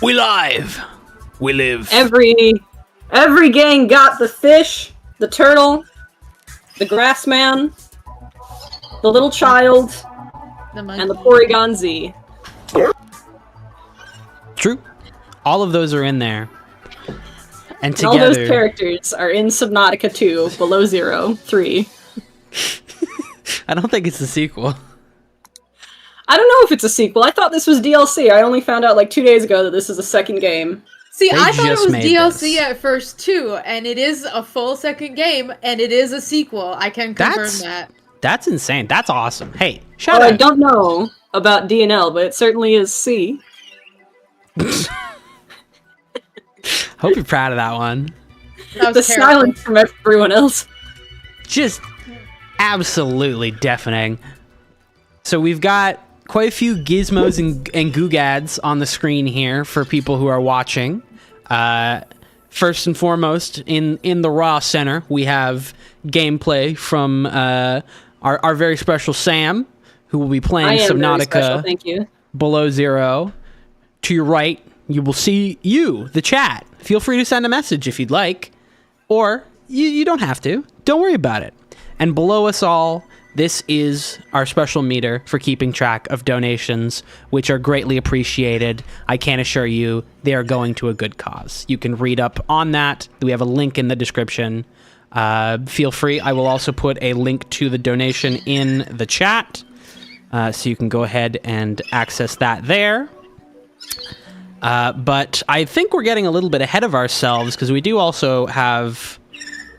We live. We live. Every gang got the fish, the turtle, the grass man, the little child, and the Porygon Z. True. All of those are in there. And together... all those characters are in Subnautica 2, Below Zero, 3. I don't think it's a sequel. I don't know if it's a sequel. I thought this was DLC. I only found out like 2 days ago that this is a second game. See, I thought it was DLC at first too, and it is a full second game, and it is a sequel. I can confirm that. That's insane. That's awesome. Hey, shout out. I don't know about DNL, but it certainly is C. Hope you're proud of that one. That was the terrible. silence from everyone else. Just absolutely deafening. So we've got quite a few gizmos and googads on the screen here for people who are watching. First and foremost, in the Raw Center, we have gameplay from our very special Sam, who will be playing Subnautica Thank you. Below Zero. To your right, you will see the chat. Feel free to send a message if you'd like, or you don't have to. Don't worry about it. And below us all, this is our special meter for keeping track of donations, which are greatly appreciated. I can assure you they are going to a good cause. You can read up on that. We have a link in the description. Feel free. I will also put a link to the donation in the chat, so you can go ahead and access that there. But I think we're getting a little bit ahead of ourselves because we do also have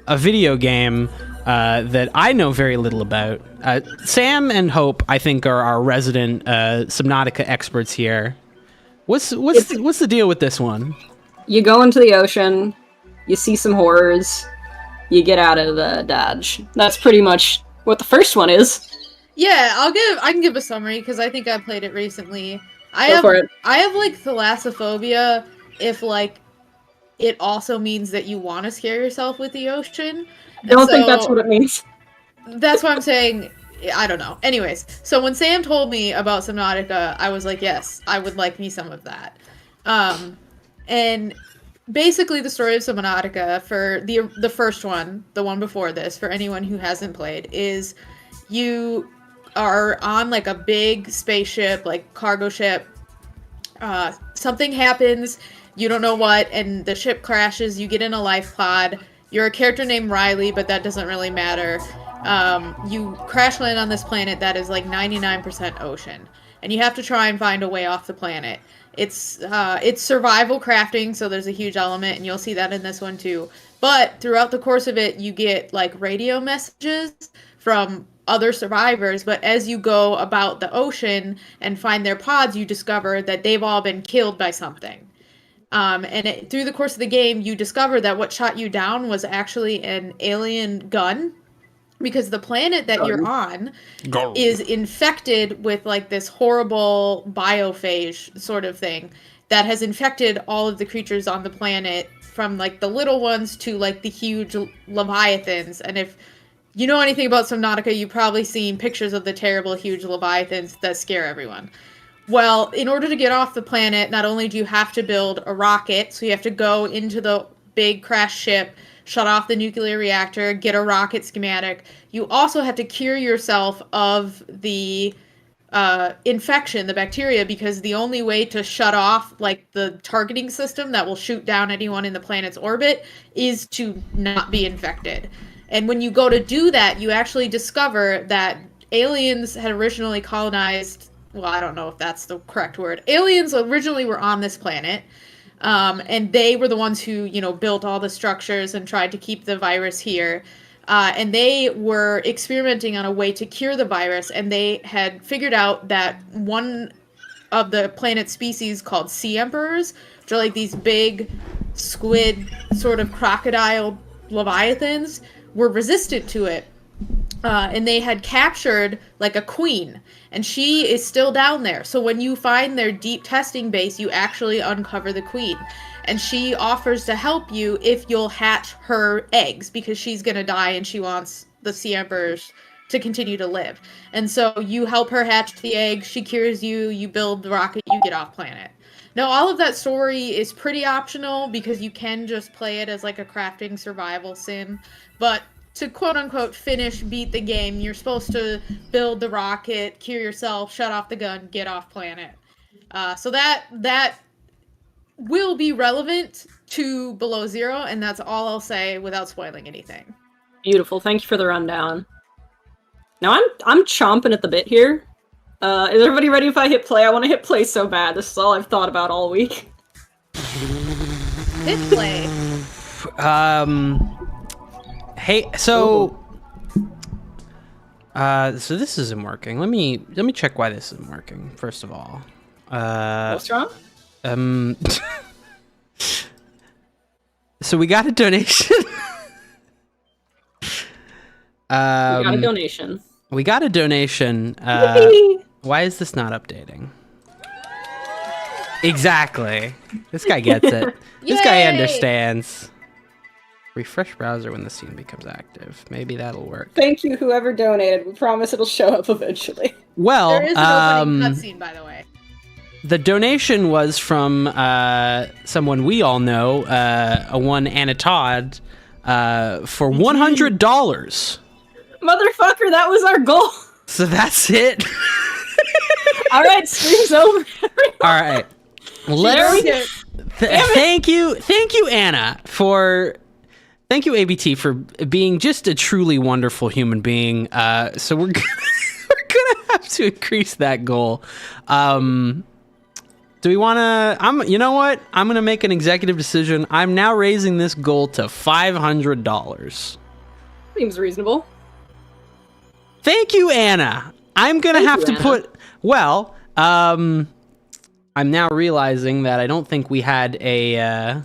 a video game that I know very little about. Sam and Hope, I think, are our resident Subnautica experts here. What's the deal with this one? You go into the ocean, you see some horrors, you get out of Dodge. That's pretty much what the first one is. Yeah, I can give a summary because I think I played it recently. I have like thalassophobia if like it also means that you want to scare yourself with the ocean. I don't think that's what it means. That's what I'm saying. I don't know. Anyways, so when Sam told me about Subnautica, I was like, yes, I would like me some of that. And basically the story of Subnautica for the first one, the one before this, for anyone who hasn't played, is you are on like a big spaceship, like cargo ship. Something happens, you don't know what, and the ship crashes. You get in a life pod. You're a character named Riley, but that doesn't really matter. You crash land on this planet that is like 99% ocean, and you have to try and find a way off the planet. It's survival crafting, so there's a huge element, and you'll see that in this one too. But throughout the course of it, you get like radio messages from other survivors, but as you go about the ocean and find their pods, you discover that they've all been killed by something. And through the course of the game, you discover that what shot you down was actually an alien gun, because the planet that you're on is infected with like this horrible biophage sort of thing that has infected all of the creatures on the planet, from like the little ones to like the huge leviathans. And if you know anything about Subnautica, you've probably seen pictures of the terrible huge leviathans that scare everyone. Well, in order to get off the planet, not only do you have to build a rocket, so you have to go into the big crash ship, shut off the nuclear reactor, get a rocket schematic, you also have to cure yourself of the infection, the bacteria, because the only way to shut off like the targeting system that will shoot down anyone in the planet's orbit is to not be infected. And when you go to do that, you actually discover that aliens had originally colonized, well, I don't know if that's the correct word. Aliens originally were on this planet, and they were the ones who, built all the structures and tried to keep the virus here. And they were experimenting on a way to cure the virus, and they had figured out that one of the planet species called sea emperors, which are like these big squid, sort of crocodile leviathans, were resistant to it. And they had captured like a queen, and she is still down there. So when you find their deep testing base, you actually uncover the queen, and she offers to help you if you'll hatch her eggs, because she's gonna die and she wants the sea emperors to continue to live. And so you help her hatch the eggs, she cures you, you build the rocket, you get off planet. Now, all of that story is pretty optional because you can just play it as like a crafting survival sim. But to quote unquote beat the game, you're supposed to build the rocket, cure yourself, shut off the gun, get off planet. So that will be relevant to Below Zero, and that's all I'll say without spoiling anything. Beautiful. Thank you for the rundown. Now I'm chomping at the bit here. Is everybody ready if I hit play? I want to hit play so bad. This is all I've thought about all week. Hit play. Hey, so so this isn't working. Let me check why this isn't working. First of all, What's wrong? So we got a donation. We got a donation. We got a donation. Why is this not updating? Exactly. This guy gets it. This guy understands. Refresh browser when the scene becomes active. Maybe that'll work. Thank you, whoever donated. We promise it'll show up eventually. Well, there is an opening cutscene, by the way. The donation was from someone we all know, a one Anna Todd, for $100. Motherfucker, that was our goal. So that's it. All right, stream's over. All right. Thank you, Anna, thank you, ABT, for being just a truly wonderful human being. So we're gonna have to increase that goal. Do we want to? You know what? I'm gonna make an executive decision. I'm now raising this goal to $500. Seems reasonable. Thank you, Anna. I'm gonna have to put. Well, I'm now realizing that I don't think we had a.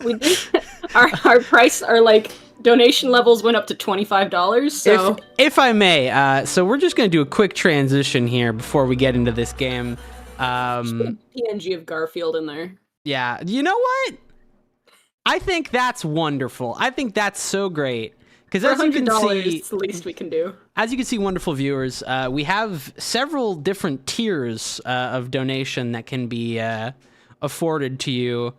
We did. Our price, our like donation levels went up to $25. So, if I may, so we're just gonna do a quick transition here before we get into this game. PNG of Garfield in there. Yeah, you know what? I think that's wonderful. I think that's so great. Because as you can see, it's the least we can do. As you can see, wonderful viewers, we have several different tiers of donation that can be afforded to you.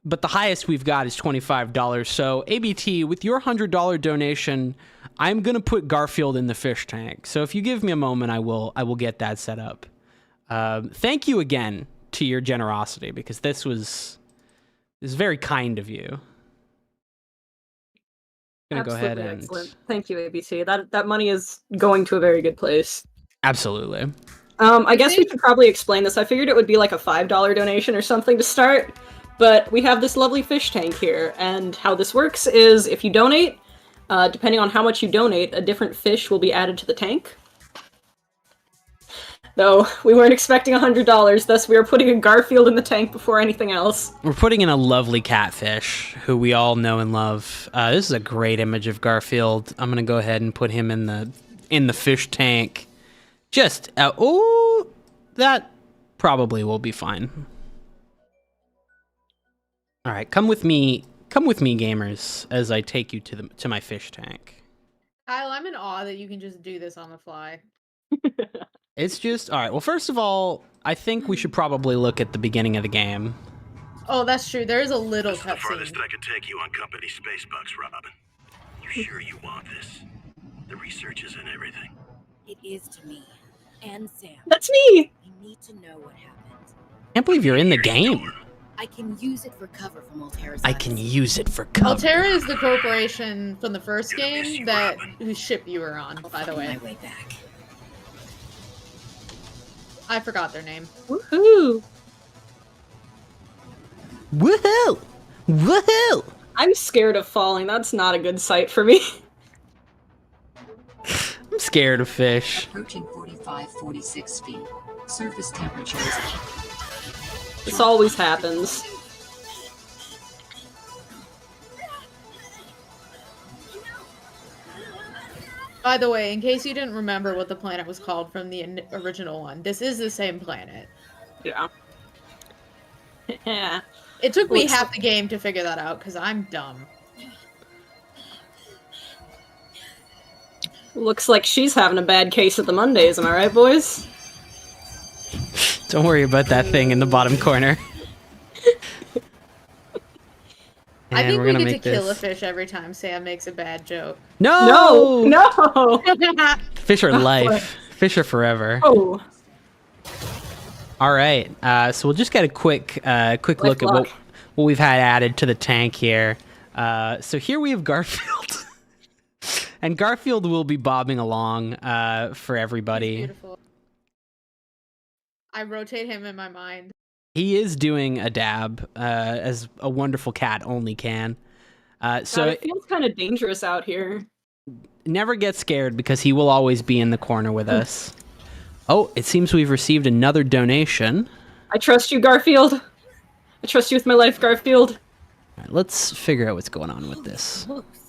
But the highest we've got is $25. So ABT, with your $100 donation, I'm gonna put Garfield in the fish tank. So if you give me a moment, I will get that set up. Thank you again to your generosity, because this is very kind of you. Gonna go ahead and excellent. Thank you, ABC. That money is going to a very good place. Absolutely. I guess we should probably explain this. I figured it would be like a $5 donation or something to start, but we have this lovely fish tank here, and how this works is if you donate, depending on how much you donate, a different fish will be added to the tank. Though we weren't expecting $100, thus we are putting a Garfield in the tank before anything else. We're putting in a lovely catfish who we all know and love. This is a great image of Garfield. I'm gonna go ahead and put him in the fish tank. Just that probably will be fine. All right, come with me, gamers, as I take you to my fish tank. Kyle, I'm in awe that you can just do this on the fly. It's just, all right, well, first of all, I think we should probably look at the beginning of the game. Oh, that's true. There is a little cutscene. This is the farthest cutscene. I can take you on company space bucks, Robin. You sure you want this? The research isn't everything. It is to me. And Sam. That's me! I need to know what happened. Can't believe you're in the game. I can use it for cover from Altera's I can use it for cover. Altera is the corporation from the first game whose ship you were on, by the way. My way back. I forgot their name. Woohoo! Woohoo! Woohoo! I'm scared of falling. That's not a good sight for me. I'm scared of fish. Approaching 46 feet. Surface temperature is This always happens. By the way, in case you didn't remember what the planet was called from the original one, this is the same planet. Yeah. Yeah. It took me half the game to figure that out, because I'm dumb. Looks like she's having a bad case of the Mondays, am I right, boys? Don't worry about that thing in the bottom corner. I And think we're we gonna get to make kill a this. fish every time Sam makes a bad joke. No! No! Fish are life. Fish are forever. Oh, All right. So we'll just get a quick look at block. what we've had added to the tank here. So here we have Garfield. And Garfield will be bobbing along for everybody. Beautiful. I rotate him in my mind. He is doing a dab, as a wonderful cat only can. So God, it feels kind of dangerous out here. never get scared because he will always be in the corner with us. Oh, it seems we've received another donation. I trust you, Garfield. I trust you with my life, Garfield. All right, let's figure out what's going on with this. Smokes.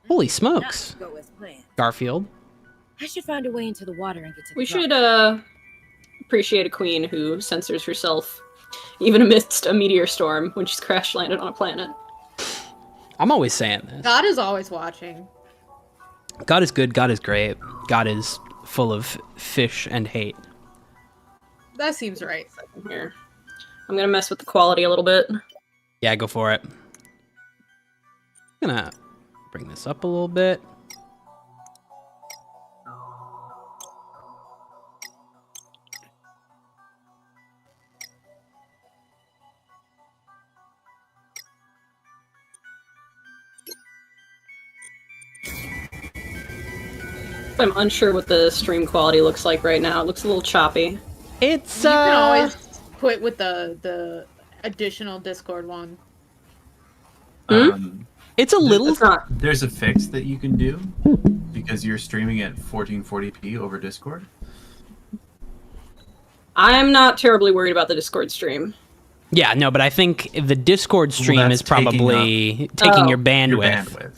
Holy smokes, Not go as planned. Garfield. I should find a way into the water and get to the We drop. should appreciate a queen who censors herself, even amidst a meteor storm when she's crash landed on a planet. I'm always saying this. God is always watching. God is good, God is great, God is full of fish and hate. That seems right. Here, I'm gonna mess with the quality a little bit. Yeah, go for it. I'm gonna bring this up a little bit. I'm unsure what the stream quality looks like right now. It looks a little choppy. It's You can always quit with the additional Discord one. it's a little It's not. There's a fix that you can do because you're streaming at 1440p over Discord. I'm not terribly worried about the Discord stream. Yeah, no, but I think the Discord stream that's is probably taking your bandwidth.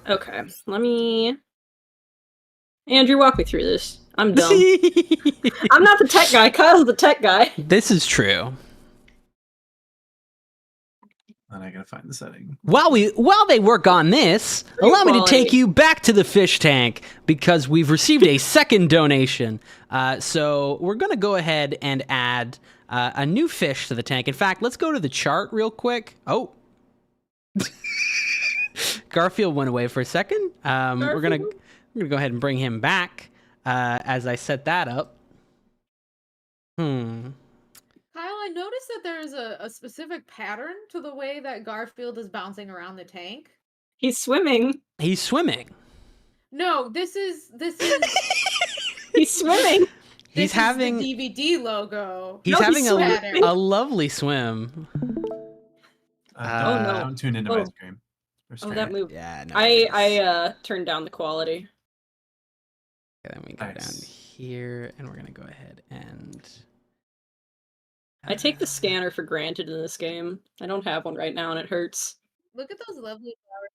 Okay, let me. Andrew, walk me through this. I'm dumb. I'm not the tech guy. Kyle's the tech guy. This is true. And I gotta find the setting. While they work on this, allow me to take you back to the fish tank because we've received a second donation. So we're gonna go ahead and add a new fish to the tank. In fact, let's go to the chart real quick. Oh, Garfield went away for a second. We're gonna go ahead and bring him back as I set that up. Kyle, I noticed that there's a specific pattern to the way that Garfield is bouncing around the tank. He's swimming. He's swimming. No, this is He's swimming. He's this having is the DVD logo. he's No, having he's swimming. a lovely swim. no. Don't tune into my Oh. stream. Or Oh, stream that it. moved. Yeah, no. I turned down the quality. Okay, then we go Nice. down here, and we're gonna go ahead and. I take the scanner for granted in this game. I don't have one right now, and it hurts. Look at those lovely flowers.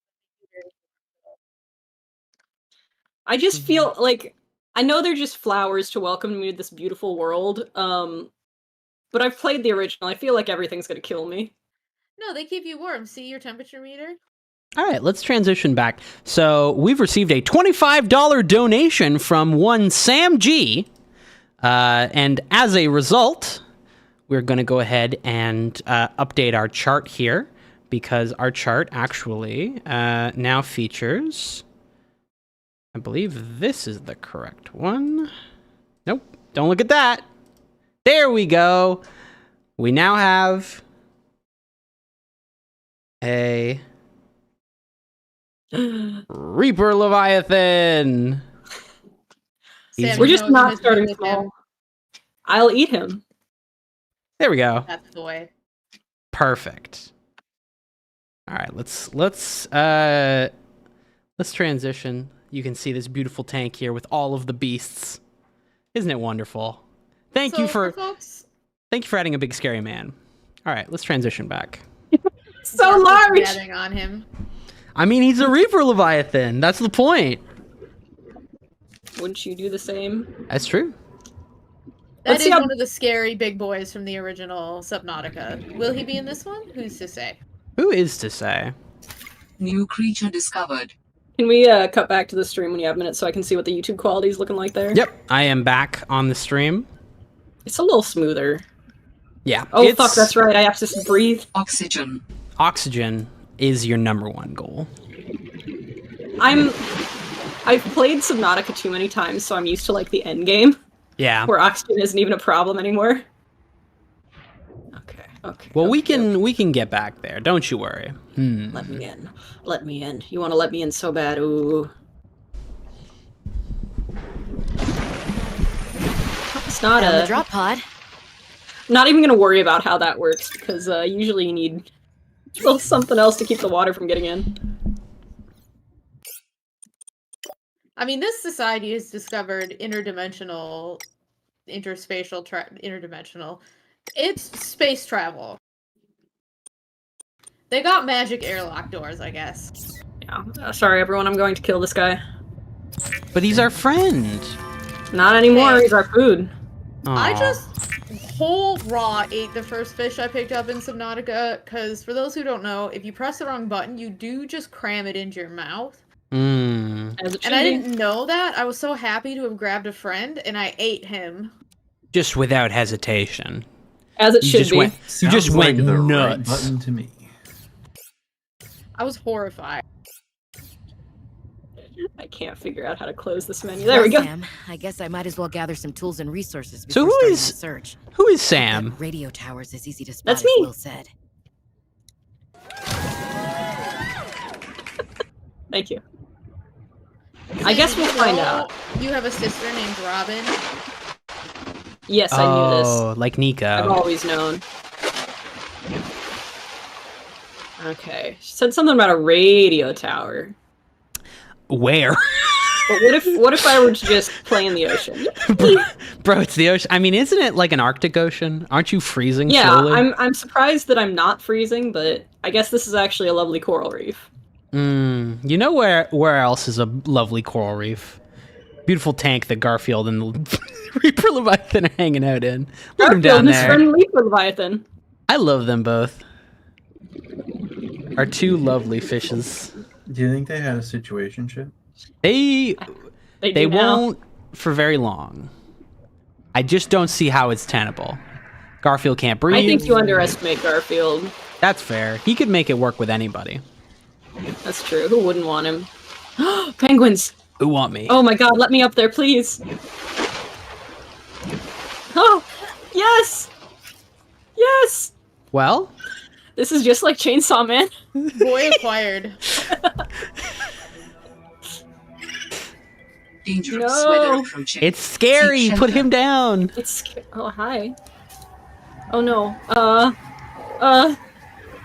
I just feel like I know they're just flowers to welcome me to this beautiful world. But I've played the original. I feel like everything's gonna kill me. No, they keep you warm. See your temperature meter? All right, let's transition back. So we've received a $25 donation from one Sam G, and as a result, we're going to go ahead and update our chart here because our chart actually now features. I believe this is the correct one. Nope, don't look at that. There we go. We now have a Reaper Leviathan. Sam, We're you just know not what starting with him. small. I'll eat him. There we go. That's the way. Perfect. All right, let's transition. You can see this beautiful tank here with all of the beasts. Isn't it wonderful? Thank you for folks. adding a big scary man. All right, let's transition back. So large. Gathering on him. I mean, he's a Reaper Leviathan. That's the point. Wouldn't you do the same? That's true. That Let's is see how- one of the scary big boys from the original Subnautica. Will he be in this one? Who's to say? Who is to say? New creature discovered. Can we cut back to the stream when you have minutes so I can see what the YouTube quality is looking like there? Yep, I am back on the stream. It's a little smoother. Yeah. Oh, fuck, that's right. I have to breathe. Oxygen. Oxygen is your number one goal. I've played Subnautica too many times, so I'm used to, like, the end game, Yeah. where oxygen isn't even a problem anymore. Okay. Well, okay. we can get back there. Don't you worry. Let me in. Let me in. You want to let me in so bad. Ooh. It's not Found a the drop pod. Not even gonna worry about how that works because usually you need a little something else to keep the water from getting in. I mean, this society has discovered interspatial interdimensional. It's space travel. They got magic airlock doors, I guess. Yeah. Sorry, everyone. I'm going to kill this guy. But he's our friend. Not anymore. Hey. He's our food. I Aw. just whole raw ate the first fish I picked up in Subnautica, because for those who don't know, if you press the wrong button, you do just cram it into your mouth. As it should And I be. didn't know that. I was so happy to have grabbed a friend, and I ate him. Just without hesitation. As it You should just be. went. You just Sounds went like the right nuts. button to me. I was horrified. I can't figure out how to close this menu. There we go. Sam, I guess I might as well gather some tools and resources So before who starting is- the search. Who is Sam? That radio towers is easy to spot, That's as me. Will said. Thank you. I guess we'll find out. You have a sister named Robin. Yes, I knew this. Oh, like I've Nico. always known. Okay. She said something about a radio tower. Where? But what if I were to just play in the ocean? Bro, it's the ocean. I mean, isn't it like an Arctic Ocean? Aren't you freezing Yeah, slowly? I'm surprised that I'm not freezing, but I guess this is actually a lovely coral reef. You know where else is a lovely coral reef? Beautiful tank that Garfield and the Reaper Leviathan are hanging out in. Look him Garfield down and his there. friend Leaper Leviathan. I love them both. Our two lovely fishes. Do you think they had a situationship? They They do now. won't for very long. I just don't see how it's tenable. Garfield can't breathe. I think you underestimate Garfield. That's fair. He could make it work with anybody. That's true. Who wouldn't want him? Penguins! Who want me? Oh my god, let me up there, please! Oh! Yes! Yes! Well, This is just like Chainsaw Man. Boy acquired. Dangerous No. weather approaching. it's scary. Seek Put shelter. him down. Oh, hi. Oh no.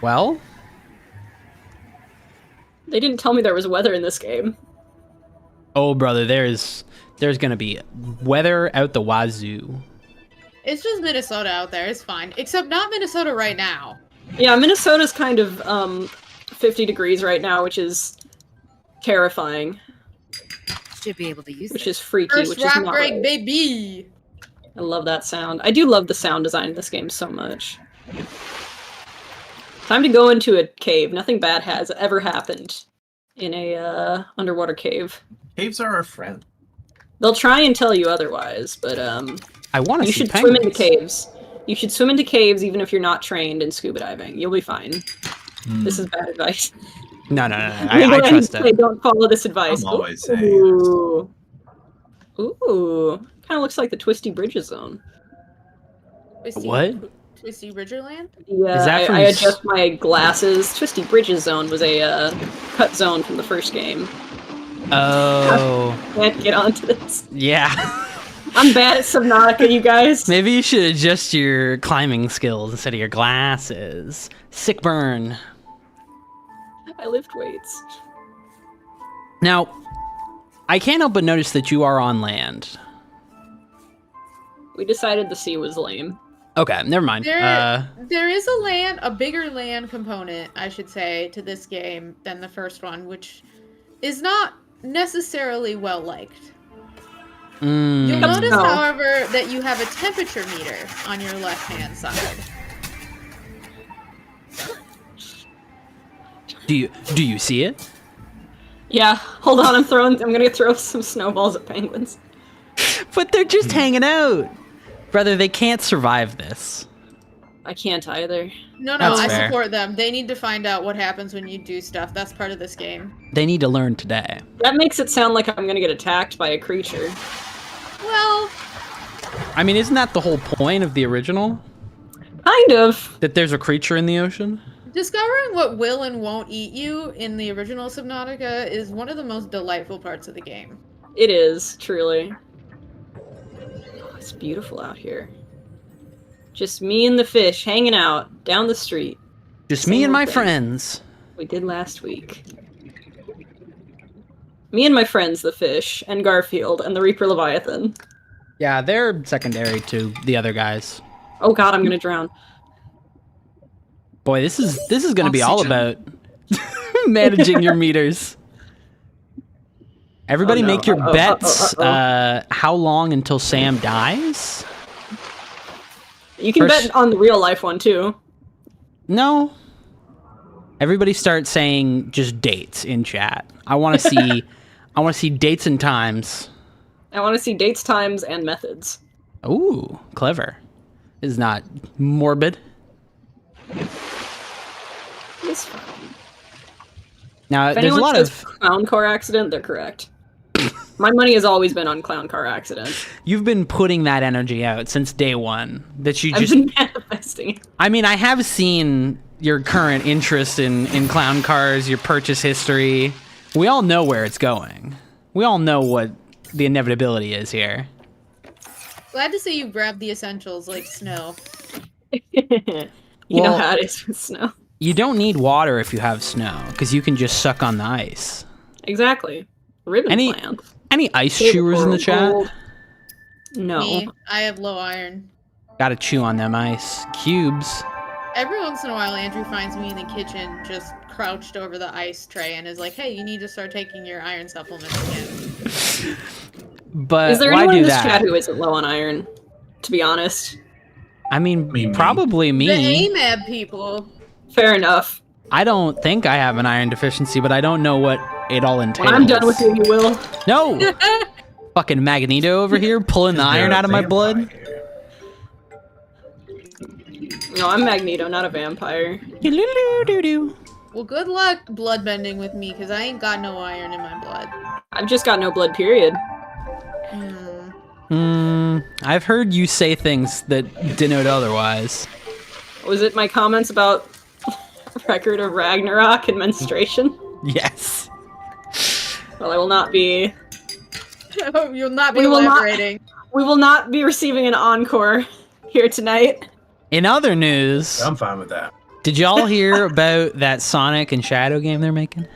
Well, They didn't tell me there was weather in this game. oh brother, there's gonna be weather out the wazoo. It's just Minnesota out there. It's fine. Except not Minnesota right now. Yeah, Minnesota's kind of 50 degrees right now, which is terrifying, Should be able to use which this. is freaky, First which is rock not break, right. baby! I love that sound. I do love the sound design in this game so much. Time to go into a cave. Nothing bad has ever happened in a underwater cave. Caves are our friend. They'll try and tell you otherwise, but I want to you see should penguins. swim into caves. You should swim into caves even if you're not trained in scuba diving. You'll be fine. This is bad advice. No. I Legal trust entities, it. Don't follow this advice. I'm always saying Ooh. Ooh. Kind of looks like the Twisty Bridges zone. What? Twisty Bridgerland? Yeah, Is that from I s- adjust my glasses. Twisty Bridges zone was a cut zone from the first game. Oh, Can't get onto this. yeah. I'm bad at Subnautica, you guys. Maybe you should adjust your climbing skills instead of your glasses. Sick burn. I lift weights. Now, I can't help but notice that you are on land. We decided the sea was lame. Okay, never mind. There is a bigger land component, I should say, to this game than the first one, which is not necessarily well liked. You'll notice, No. however, that you have a temperature meter on your left-hand side. do you see it? Yeah, hold on, I'm gonna throw some snowballs at penguins. But they're just hanging out. Brother, they can't survive this. I can't either. No, That's I fair. support them. They need to find out what happens when you do stuff. That's part of this game. They need to learn today. That makes it sound like I'm gonna get attacked by a creature. Well, I mean, isn't that the whole point of the original? Kind of. That there's a creature in the ocean? discovering what will and won't eat you in the original Subnautica is one of the most delightful parts of the game. It is, truly. Oh, it's beautiful out here. Just me and the fish hanging out down the street. Just Same me and old my thing friends. We did last week. Me and my friends, the fish, and Garfield, and the Reaper Leviathan. Yeah, they're secondary to the other guys. Oh god, I'm gonna drown. Boy, this is gonna be all about managing your meters. Everybody Oh, no. make your Uh-oh, bets. uh-oh. How long until Sam dies? You can First- bet on the real life one too. No. Everybody start saying just dates in chat. I want to see I want to see dates and times. I want to see dates, times, and methods. Ooh, clever. This is not morbid. It's fine. Now, If there's a anyone lot says of clown car accident, they're correct. My money has always been on clown car accident. you've been putting that energy out since day one that you I've just been manifesting it. I mean, I have seen your current interest in clown cars, your purchase history. We all know where it's going. We all know what the inevitability is here. Glad to see you grab the essentials like snow. You know Well- how it is with snow. You don't need water if you have snow, because you can just suck on the ice. Exactly. Ribbon Any- plants. Any ice Table chewers in the for chat? gold. No. Me, I have low iron. Gotta chew on them ice cubes. Every once in a while, Andrew finds me in the kitchen just crouched over the ice tray and is like, hey, you need to start taking your iron supplements again. But Is there why anyone do in this that? chat who isn't low on iron? To be honest. I mean, Me. probably me. The AMAB people. Fair enough. I don't think I have an iron deficiency, but I don't know what it all entails. When I'm done with you, you will. No! Fucking Magneto over here pulling the iron out of my blood. No, I'm Magneto, not a vampire. Doo-doo-doo-doo-doo. Well, good luck bloodbending with me, because I ain't got no iron in my blood. I've just got no blood, period. I've heard you say things that denote otherwise. Was it my comments about record of Ragnarok and menstruation? Yes. Well, I will not be. You'll not be We will not- elaborating. We will not be receiving an encore here tonight. In other news, I'm fine with that. did y'all hear about that Sonic and Shadow game they're making?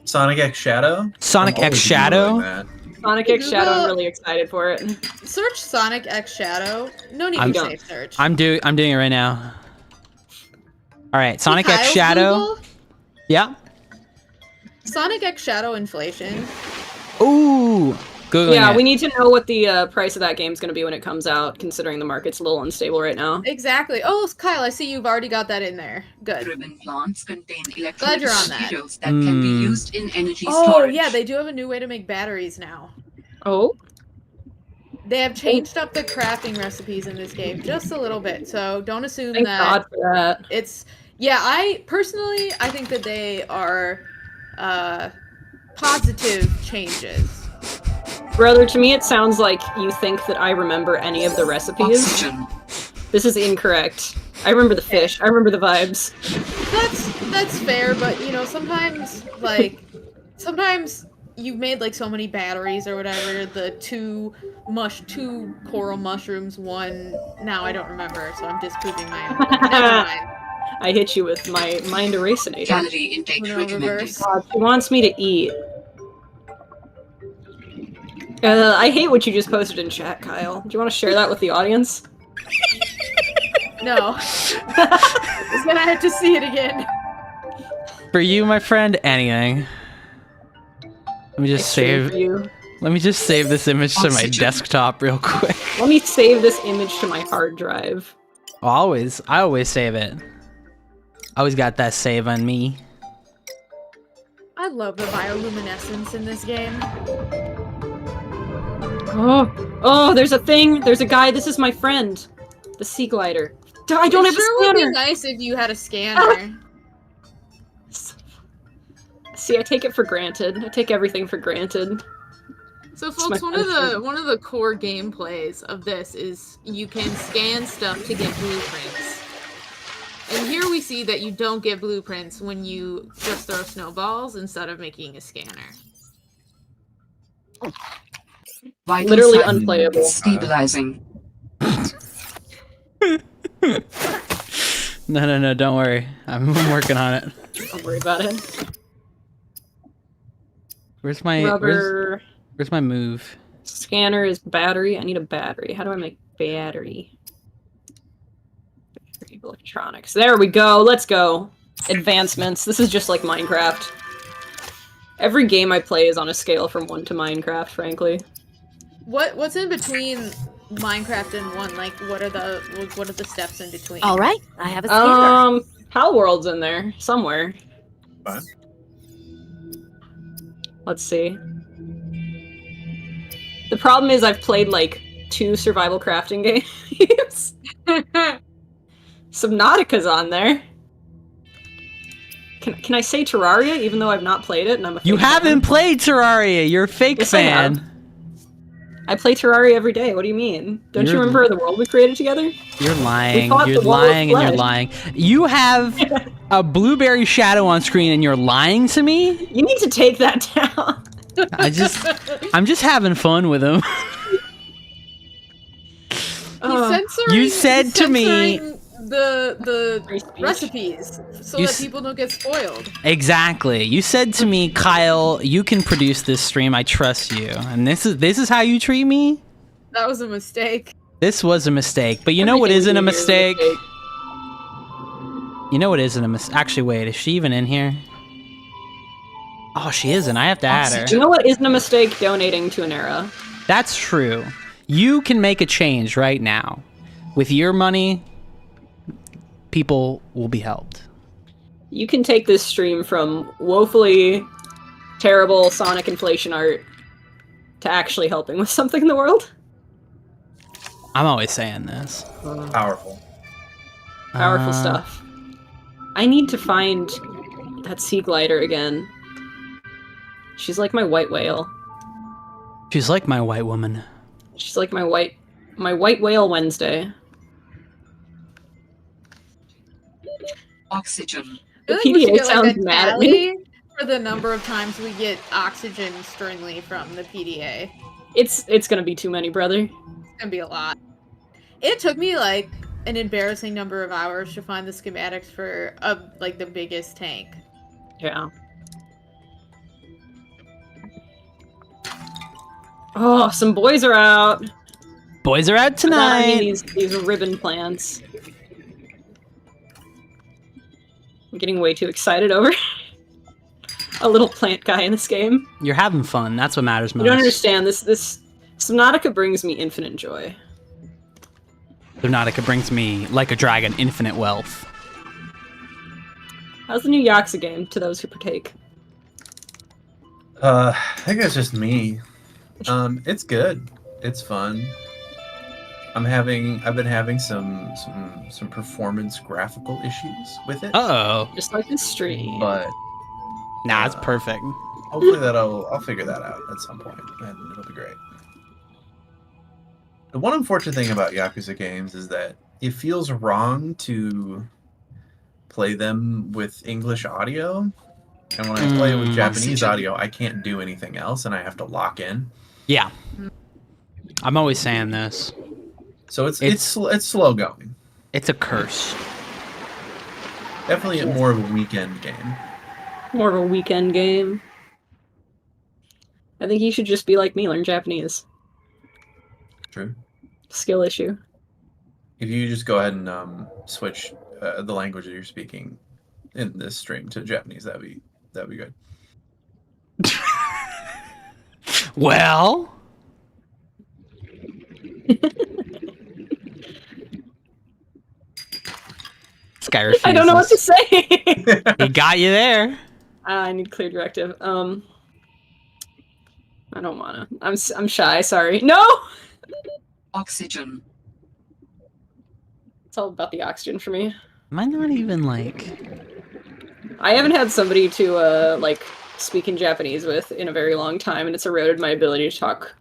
Sonic X Shadow? Sonic I'm X always Shadow? Googling that. Sonic X Shadow, I'm Google- really excited for it. Search Sonic X Shadow. No need I'm- to safe search. I'm doing it right now. All right, Sonic X Kyle's Shadow. Google, Yeah. Sonic X Shadow inflation. Ooh. Googling Yeah, it. we need to know what the price of that game's going to be when it comes out, considering the market's a little unstable right now. Exactly. Oh, Kyle, I see you've already got that in there. Good. Ribbon plants contain Glad you're on electronic that. materials that can be used in energy Oh, storage. yeah, they do have a new way to make batteries now. Oh? They have changed up the crafting recipes in this game just a little bit, so don't assume Thank that God for that. it's... Yeah, I think that they are positive changes. Brother, to me it sounds like you think that I remember any of the recipes. Oxygen. This is incorrect. I remember the fish. I remember the vibes. That's fair, but you know, sometimes you've made like so many batteries or whatever, the two coral mushrooms, one now I don't remember, so I'm disproving my own. Never mind. I hit you with my mind erasinator. Calorie intake Uno recommended. reverse. God, she wants me to eat. I hate what you just posted in chat, Kyle. Do you want to share that with the audience? No. It's gonna have to see it again. For you, my friend, anything. Let me just Extreme save. for you. Let me just save this image to my Oxygen. desktop real quick. Let me save this image to my hard drive. I always save it. Always got that save on me. I love the bioluminescence in this game. Oh, there's a thing. There's a guy. This is my friend, the sea glider. I don't it have sure a would be scanner. nice if you had a scanner. See, I take it for granted. I take everything for granted. So, It's folks, my one of punishment. the core gameplays of this is you can scan stuff to get blueprints. And here we see that you don't get blueprints when you just throw snowballs instead of making a scanner. Vital Literally sign unplayable. stabilizing. No, don't worry. I'm working on it. Don't worry about it. Where's my Rubber. where's my move? Scanner is battery. I need a battery. How do I make battery? Battery electronics. There we go. Let's go. Advancements. This is just like Minecraft. Every game I play is on a scale from 1 to Minecraft, frankly. What's in between Minecraft and 1? Like, what are the steps in between? All right, I have a scanner. Palworld's in there somewhere. Fine. Let's see. The problem is I've played like 2 survival crafting games. Subnautica's on there. Can I say Terraria even though I've not played it and I'm a You fake haven't fan? played Terraria. You're a fake Yes, I have. fan. I play Terraria every day. What do you mean? Don't you You're- remember the world we created together? You're lying. fought You're the wall of lying and you're flesh. lying. You have a blueberry shadow on screen and you're lying to me? You need to take that down. I'm just having fun with him. You said to me- the Free speech. recipes so You that s- people don't get spoiled. Exactly. You said to me, Kyle, you can produce this stream. I trust you. And this is how you treat me? That was a mistake. This was a mistake. But you know what Everything isn't a we do is mistake? You know what isn't a mistake? Actually, wait. Is she even in here? Oh, she isn't. I have to add her. You know what isn't a mistake? Donating to Anera. That's true. You can make a change right now. With your money, people will be helped. You can take this stream from woefully terrible Sonic inflation art to actually helping with something in the world. I'm always saying this. Powerful. Powerful stuff. I need to find that sea glider again. She's like my white whale. She's like my white woman. She's like my white whale Wednesday. Oxygen. The I feel like we should PDA get, like, sounds a mad at me. tally for the number of times we get oxygen sternly from the PDA. It's gonna be too many, brother. It's gonna be a lot. It took me like an embarrassing number of hours to find the schematics for like the biggest tank. Yeah. Oh, some boys are out. Boys are out By that I mean tonight. these ribbon plants. I'm getting way too excited over a little plant guy in this game. You're having fun. That's what matters most. You don't understand. This Subnautica brings me infinite joy. Subnautica brings me, like a dragon, infinite wealth. How's the new Yakuza game to those who partake? I think it's just me. It's good. It's fun. I've been having some performance graphical issues with it. Uh-oh. Just like this stream. But Nah, it's perfect. hopefully I'll figure that out at some point, and it'll be great. The one unfortunate thing about Yakuza games is that it feels wrong to play them with English audio, and when I play it with Japanese audio, I can't do anything else, and I have to lock in. Yeah. I'm always saying this. So it's slow going. It's a curse. Definitely more of a weekend game. More of a weekend game. I think you should just be like me, learn Japanese. True. Skill issue. If you just go ahead and switch the language that you're speaking in this stream to Japanese, that'd be good. Well, this guy refuses. I don't know what to say. He got you there. I need clear directive. I don't wanna. I'm shy. Sorry. No. Oxygen. It's all about the oxygen for me. Am I not even like... I haven't had somebody to, like, speak in Japanese with in a very long time, and it's eroded my ability to talk.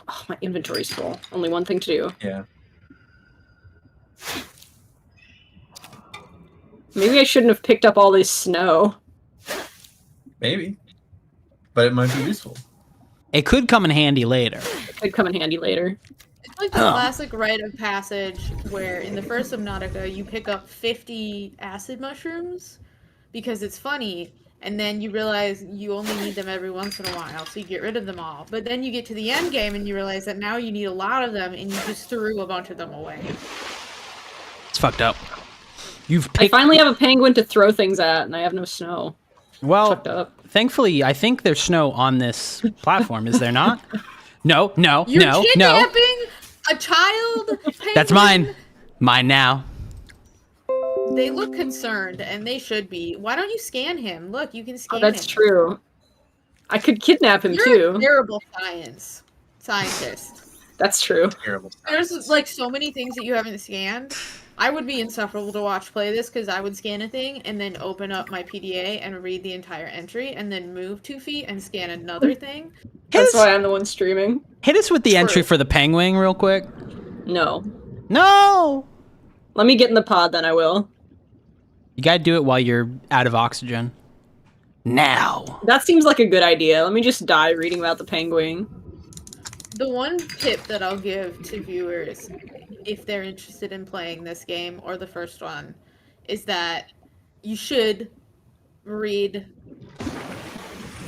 Oh, my inventory's full. Only one thing to do. Yeah. Maybe I shouldn't have picked up all this snow. Maybe. But it might be useful. It could come in handy later. It could come in handy later. It's like the classic rite of passage where in the first Subnautica you pick up 50 acid mushrooms because it's funny, and then you realize you only need them every once in a while, so you get rid of them all. But then you get to the end game and you realize that now you need a lot of them, and you just threw a bunch of them away. It's fucked up. You've I picked... finally have a penguin to throw things at, and I have no snow. Well, Fucked up. thankfully, I think there's snow on this platform. Is there not? No, You're kidnapping a child penguin? That's mine. Mine now. They look concerned, and they should be. Why don't you scan him? Look, you can scan him. That's true. I could kidnap him, You're too. a terrible scientist. That's true. Terrible. There's like so many things that you haven't scanned. I would be insufferable to watch play this because I would scan a thing and then open up my PDA and read the entire entry and then move 2 feet and scan another thing. That's why I'm the one streaming. Hit us with the entry for the penguin real quick. No. No! Let me get in the pod, then I will. You gotta do it while you're out of oxygen. Now. That seems like a good idea. Let me just die reading about the penguin. The one tip that I'll give to viewers, if they're interested in playing this game or the first one, is that you should read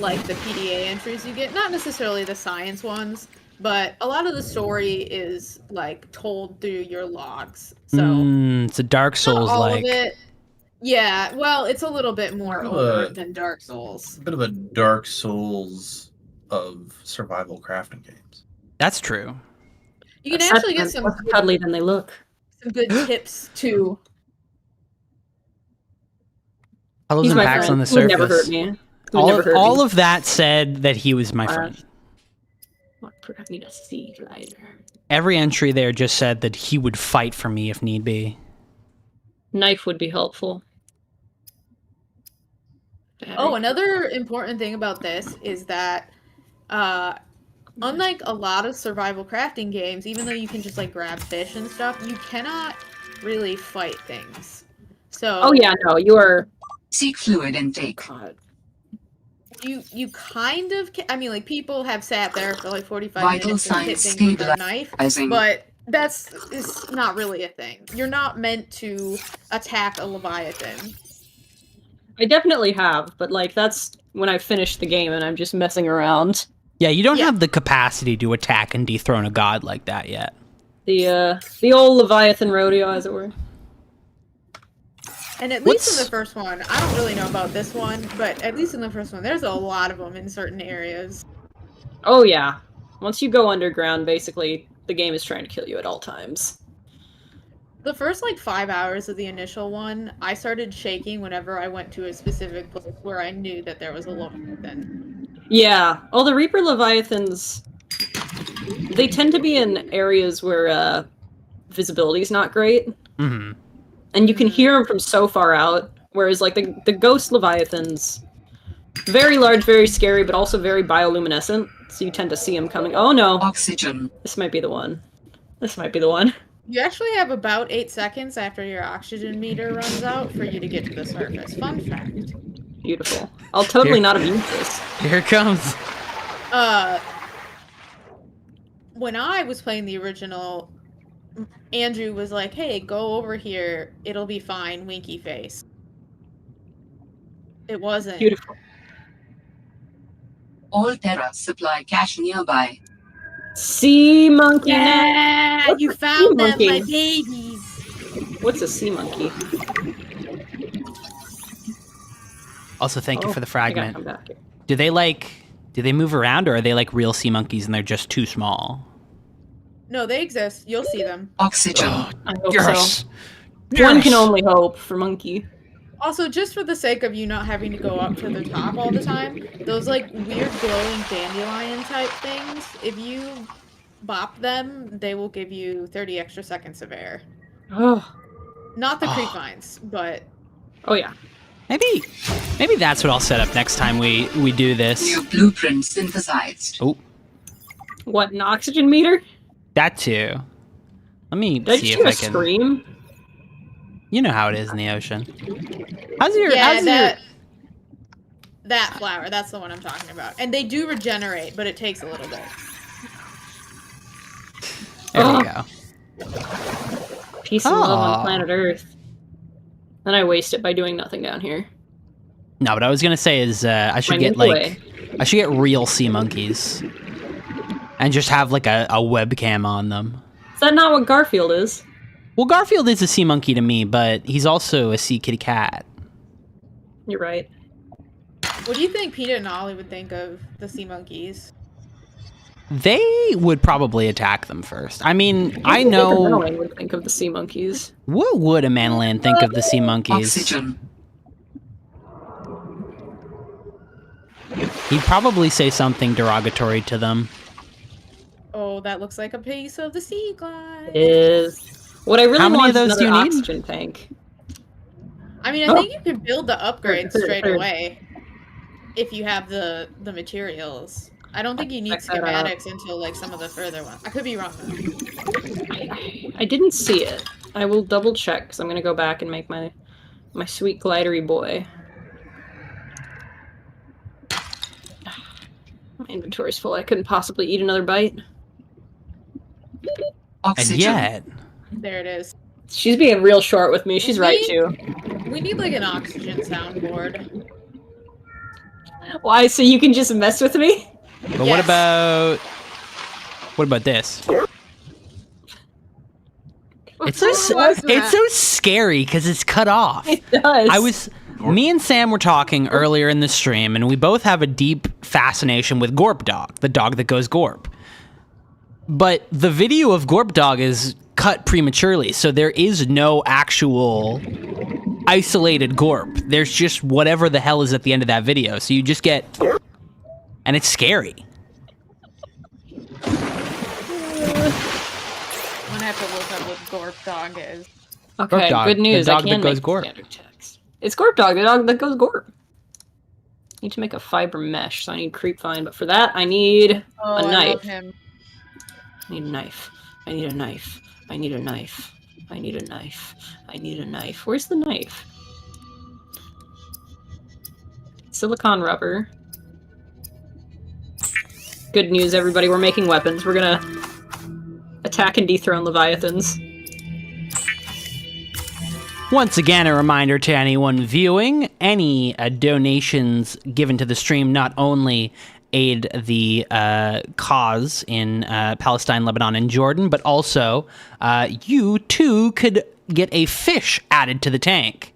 like the PDA entries you get, not necessarily the science ones, but a lot of the story is like told through your logs. So it's a Dark Souls all like. of it. Yeah, well, it's a little bit more overt than Dark Souls. A bit of a Dark Souls of survival crafting games. That's true. You can actually get some more cuddly than they look. Some good tips too. All those He's my impacts friend. on the He would surface. never hurt me. All of that said that he was my friend. I need a sea glider. Every entry there just said that he would fight for me if need be. Knife would be helpful. Oh, another important thing about this is that, unlike a lot of survival crafting games, even though you can just like grab fish and stuff, you cannot really fight things. So. Oh yeah, no, you are. Seek fluid intake. God. You kind of I mean, like, people have sat there for like 45 Vital minutes and hit signs things with their knife, stabilizing. but it's not really a thing. You're not meant to attack a Leviathan. I definitely have, but like that's when I finished the game and I'm just messing around. Yeah, you don't have the capacity to attack and dethrone a god like that yet. The old Leviathan rodeo, as it were. And at least in the first one, I don't really know about this one, but at least in the first one, there's a lot of them in certain areas. Oh yeah. Once you go underground, basically, the game is trying to kill you at all times. The first, like, 5 hours of the initial one, I started shaking whenever I went to a specific place where I knew that there was a Leviathan. Yeah. All the Reaper Leviathans, they tend to be in areas where visibility's not great. Mm-hmm. And you can hear them from so far out, whereas like the ghost Leviathans, very large, very scary, but also very bioluminescent, so you tend to see them coming. Oh no! Oxygen. This might be the one. This might be the one. You actually have about 8 seconds after your oxygen meter runs out for you to get to the surface. Fun fact. Beautiful. I'll totally not abuse this. Here it comes. When I was playing the original, Andrew was like, hey, go over here. It'll be fine, winky face. It wasn't. Beautiful. All Terra supply cache nearby. Sea monkey. Yeah, What's you a sea found them, monkey? my babies. What's a sea monkey? Also, thank you for the I gotta fragment. come back here. Do they move around, or are they like real sea monkeys and they're just too small? No, they exist. You'll see them. Oxygen. I hope Yes. so. One can only hope for monkey. Also, just for the sake of you not having to go up to the top all the time, those like weird glowing dandelion type things, if you bop them, they will give you 30 extra seconds of air. Oh, Not the creep vines, but Oh yeah. Maybe that's what I'll set up next time we do this. New blueprint synthesized. Oh, What, an oxygen meter? that too. Let me Did I see just if hear I a can. scream? You know how it is in the ocean. How's your? That flower, that's the one I'm talking about. And they do regenerate, but it takes a little bit. There we go. Peace and love on planet Earth. Then I waste it by doing nothing down here. No, what I was gonna say is I should My get Milky like I should get real sea monkeys, and just have like a webcam on them. Is that not what Garfield is? Well, Garfield is a sea monkey to me, but he's also a sea kitty cat. You're right. What do you think Peanut and Ollie would think of the sea monkeys? They would probably attack them first. I mean, I think know. a Manoan would think of the sea monkeys. What would a Manilan think of the sea monkeys? Oxygen. He'd probably say something derogatory to them. Oh, that looks like a piece of the sea glide. What I really How many want of those is do another you need? oxygen tank. I mean, I think you can build the upgrade straight away if you have the materials. I don't think you need Check that out. schematics until like some of the further ones. I could be wrong though. I didn't see it. I will double check because I'm gonna go back and make my sweet glidery boy. My inventory's full. I couldn't possibly eat another bite. Oxygen. And yet, There it is. She's being real short with me. She's right too. We need like an oxygen soundboard. Why? So you can just mess with me? but Yes. what about this? It's was so that? it's so scary because it's cut off. It does. Me and Sam were talking earlier in the stream, and we both have a deep fascination with Gorp Dog, the dog that goes Gorp. But the video of Gorp Dog is cut prematurely, so there is no actual isolated Gorp. There's just whatever the hell is at the end of that video. So you just get, and it's scary. I'm gonna have to look up what Gorp Dog is. Okay, Gorp Dog, good news. the dog I can that goes make Gorp. standard text. It's Gorp Dog, the dog that goes Gorp. Need to make a fiber mesh, so I need creep vine, but for that I need Oh, a I love knife. him. I need a knife. I need a knife. I need a knife. I need a knife. I need a knife. Where's the knife? Silicon rubber. Good news, everybody. We're making weapons. We're gonna attack and dethrone Leviathans. Once again, a reminder to anyone viewing, any donations given to the stream not only aid the cause in Palestine, Lebanon, and Jordan, but also you too could get a fish added to the tank.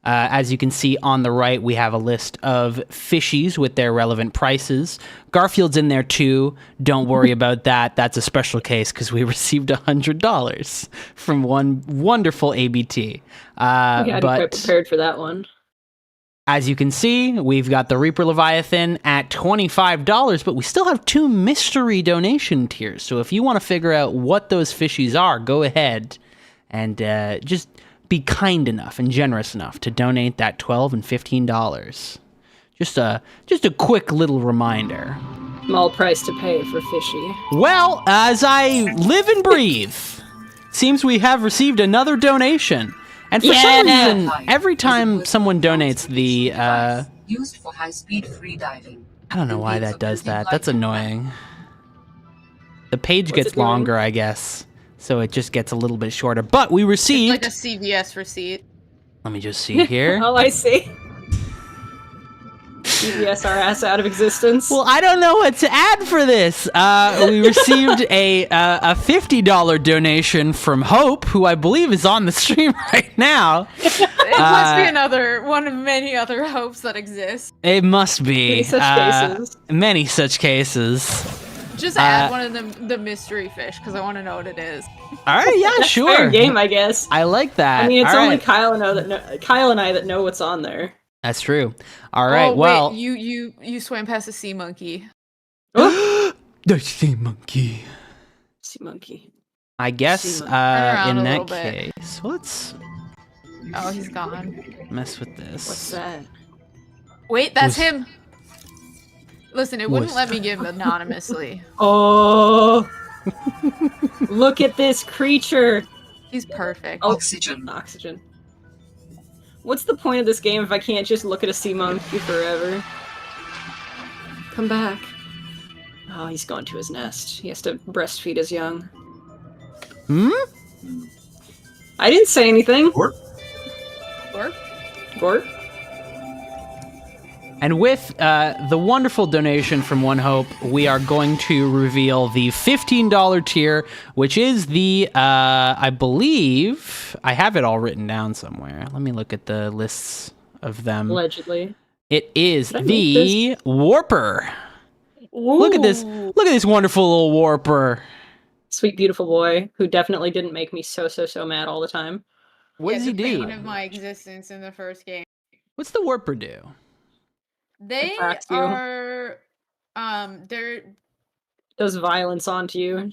As you can see on the right, we have a list of fishies with their relevant prices. Garfield's in there too. Don't worry about that. That's a special case because we received $100 from one wonderful ABT. Yeah, I'm but quite prepared for that one. as you can see, we've got the Reaper Leviathan at $25, but we still have 2 mystery donation tiers. So if you want to figure out what those fishies are, go ahead and just be kind enough and generous enough to donate that $12 and $15. Just a quick little reminder. Small price to pay for fishy. Well, as I live and breathe, seems we have received another donation. And for some reason, every time someone donates the used for high-speed free diving. I don't know why that does that. That's annoying. The page What's gets it doing? longer, I guess. So it just gets a little bit shorter. But we It's received... like a CVS receipt. Let me just see here. Oh, I see. CVS our ass out of existence. Well, I don't know what to add for this. We received a $50 donation from Hope, who I believe is on the stream right now. It must be another one of many other hopes that exist. It must be. Many such cases. Many such cases. Just add one of them, the mystery fish, because I want to know what it is. All right, yeah, That's sure. fair game, I guess. I like that. I mean, it's All only right. Kyle and I that know what's on there. That's true. All right, Oh, well... wait, you swam past a sea monkey. The sea monkey. Sea monkey. I guess Sea monkey. Turn around in a that little bit. case, let's Oh, he's gone. Mess with this. What's that? Wait, that's Was- him. Listen, it wouldn't Was- let me give anonymously. Oh, look at this creature. He's perfect. Oh, Oxygen. oxygen. What's the point of this game if I can't just look at a sea monkey forever? Come back. Oh, he's going to his nest. He has to breastfeed his young. Hmm? I didn't say anything. Or Gort? And with the wonderful donation from One Hope, we are going to reveal the $15 tier, which is the, I believe, I have it all written down somewhere. Let me look at the lists of them. Allegedly. It is Did I make the Warper. Look at this wonderful little Warper. Sweet, beautiful boy who definitely didn't make me so mad all the time. What does he the do? bane of my existence in the first game. What's the Warper do? They They attract you. are, they're Does violence onto you.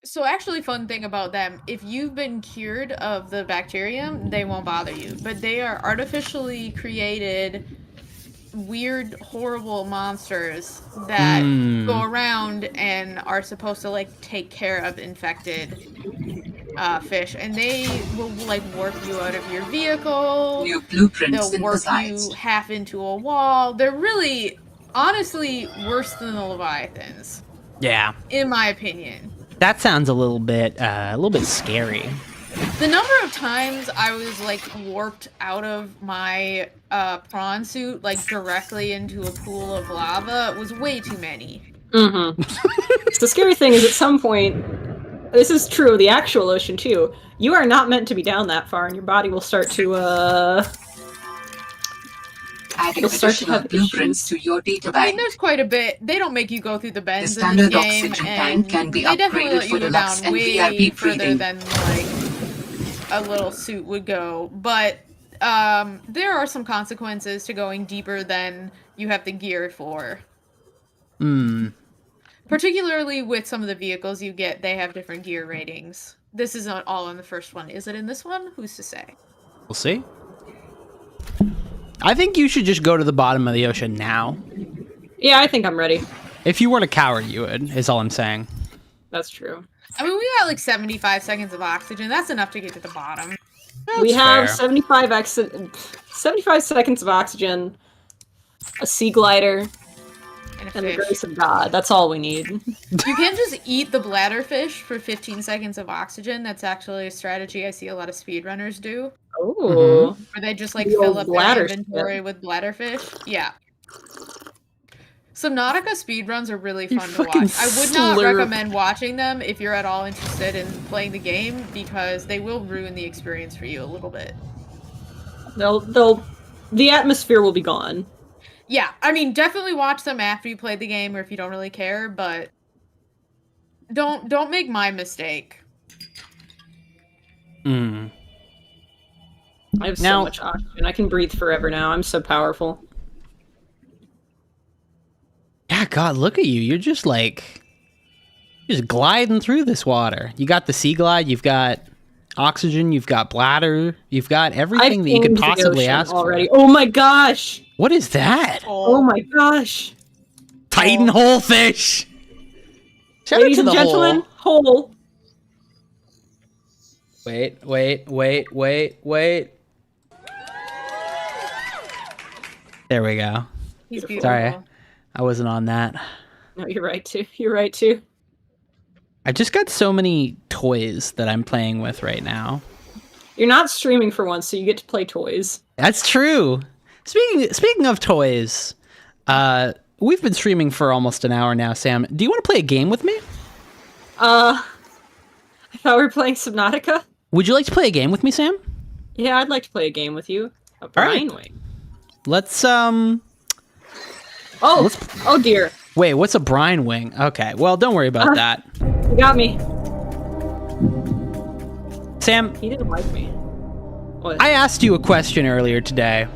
so actually fun thing about them. If you've been cured of the bacterium, they won't bother you. But they are artificially created, weird, horrible monsters that go around and are supposed to like take care of infected fish, and they will like warp you out of your vehicle. New blueprints They'll warp synthesized. you half into a wall. They're really, honestly, worse than the Leviathans, Yeah, in my opinion. that sounds a little bit scary. The number of times I was like warped out of my prawn suit, like directly into a pool of lava, was way too many. Mm-hmm. The scary thing is at some point, this is true of the actual ocean too, you are not meant to be down that far and your body will start to, Adding You'll start to additional have blueprints issues. to your data I mean, bank. there's quite a bit. They don't make you go through the bends The in this standard game, oxygen and tank can be they definitely upgraded let you for go deluxe down and way VIP further breathing. than like a little suit would go. But there are some consequences to going deeper than you have the gear for. Particularly with some of the vehicles you get, they have different gear ratings. This is not all in the first one. Is it in this one? Who's to say? We'll see. I think you should just go to the bottom of the ocean now. yeah, I think I'm ready. If you weren't a coward, you would, is all I'm saying. That's true. I mean, we got like 75 seconds of oxygen. That's enough to get to the bottom. We have fair. 75 seconds of oxygen, a sea glider, And a and the fish. grace of God. That's all we need. You can just eat the bladderfish for 15 seconds of oxygen. That's actually a strategy I see a lot of speedrunners do. Oh. Where they just like The fill old up their bladder inventory shit. with bladderfish. Yeah. Subnautica speedruns are really You fun to watch. fucking I would not slurp. recommend watching them if you're at all interested in playing the game, because they will ruin the experience for you a little bit. The atmosphere will be gone. Yeah, I mean, definitely watch them after you play the game or if you don't really care, but don't make my mistake. Mm. I have Now- so much oxygen. I can breathe forever now. I'm so powerful. Yeah, God, look at you. You're just like, just gliding through this water. You got the sea glide, you've got oxygen, you've got bladder, you've got everything that you could tamed the possibly ocean ask already. for. Oh my gosh! What is that? Oh my gosh! Titan hole fish. Shout out Ladies to and the gentlemen, hole. hole. Wait. There we go. He's beautiful. Sorry. I wasn't on that. No, you're right too. You're right too. I just got so many toys that I'm playing with right now. You're not streaming for once, so you get to play toys. That's true. Speaking of toys, we've been streaming for almost an hour now, Sam. Do you want to play a game with me? I thought we were playing Subnautica. Would you like to play a game with me, Sam? Yeah, I'd like to play a game with you. A All right. Brine Wing. Let's Oh dear. wait, what's a brine wing? Okay, well, don't worry about that. You got me. Sam, He didn't like me. What? I asked you a question earlier today.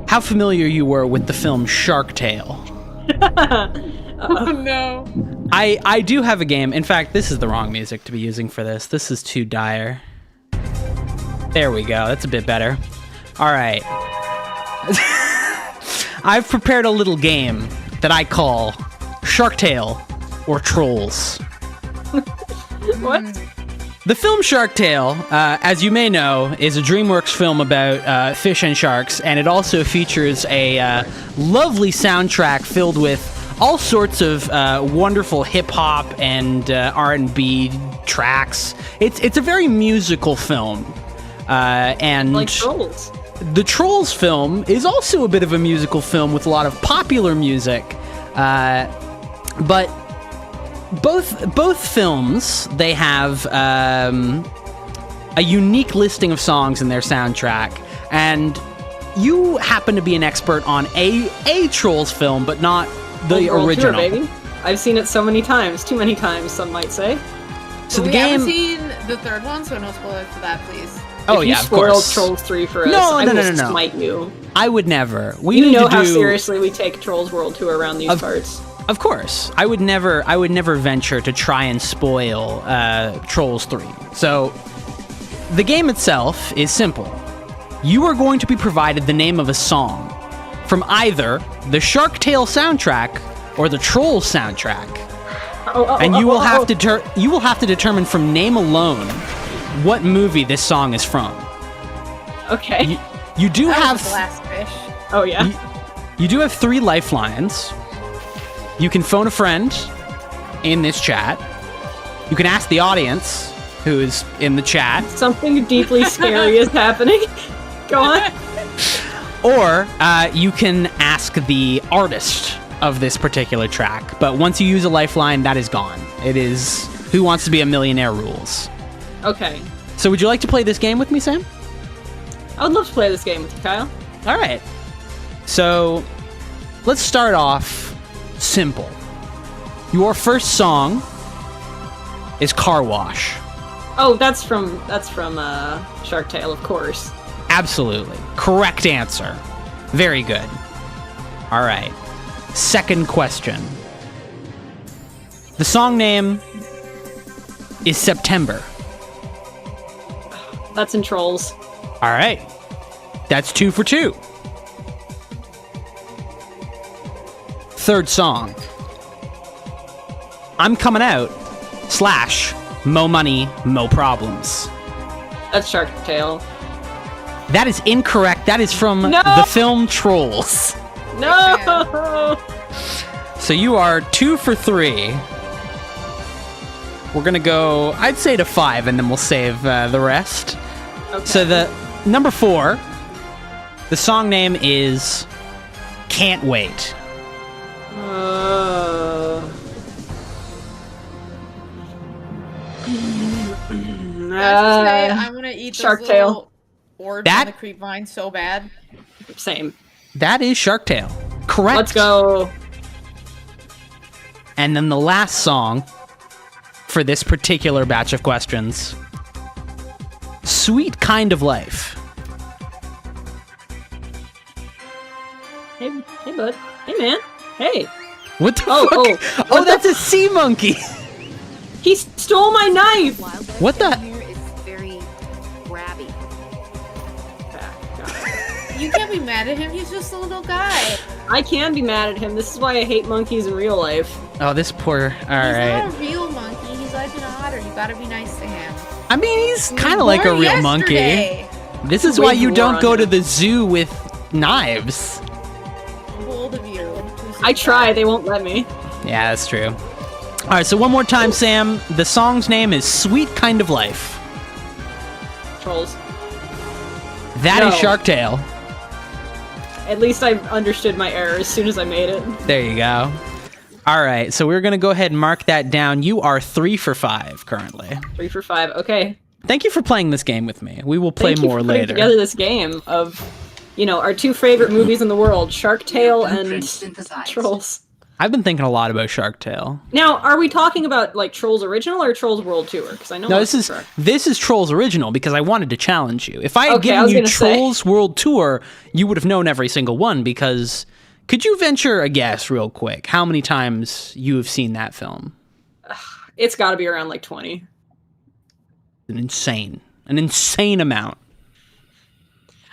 How familiar you were with the film Shark Tale? Oh no. I do have a game. In fact, this is the wrong music to be using for this. This is too dire. There we go. That's a bit better. All right. I've prepared a little game that I call Shark Tale or Trolls. What? The film Shark Tale, as you may know, is a DreamWorks film about fish and sharks, and it also features a lovely soundtrack filled with all sorts of wonderful hip-hop and R&B tracks. It's a very musical film. And Like Trolls. the Trolls film is also a bit of a musical film with a lot of popular music. But both films, they have a unique listing of songs in their soundtrack, and you happen to be an expert on a Trolls film, but not the World original. Tour, baby. I've seen it so many times, too many times, some might say. So we the game. haven't seen the third one, so no spoilers for that, please. Oh if yeah, you of spoiled course. Trolls 3 for us, No, I no, will no, no. smite you. I would never. We You need know to how do. seriously we take Trolls World Tour around these parts. Of course, I would never venture to try and spoil Trolls 3. So, the game itself is simple. You are going to be provided the name of a song from either the Shark Tale soundtrack or the Trolls soundtrack, and you will have to determine from name alone what movie this song is from. Okay. You do That have was the last fish. Oh, yeah? You do have 3 lifelines. You can phone a friend in this chat. You can ask the audience who is in the chat. Something deeply scary is happening. Go on. Or you can ask the artist of this particular track. But once you use a lifeline, that is gone. It is Who Wants to Be a Millionaire rules. Okay. So would you like to play this game with me, Sam? I would love to play this game with you, Kyle. All right. So let's start off simple. Your first song is Car Wash. Oh, that's from Shark Tale, of course. Absolutely. Correct answer. Very good. All right. Second question. The song name is September. That's in Trolls. All right. That's 2 for 2. Third song. I'm Coming Out / Mo Money, Mo Problems. That's Shark Tale. That is incorrect. That is from No! the film Trolls. No! So you are 2 for 3. We're gonna go, I'd say, to 5, and then we'll save the rest. Okay. So the number 4, the song name is Can't Wait. I want to eat Shark those Tale. little orbs That- on the creep vine so bad. Same. That is Shark Tale. Correct. Let's go. And then the last song for this particular batch of questions, Sweet Kind of Life. Hey, bud. Hey, man. Hey. What the Oh, fuck? oh, That's a sea monkey. He stole my knife! What the- Here is very grabby. You can't be mad at him. He's just a little guy. I can be mad at him. This is why I hate monkeys in real life. Oh, this poor. All He's right. not a real monkey. He's like an otter. You gotta be nice to him. I mean, he's He was kind of like a born real monkey. yesterday. This is Way why you more don't on go to him. the zoo with knives. Bold of you. I try, they won't let me. Yeah, that's true. All right, so one more time, Sam. The song's name is Sweet Kind of Life. Trolls. That is No. Shark Tale. At least I understood my error as soon as I made it. There you go. All right, so we're going to go ahead and mark that down. You are 3 for 5 currently. 3 for 5. Okay. Thank you for playing this game with me. We will play Thank you more for putting later. together this game of, our 2 favorite movies in the world, Shark Tale and Blueprint synthesized. Trolls. I've been thinking a lot about Shark Tale. Now, are we talking about like Trolls Original or Trolls World Tour? Because I know No, that's this is Trolls Original because I wanted to challenge you. If I had Okay, I given was you gonna say. Trolls World Tour, you would have known every single one because could you venture a guess real quick how many times you have seen that film? It's got to be around like 20. An insane amount.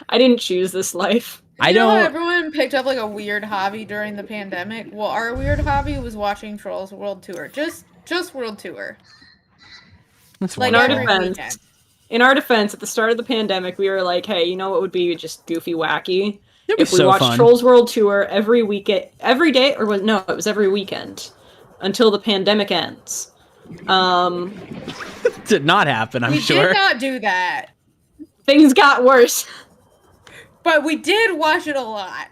I didn't choose this life. I You know how don't. everyone picked up like a weird hobby during the pandemic? Well, our weird hobby was watching Trolls World Tour. Just World Tour. That's Like our wonderful. every defense. weekend. In our defense, at the start of the pandemic, we were like, hey, you know what would be just goofy wacky? It'd be If we so watched fun. Trolls World Tour every weekend, every day, or was, no, it was every weekend until the pandemic ends. Did not happen, I'm We sure. did not do that. Things got worse. But we did watch it a lot.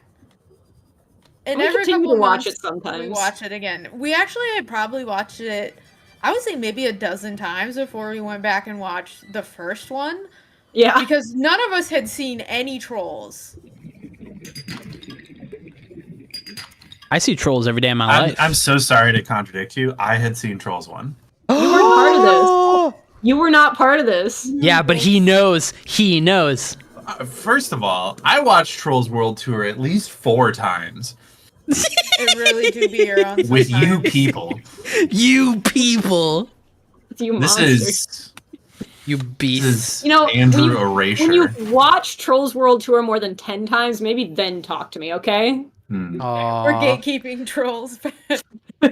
And We every continue couple to watch months, it sometimes. we watch it again. We actually had probably watched it, I would say maybe a dozen times before we went back and watched the first one. Yeah. Because none of us had seen any Trolls. I see trolls every day in my life. I'm so sorry to contradict you. I had seen Trolls 1. You weren't part of this. You were not part of this. Yeah, but he knows. He knows. First of all, I watched Trolls World Tour at least 4 times It really do be your own with you sometimes. people. You people. You This monsters. is You beasts. You know, Andrew when Erasure. you watch Trolls World Tour more than 10 times, maybe then talk to me, okay? Hmm. We're gatekeeping Trolls. I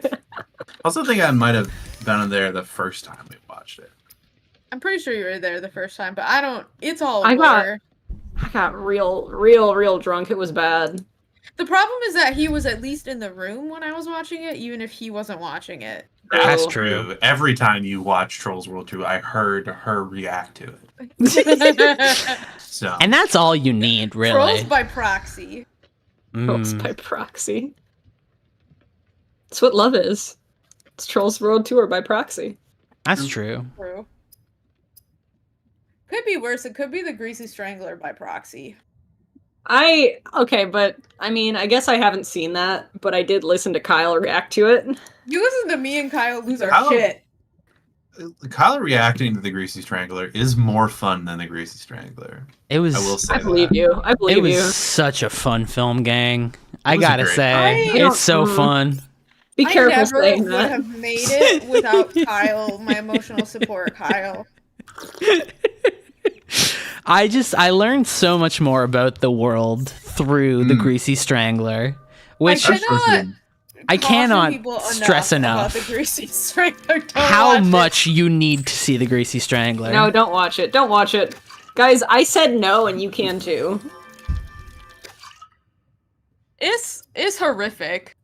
also think I might have been there the first time we watched it. I'm pretty sure you were there the first time, but I don't. It's all a I got- blur. I got real drunk. It was bad. The problem is that he was at least in the room when I was watching it, even if he wasn't watching it. That's So- true. Every time you watch Trolls World 2, I heard her react to it. So And that's all you need, Trolls really. by proxy. Trolls Mm. by proxy. That's what love is. It's Trolls World Tour by proxy. That's true. True. Could be worse. It could be the Greasy Strangler by proxy. Okay, but I mean, I guess I haven't seen that, but I did listen to Kyle react to it. You listen to me and Kyle lose our Kyle- shit. Kyle reacting to the Greasy Strangler is more fun than the Greasy Strangler. It was. I will say I believe that. you. I It believe was you. such a fun film, gang. I was a gotta great say, film. it's so fun. Be I careful never saying would that. have made it without Kyle, my emotional support, Kyle. I learned so much more about the world through the Greasy Strangler, which I cannot stress enough about the Greasy Strangler. Don't how watch it. much you need to see the Greasy Strangler. No, don't watch it. Don't watch it. Guys, I said no and you can too. It's horrific.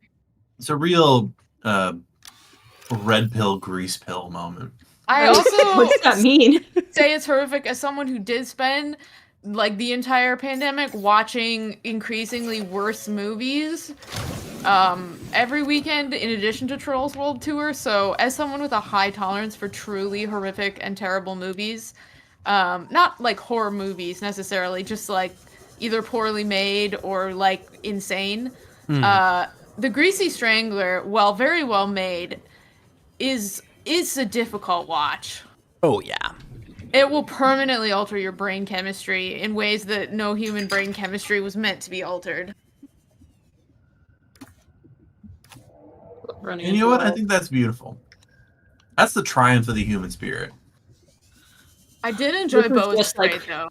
It's a real red pill, grease pill moment. I What also does that mean? say it's horrific as someone who did spend like the entire pandemic watching increasingly worse movies every weekend in addition to Trolls World Tour. So as someone with a high tolerance for truly horrific and terrible movies, not like horror movies necessarily, just like either poorly made or like insane, the Greasy Strangler, while very well made, is a difficult watch. Oh yeah. It will permanently alter your brain chemistry in ways that no human brain chemistry was meant to be altered. Running And you know into what? I a- think that's beautiful. That's the triumph of the human spirit. I did enjoy This is Bo's just like- trade though.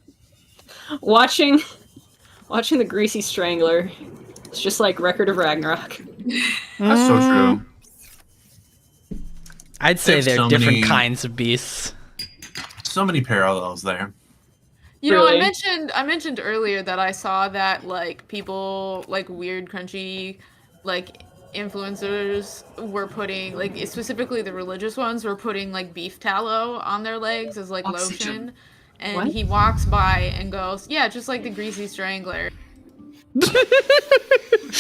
watching the Greasy Strangler. It's just like Record of Ragnarok. That's so true. I'd say There's they're so different many- kinds of beasts. So many parallels there. You know, Really? I mentioned earlier that I saw that like people like weird crunchy like influencers were putting like specifically the religious ones were putting like beef tallow on their legs as like Oxygen. lotion. And What? he walks by and goes, "Yeah, just like the Greasy Strangler."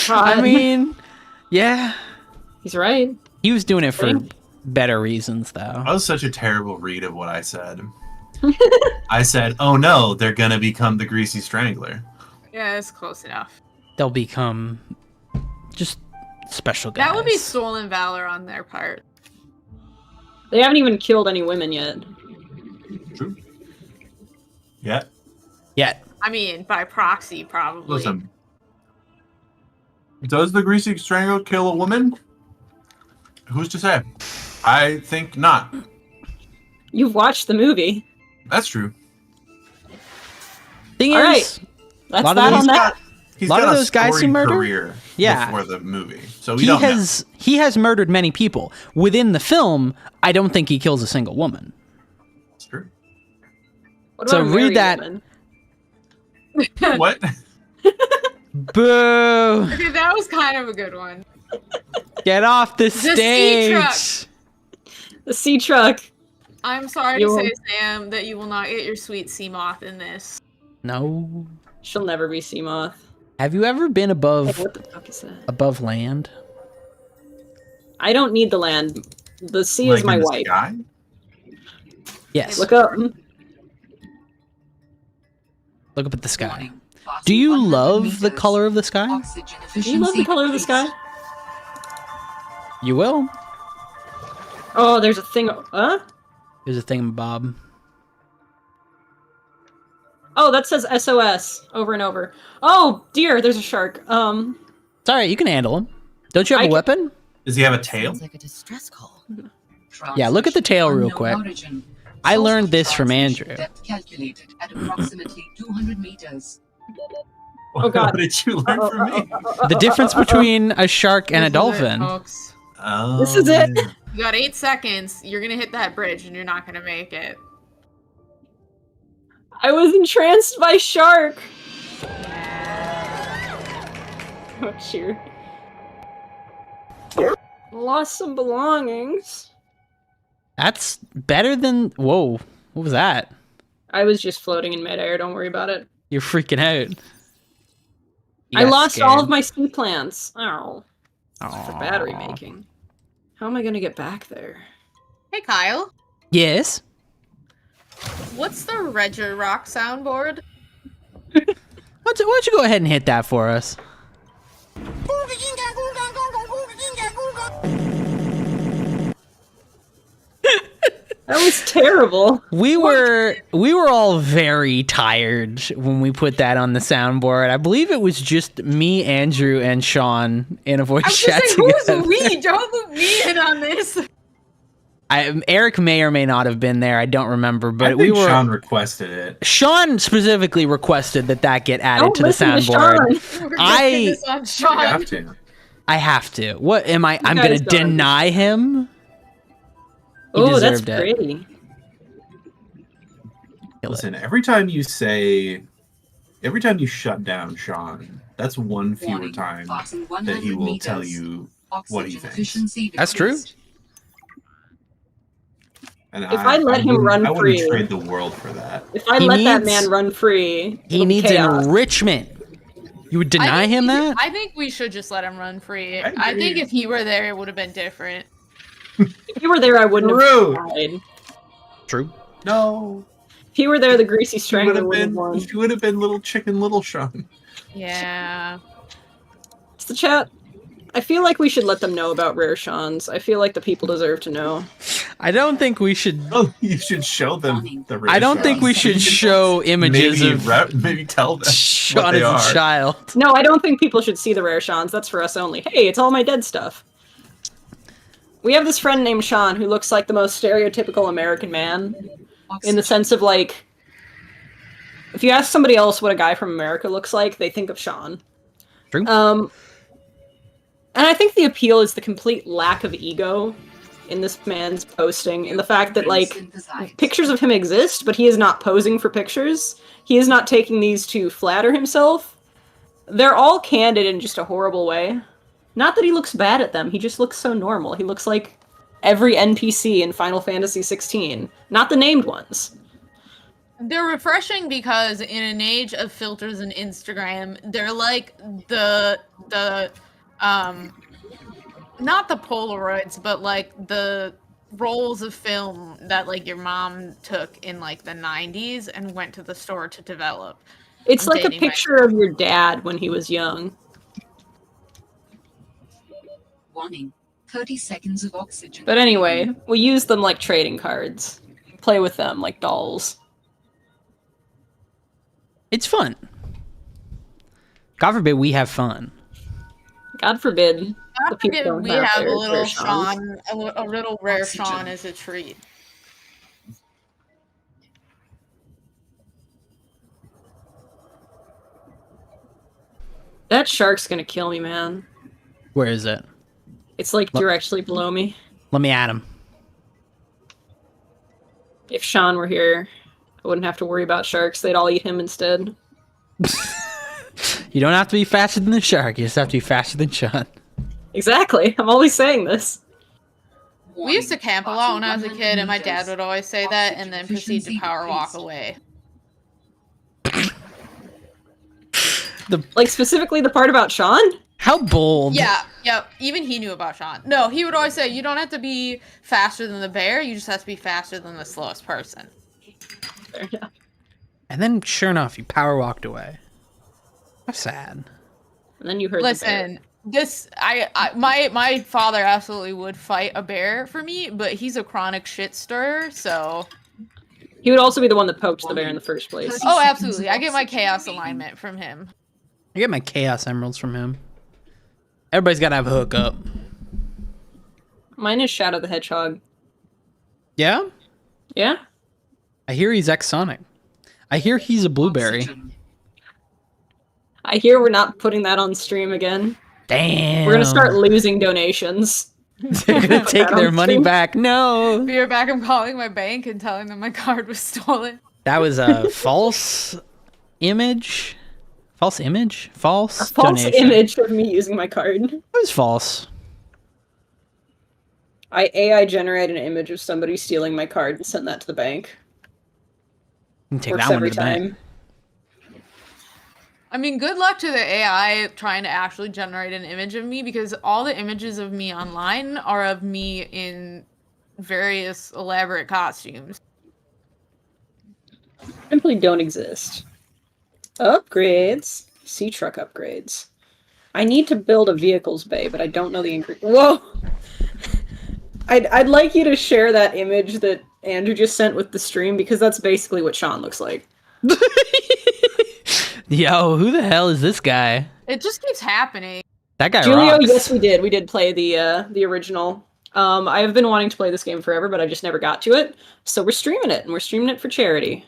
I mean, yeah, he's right. he was doing it for better reasons, though. That was such a terrible read of what I said. I said, "Oh no, they're gonna become the Greasy Strangler." Yeah, it's close enough. They'll become just special guys. That would be stolen valor on their part. They haven't even killed any women yet. True. Yeah. Yeah. I mean, by proxy, probably. Listen. Does the Greasy Strangler kill a woman? Who's to say? I think not. You've watched the movie. That's true. Thing All is, right. That's lot of that those- on that. He's lot got of a those guys who storied murder? career Yeah. before the movie, so we don't know. He has murdered many people. Within the film, I don't think he kills a single woman. It's true. What So about a read married that- woman? What? Boo! Okay, that was kind of a good one. Get off the sea stage! truck. The sea truck. I'm sorry You to will- say, Sam, that you will not get your sweet sea moth in this. No. She'll never be sea moth. Have you ever been Hey, above what the fuck is that? above land? I don't need the land. The sea is Like my in the wife. sky? Yes. Look up. Look up at the sky. Warning. Passing Do you 100 love the meters. color of the sky? Oxygen Do you efficiency love the color of the sky? decreased. You will. Oh, there's a thing. Huh? There's a thing, Bob. Oh, that says SOS over and over. Oh dear, there's a shark. It's all right. You can handle him. Don't you have I a can- weapon? Does he have a tail? Sounds like a distress call. Yeah, look at the tail real Unknown quick. origin. I Source learned of this from transmission Andrew. depth calculated at approximately 200 meters. Oh, God. What did you learn from me? The difference between a shark and a This is it, dolphin. folks. Oh, This is it. yeah. You got 8 seconds. You're gonna hit that bridge, and you're not gonna make it. I was entranced by shark. Oh, cheer. Lost some belongings. That's better than. Whoa. What was that? I was just floating in midair. Don't worry about it. You're freaking out. You I got lost scared. all of my sea plants. Oh, for Aw. battery making. How am I gonna get back there? Hey, Kyle. Yes. What's the Redger Rock soundboard? Why don't you go ahead and hit that for us? That was terrible. We were all very tired when we put that on the soundboard. I believe it was just me, Andrew, and Sean in a voice I was chat just saying, together. who's we? Don't loop me in on this. Eric may or may not have been there. I don't remember, but I we think were. Sean requested it. Sean specifically requested that get added Don't to the listen to soundboard. Sean. We're I- getting this on You Sean. have to. I have to. What am I? I'm gonna guys don't deny him. He Oh, that's deserved it. pretty. Kill it. Listen, every time you shut down Sean, that's one fewer Warning. time Passing that 100 he will meters. tell you what he Oxygen thinks. efficiency That's true. decreased. And If I let him wouldn't- run I wouldn't free- trade the world for that. If I He let that needs- man run free, He it'll be needs chaos. enrichment. You would deny him that? I think we should just let him run free. I I think agree. if he were there, it would have been different. If you were there, I wouldn't Rude. have died. True. No, If he were there, the greasy he would strangler have would have been. won. He would have been little chicken, little Sean. Yeah. It's the chat. I feel like we should let them know about rare Shawns. I feel like the people deserve to know. I don't think we should. Oh, you should show them the. I don't think we should show images maybe of maybe tell them Sean what they as a are. child. No, I don't think people should see the rare Shawns. That's for us only. Hey, it's all my dead stuff. We have this friend named Sean who looks like the most stereotypical American man in the sense of like, if you ask somebody else what a guy from America looks like, they think of Sean. True. And I think the appeal is the complete lack of ego in this man's posting, and the fact that like Synthesized. pictures of him exist, but he is not posing for pictures. He is not taking these to flatter himself. They're all candid in just a horrible way. Not that he looks bad at them, he just looks so normal. He looks like every NPC in Final Fantasy XVI, not the named ones. They're refreshing because in an age of filters and Instagram, they're like the not the Polaroids, but like the rolls of film that like your mom took in like the 90s and went to the store to develop. It's I'm like a dating picture of your dad when he was young. Warning. 30 seconds of oxygen. But anyway, we use them like trading cards. Play with them like dolls. It's fun. God forbid we have fun. God forbid. God The people forbid don't we have have their a little rare Shawns. Sean, a little rare Oxygen. Sean as a treat. That shark's gonna kill me, man. Where is it? It's like directly below me. Let me at him. If Sean were here, I wouldn't have to worry about sharks. They'd all eat him instead. You don't have to be faster than the shark. You just have to be faster than Sean. Exactly. I'm always saying this. We used to camp a lot when I was a kid, and my dad would always say that, and then proceed to power walk away. Like, specifically the part about Sean? How bold. Yeah, yep. Even he knew about Sean. No, he would always say, you don't have to be faster than the bear, you just have to be faster than the slowest person. Fair enough. And then, sure enough, you power walked away. How sad. And then you heard Listen, my father absolutely would fight a bear for me, but he's a chronic shit stirrer, so... He would also be the one that poked the bear in the first place. Oh, absolutely. I get my chaos alignment from him. I get my chaos emeralds from him. Everybody's got to have a hookup. Mine is Shadow the Hedgehog. Yeah? Yeah? I hear he's ex-Sonic. I hear he's a blueberry. I hear we're not putting that on stream again. Damn. We're gonna start losing donations. They're gonna take their money back. No. Be right back. I'm calling my bank and telling them my card was stolen. That was a false image. False image? False A false donation. image of me using my card. It was false. I AI generate an image of somebody stealing my card and send that to the bank. You can take Works that one every to the bank. time. I mean, good luck to the AI trying to actually generate an image of me, because all the images of me online are of me in various elaborate costumes. Simply don't exist. Upgrades. Sea truck upgrades. I need to build a vehicles bay, but I don't know the ingredient. Whoa! I'd like you to share that image that Andrew just sent with the stream, because that's basically what Sean looks like. Yo, who the hell is this guy? It just keeps happening. That guy Julio, rocks. yes, we did. We did play the original. I have been wanting to play this game forever, but I just never got to it. So we're streaming it, and we're streaming it for charity.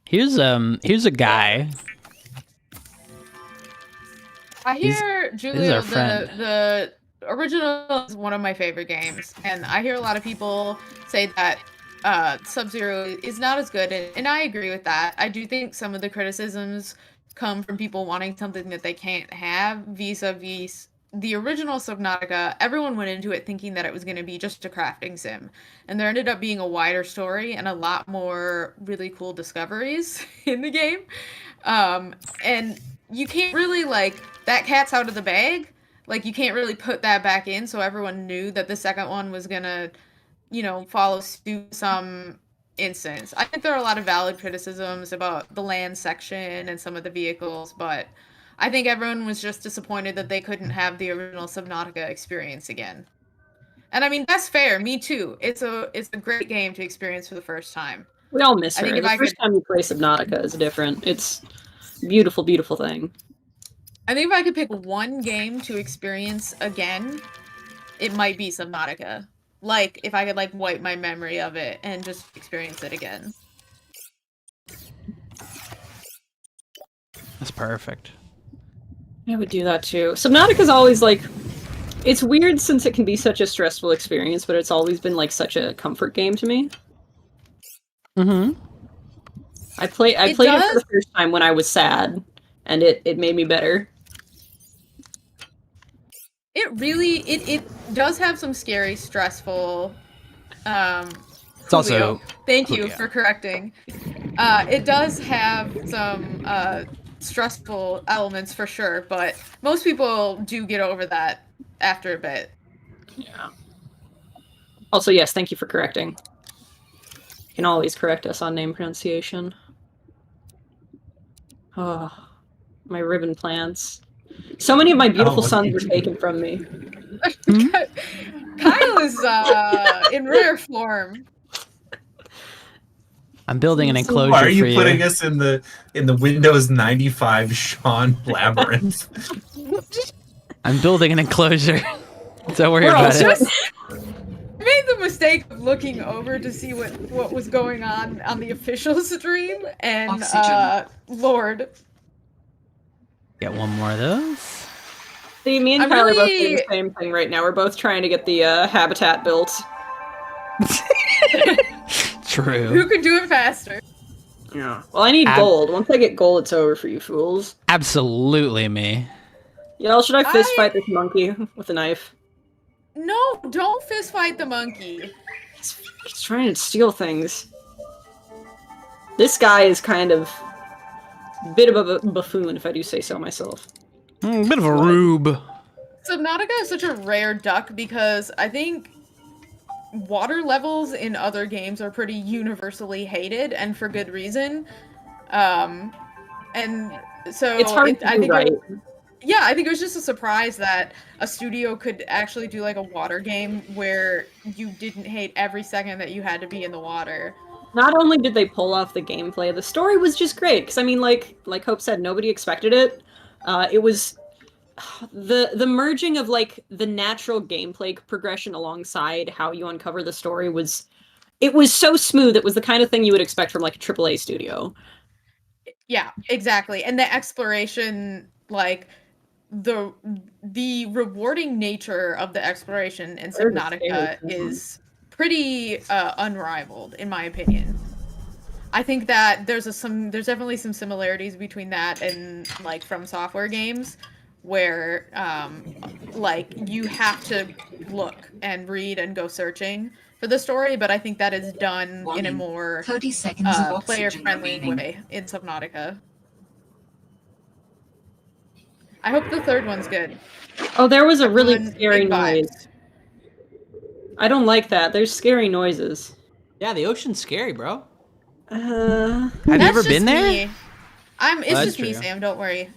Here's a guy. I hear, our Julio, friend. the original is one of my favorite games, and I hear a lot of people say that Sub-Zero is not as good, and I agree with that. I do think some of the criticisms come from people wanting something that they can't have, vis-a-vis the original Subnautica. Everyone went into it thinking that it was going to be just a crafting sim, and there ended up being a wider story and a lot more really cool discoveries in the game. And you can't really, like, that cat's out of the bag. Like, you can't really put that back in, so everyone knew that the second one was gonna, you know, follow suit some instance. I think there are a lot of valid criticisms about the land section and some of the vehicles, but I think everyone was just disappointed that they couldn't have the original Subnautica experience again. And I mean, that's fair. Me too. It's a great game to experience for the first time. We all miss I her. think if The I first time you play Subnautica is different. It's a beautiful, beautiful thing. I think if I could pick one game to experience again, it might be Subnautica. Like, if I could, like, wipe my memory of it and just experience it again. That's perfect. I would do that too. Subnautica's always like, it's weird since it can be such a stressful experience, but it's always been like such a comfort game to me. Mm-hmm. I played it for the first time when I was sad, and it made me better. It really, it does have some scary, stressful, It's also thank you Julio. for correcting. It does have some stressful elements for sure, but most people do get over that after a bit. Yeah. Also, yes, thank you for correcting. You can always correct us on name pronunciation. Oh, my ribbon plants. So many of my beautiful sons were taken from me. Kyle is in rare form. I'm building an enclosure Why are for you putting us in the Windows 95 Sean labyrinth? I'm building an enclosure. Don't worry We're all about it. I made the mistake of looking over to see what was going on the official stream, and Lord. Get one more of those. See, me and I'm Kyle are both really- doing the same thing right now. We're both trying to get the habitat built. True. Who could do it faster? Yeah. Well, I need gold. Once I get gold, it's over for you fools. Absolutely me. Y'all, should I fist fight this monkey with a knife? No, don't fist fight the monkey. He's trying to steal things. This guy is kind of a bit of a buffoon, if I do say so myself. Bit of a rube. Subnautica is such a rare duck because I think water levels in other games are pretty universally hated, and for good reason. And so It's hard to do right. I think it was just a surprise that a studio could actually do like a water game where you didn't hate every second that you had to be in the water. Not only did they pull off the gameplay, the story was just great. Because I mean, like Hope said, nobody expected it. It was the merging of like the natural gameplay progression alongside how you uncover the story was so smooth. It was the kind of thing you would expect from like a AAA studio. Yeah, exactly. And the exploration, like the rewarding nature of the exploration in Subnautica is pretty unrivaled, in my opinion. I think that there's definitely some similarities between that and like From Software games, where like you have to look and read and go searching for the story, but I think that is done in a more 30 seconds of oxygen player-friendly remaining. way in Subnautica. I hope the third one's good. Oh, there was a really Everyone, scary big vibes. noise. I don't like that. There's scary noises. Yeah, the ocean's scary, bro. Uh, Have you That's ever been just there? me. It's That's just me, true. Sam. Don't worry.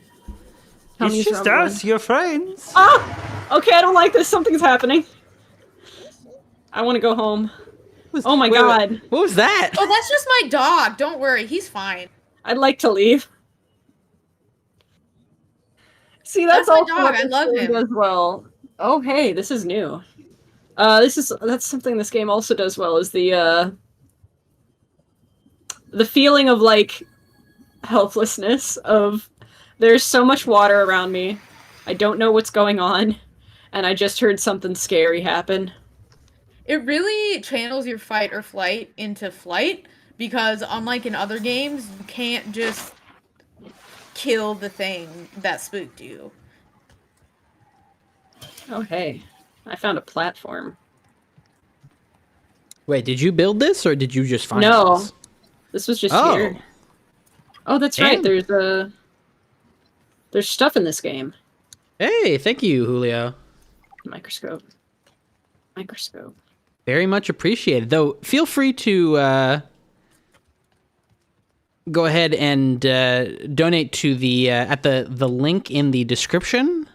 tell me something. your friends. Ah! Okay, I don't like this. Something's happening. I want to go home. Oh my god. What was that? Oh, that's just my dog. Don't worry, he's fine. I'd like to leave. See, That's my also dog, what I this love game him. does well. Oh, hey, this is new. That's something this game also does well, is the feeling of like helplessness of there's so much water around me. I don't know what's going on, and I just heard something scary happen. It really channels your fight or flight into flight, because unlike in other games, you can't just kill the thing that spooked you. Oh, hey. I found a platform. Wait, did you build this or did you just find No. this? This was just Oh. here. Oh, that's right. There's stuff in this game. Hey, thank you, Julio. Microscope. Very much appreciated. Though, feel free to go ahead and donate to the at the link in the description.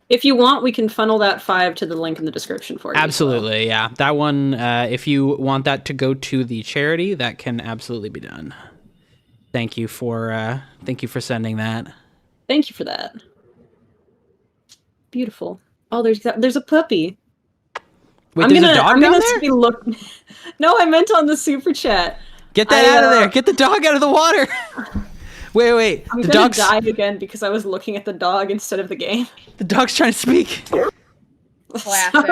If you want, we can funnel that 5 to the link in the description for you. Absolutely, yeah. That one, if you want that to go to the charity, that can absolutely be done. Thank you for sending that. Thank you for that. Beautiful. Oh, there's a puppy. Wait, there's a dog down there? Be No, I meant on the super chat. Get that out of there! Get the dog out of the water! Wait. I'm The gonna dog's die again because I was looking at the dog instead of the game. the dog's trying to speak. Classic.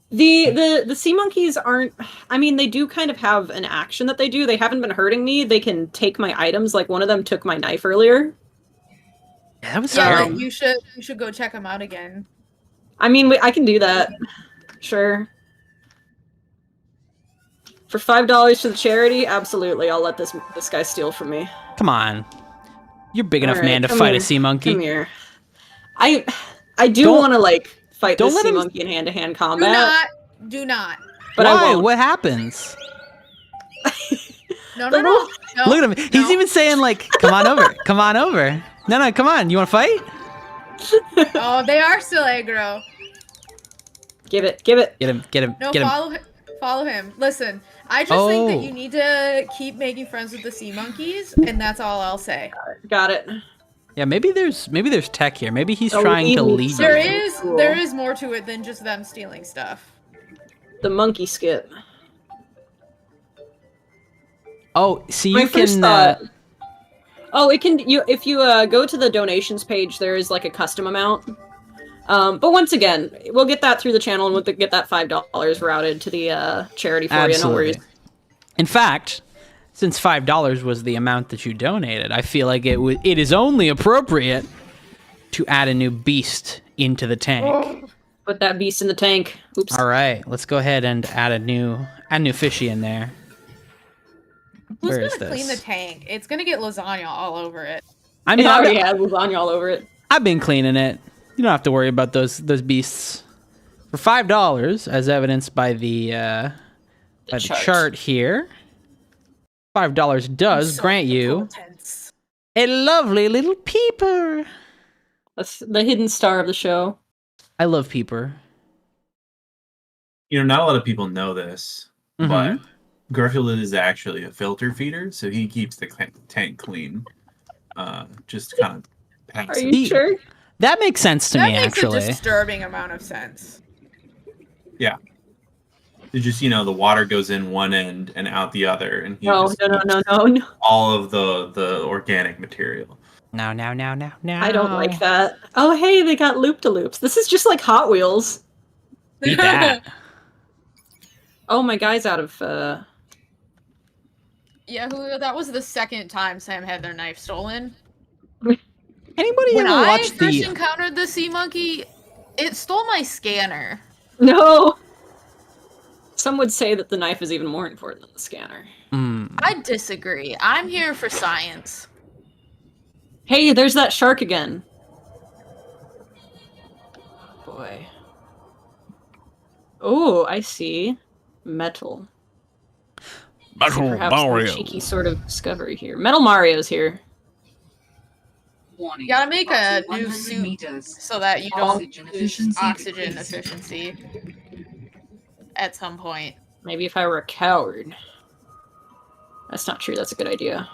The sea monkeys aren't. I mean, they do kind of have an action that they do. They haven't been hurting me. They can take my items. Like one of them took my knife earlier. Yeah, that was Yeah, scary. you should go check him out again. I mean, I can do that. Sure. For $5 to the charity, absolutely. I'll let this guy steal from me. Come on, you're big enough All right, man to come fight here. a sea monkey. Come here. I do Don't- want to like fight don't this let sea him- monkey in hand-to-hand combat. Do not. But Why? I won't. What happens? No. Look at him. He's even saying like, "Come on over. Come on over." No, come on. You want to fight? Oh, they are still aggro. Give it. Get him. No, Get him. follow him. Listen, I just think that Oh. you need to keep making friends with the sea monkeys, and that's all I'll say. Got it. Yeah, maybe there's tech here. Maybe he's Oh, trying to maybe. lead There you. is Cool. there is more to it than just them stealing stuff. The monkey skit. Oh, see, My you first can. thought. Oh, it can. If you go to the donations page, there is like a custom amount. But once again, we'll get that through the channel, and we'll get that $5 routed to the charity for you. No worries. In fact, since $5 was the amount that you donated, I feel like it is only appropriate to add a new beast into the tank. Put that beast in the tank. Oops. All right, let's go ahead and add a new fishy in there. Who's Where is gonna clean the this? tank? It's gonna get lasagna all over it. I It mean, already had lasagna all over it. I've been cleaning it. You don't have to worry about those beasts. For $5, as evidenced by the chart here, $5 does grant you a lovely little peeper. That's the hidden star of the show. I love peeper. You know, not a lot of people know this, but Garfield is actually a filter feeder, so he keeps the tank clean. Just kind of pass Are it. you sure? That makes sense to me, actually. That makes a disturbing amount of sense. Yeah. It's just, the water goes in one end and out the other, and he No. just keeps all of the organic material. No. I don't like that. Oh, hey, they got loop-de-loops. This is just like Hot Wheels. Beat that. Oh, my guy's out of, Yeah, Julio, that was the second time Sam had their knife stolen. Anybody When ever I watched first encountered the sea monkey, it stole my scanner. No! Some would say that the knife is even more important than the scanner. I disagree. I'm here for science. Hey, there's that shark again. Boy. Oh, I see. Metal. Perhaps a cheeky sort of discovery here. Metal Mario's here. Warning. You gotta make a Approximately new 100 suit meters. so that you don't Oxygen lose efficiency oxygen decreased. efficiency at some point. Maybe if I were a coward. That's not true, that's a good idea.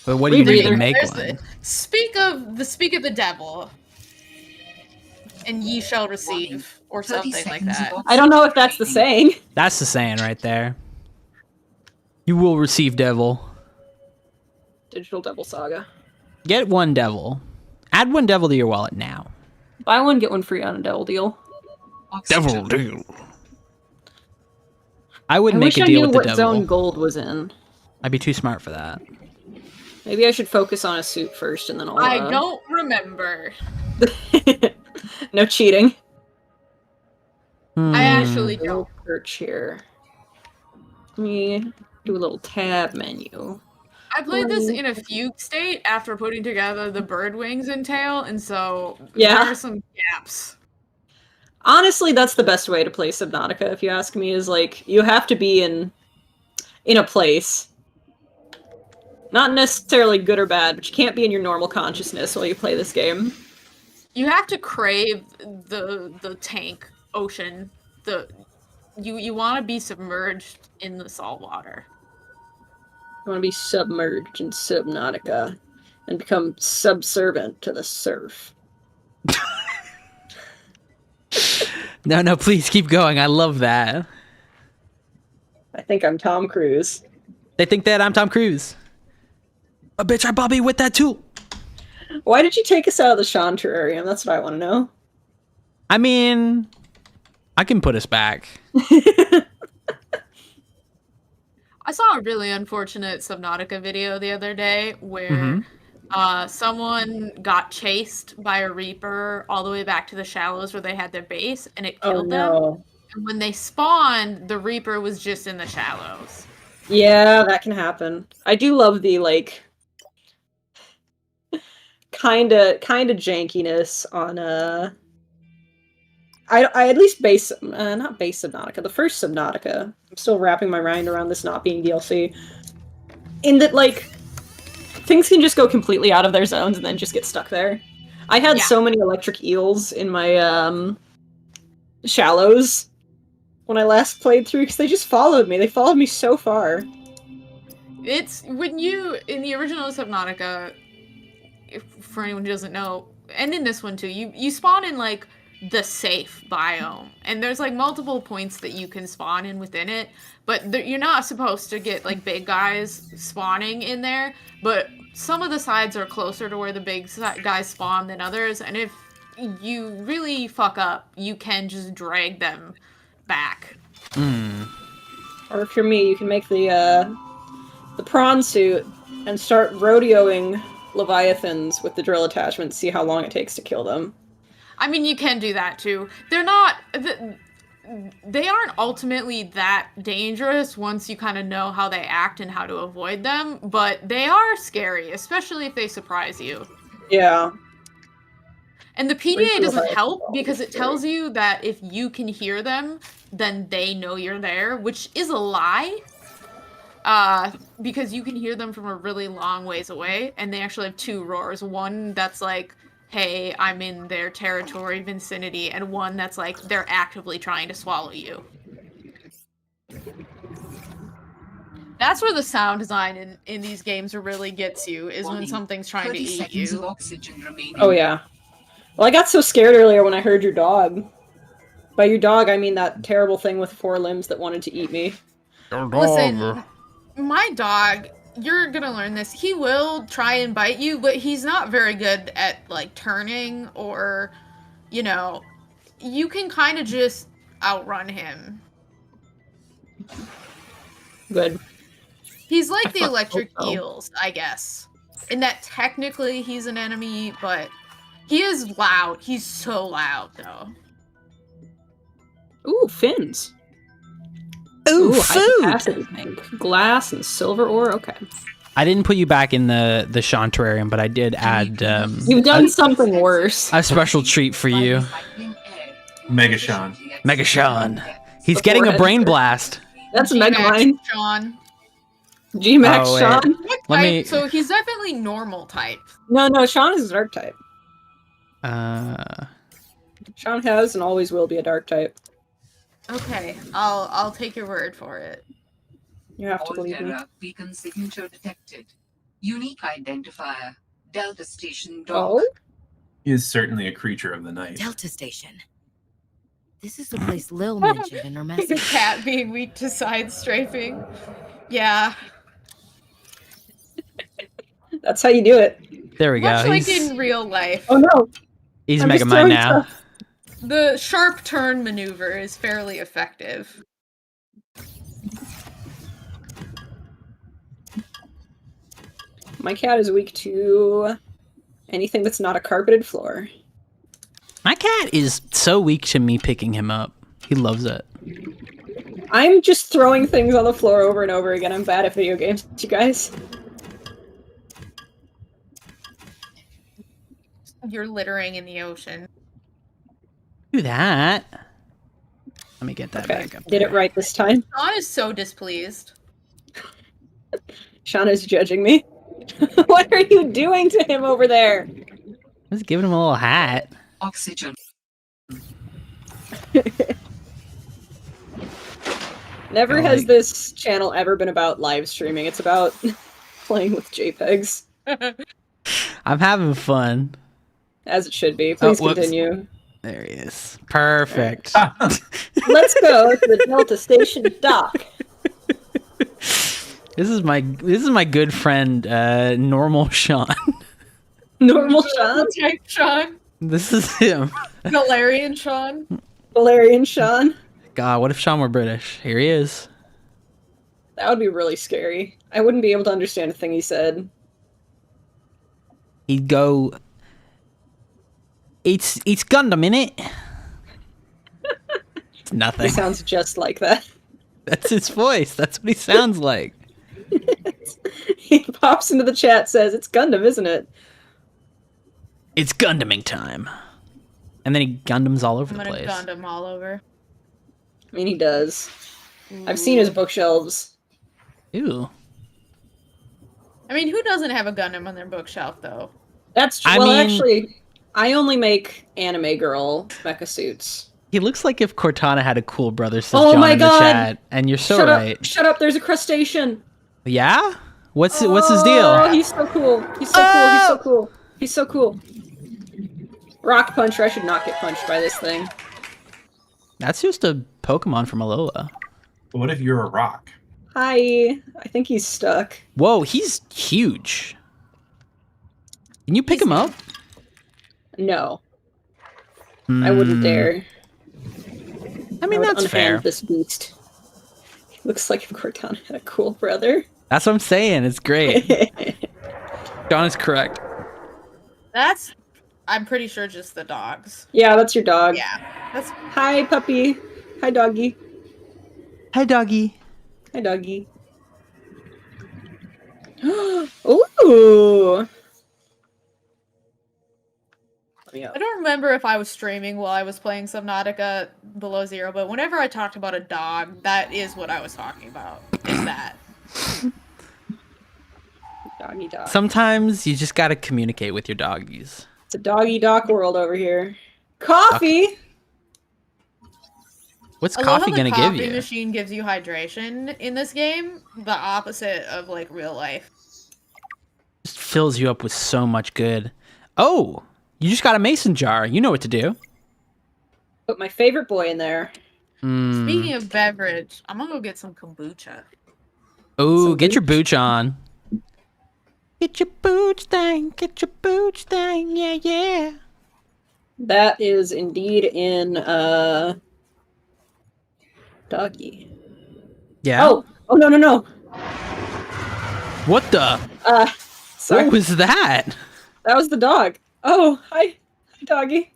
But what do you need to Rebreather. make There's one? Speak of the devil, and ye shall receive, or 30 something like seconds that. of I don't know if that's the saying. That's the saying right there. You will receive devil. Digital Devil Saga. Get one devil. Add one devil to your wallet now. Buy one, get one free on a devil deal. oxygen. deal. I would I make wish a I deal knew with the what devil. zone gold was in. I'd be too smart for that. Maybe I should focus on a suit first and then I'll... I don't remember. No cheating. I actually No don't. search here. Let me do a little tab menu. I played this in a fugue state after putting together the bird wings and tail, and so Yeah. there are some gaps. Honestly, that's the best way to play Subnautica, if you ask me, is like, you have to be in a place. Not necessarily good or bad, but you can't be in your normal consciousness while you play this game. You have to crave the tank ocean. You want to be submerged in the salt water. You want to be submerged in Subnautica and become subservient to the surf. No, please keep going. I love that. I think I'm Tom Cruise. They think that I'm Tom Cruise. A bitch, I Bobby with that too. Why did you take us out of the Sean terrarium? That's what I want to know. I mean, I can put us back. I saw a really unfortunate Subnautica video the other day where someone got chased by a Reaper all the way back to the shallows where they had their base, and it killed them. And when they spawned, the Reaper was just in the shallows. Yeah, that can happen. I do love the, like, kinda jankiness on, I at least not base Subnautica, the first Subnautica. I'm still wrapping my mind around this not being DLC. In that, like, things can just go completely out of their zones and then just get stuck there. I had so many electric eels in my, shallows when I last played through, because they just followed me. They followed me so far. It's when you, in the original Subnautica, for anyone who doesn't know, and in this one too, you spawn in, like, the safe biome. And there's like multiple points that you can spawn in within it, but you're not supposed to get like big guys spawning in there, but some of the sides are closer to where the big guys spawn than others, and if you really fuck up, you can just drag them back. Or if you're me, you can make the prawn suit and start rodeoing leviathans with the drill attachment, see how long it takes to kill them. I mean, you can do that too. They're not... They aren't ultimately that dangerous once you kind of know how they act and how to avoid them, but they are scary, especially if they surprise you. Yeah. And the PDA doesn't help because it tells you that if you can hear them, then they know you're there, which is a lie. Because you can hear them from a really long ways away, and they actually have two roars. One that's like, hey, I'm in their territory vicinity, and one that's like, they're actively trying to swallow you. That's where the sound design in these games really gets you, is when something's trying to eat you. Oh yeah. Well, I got so scared earlier when I heard your dog. By your dog, I mean that terrible thing with 4 limbs that wanted to eat me. Listen, my dog, you're gonna learn this. He will try and bite you, but he's not very good at, like, turning or, you know, you can kind of just outrun him. Good. He's like the electric eels, I guess. In that technically he's an enemy, but he is loud. He's so loud, though. Ooh, fins. Ooh, food! Acid tank. Glass and silver ore, okay. I didn't put you back in the Shanterarium, but I did add You've done something worse. a special treat for you. Megashawn. Megashawn. He's getting a brain blast. That's G-Max Megamind. Sean. G-Max Oh, wait. Sean? What Let type? me- So he's definitely normal type. No, Sean is a dark type. Uh, Sean has and always will be a dark type. Okay, I'll take your word for it. You have to believe me. Anera beacon signature detected. Unique identifier. Delta Station dock. Oh? He is certainly a creature of the night. Delta Station. This is the place Lil mentioned in her The message. cat being weak to side strafing. Yeah. That's how you do it. there we go. Much like He's, in real life. Oh no! he's I'm just Megamind throwing now. stuff. The sharp turn maneuver is fairly effective. My cat is weak to anything that's not a carpeted floor. My cat is so weak to me picking him up. He loves it. I'm just throwing things on the floor over and over again. I'm bad at video games, you guys. You're littering in the ocean. Do that. Let me get that Okay, back up. did it right this time. Sean is so displeased. Sean is judging me. What are you doing to him over there? Just giving him a little hat. Oxygen. Never has this channel ever been about live streaming. It's about playing with JPEGs. I'm having fun. As it should be. Please whoops. continue. There he is. Perfect. Let's go to the Delta Station dock. This is my good friend Normal Sean. Normal Sean? Type Sean. This is him. Valerian Sean. Valerian Sean? God, what if Sean were British? Here he is. That would be really scary. I wouldn't be able to understand a thing he said. He'd go. It's Gundam, innit? It's nothing. He sounds just like that. That's his voice. That's what he sounds like. He pops into the chat, says, "It's Gundam, isn't it?" It's Gundaming time. And then he Gundams all over I'm the gonna place. Gundam all over. I mean, he does. I've seen his bookshelves. Ew. I mean, who doesn't have a Gundam on their bookshelf, though? That's true. I Well, mean- actually, I only make anime girl mecha suits. He looks like if Cortana had a cool brother, says Oh John my in the God! chat. And you're so Shut right. up! Shut up! There's a crustacean. Yeah? What's his Oh, deal? he's so cool. He's so cool. He's so cool. He's so cool. Rock puncher. I should not get punched by this thing. That's just a Pokemon from Alola. But what if you're a rock? Hi. I think he's stuck. Whoa, he's huge. Can you pick him up? No. I wouldn't dare. I mean, that's fair. This beast. He looks like if Cortana had a cool brother. That's what I'm saying. It's great. John is correct. That's, I'm pretty sure, just the dogs. Yeah, that's your dog. Yeah. That's Hi, puppy. Hi, doggy. Hi, doggy. Hi, doggy. Ooh. I don't remember if I was streaming while I was playing Subnautica Below Zero, but whenever I talked about a dog, that is what I was talking about. Is that. Doggy dog. Sometimes you just gotta communicate with your doggies. It's a doggy dock world over here. Coffee! What's I love coffee how gonna the give coffee you? machine gives you hydration in this game. The opposite of, like, real life. Just fills you up with so much good. Oh, you just got a mason jar. You know what to do. Put my favorite boy in there. Speaking of beverage, I'm gonna go get some kombucha. Oh, get your booch on. Get your booch thing. Get your booch thing. Yeah, yeah. That is indeed in, doggy. Yeah. Oh, no. What the? Sorry. What was that? That was the dog. Oh, hi, doggy.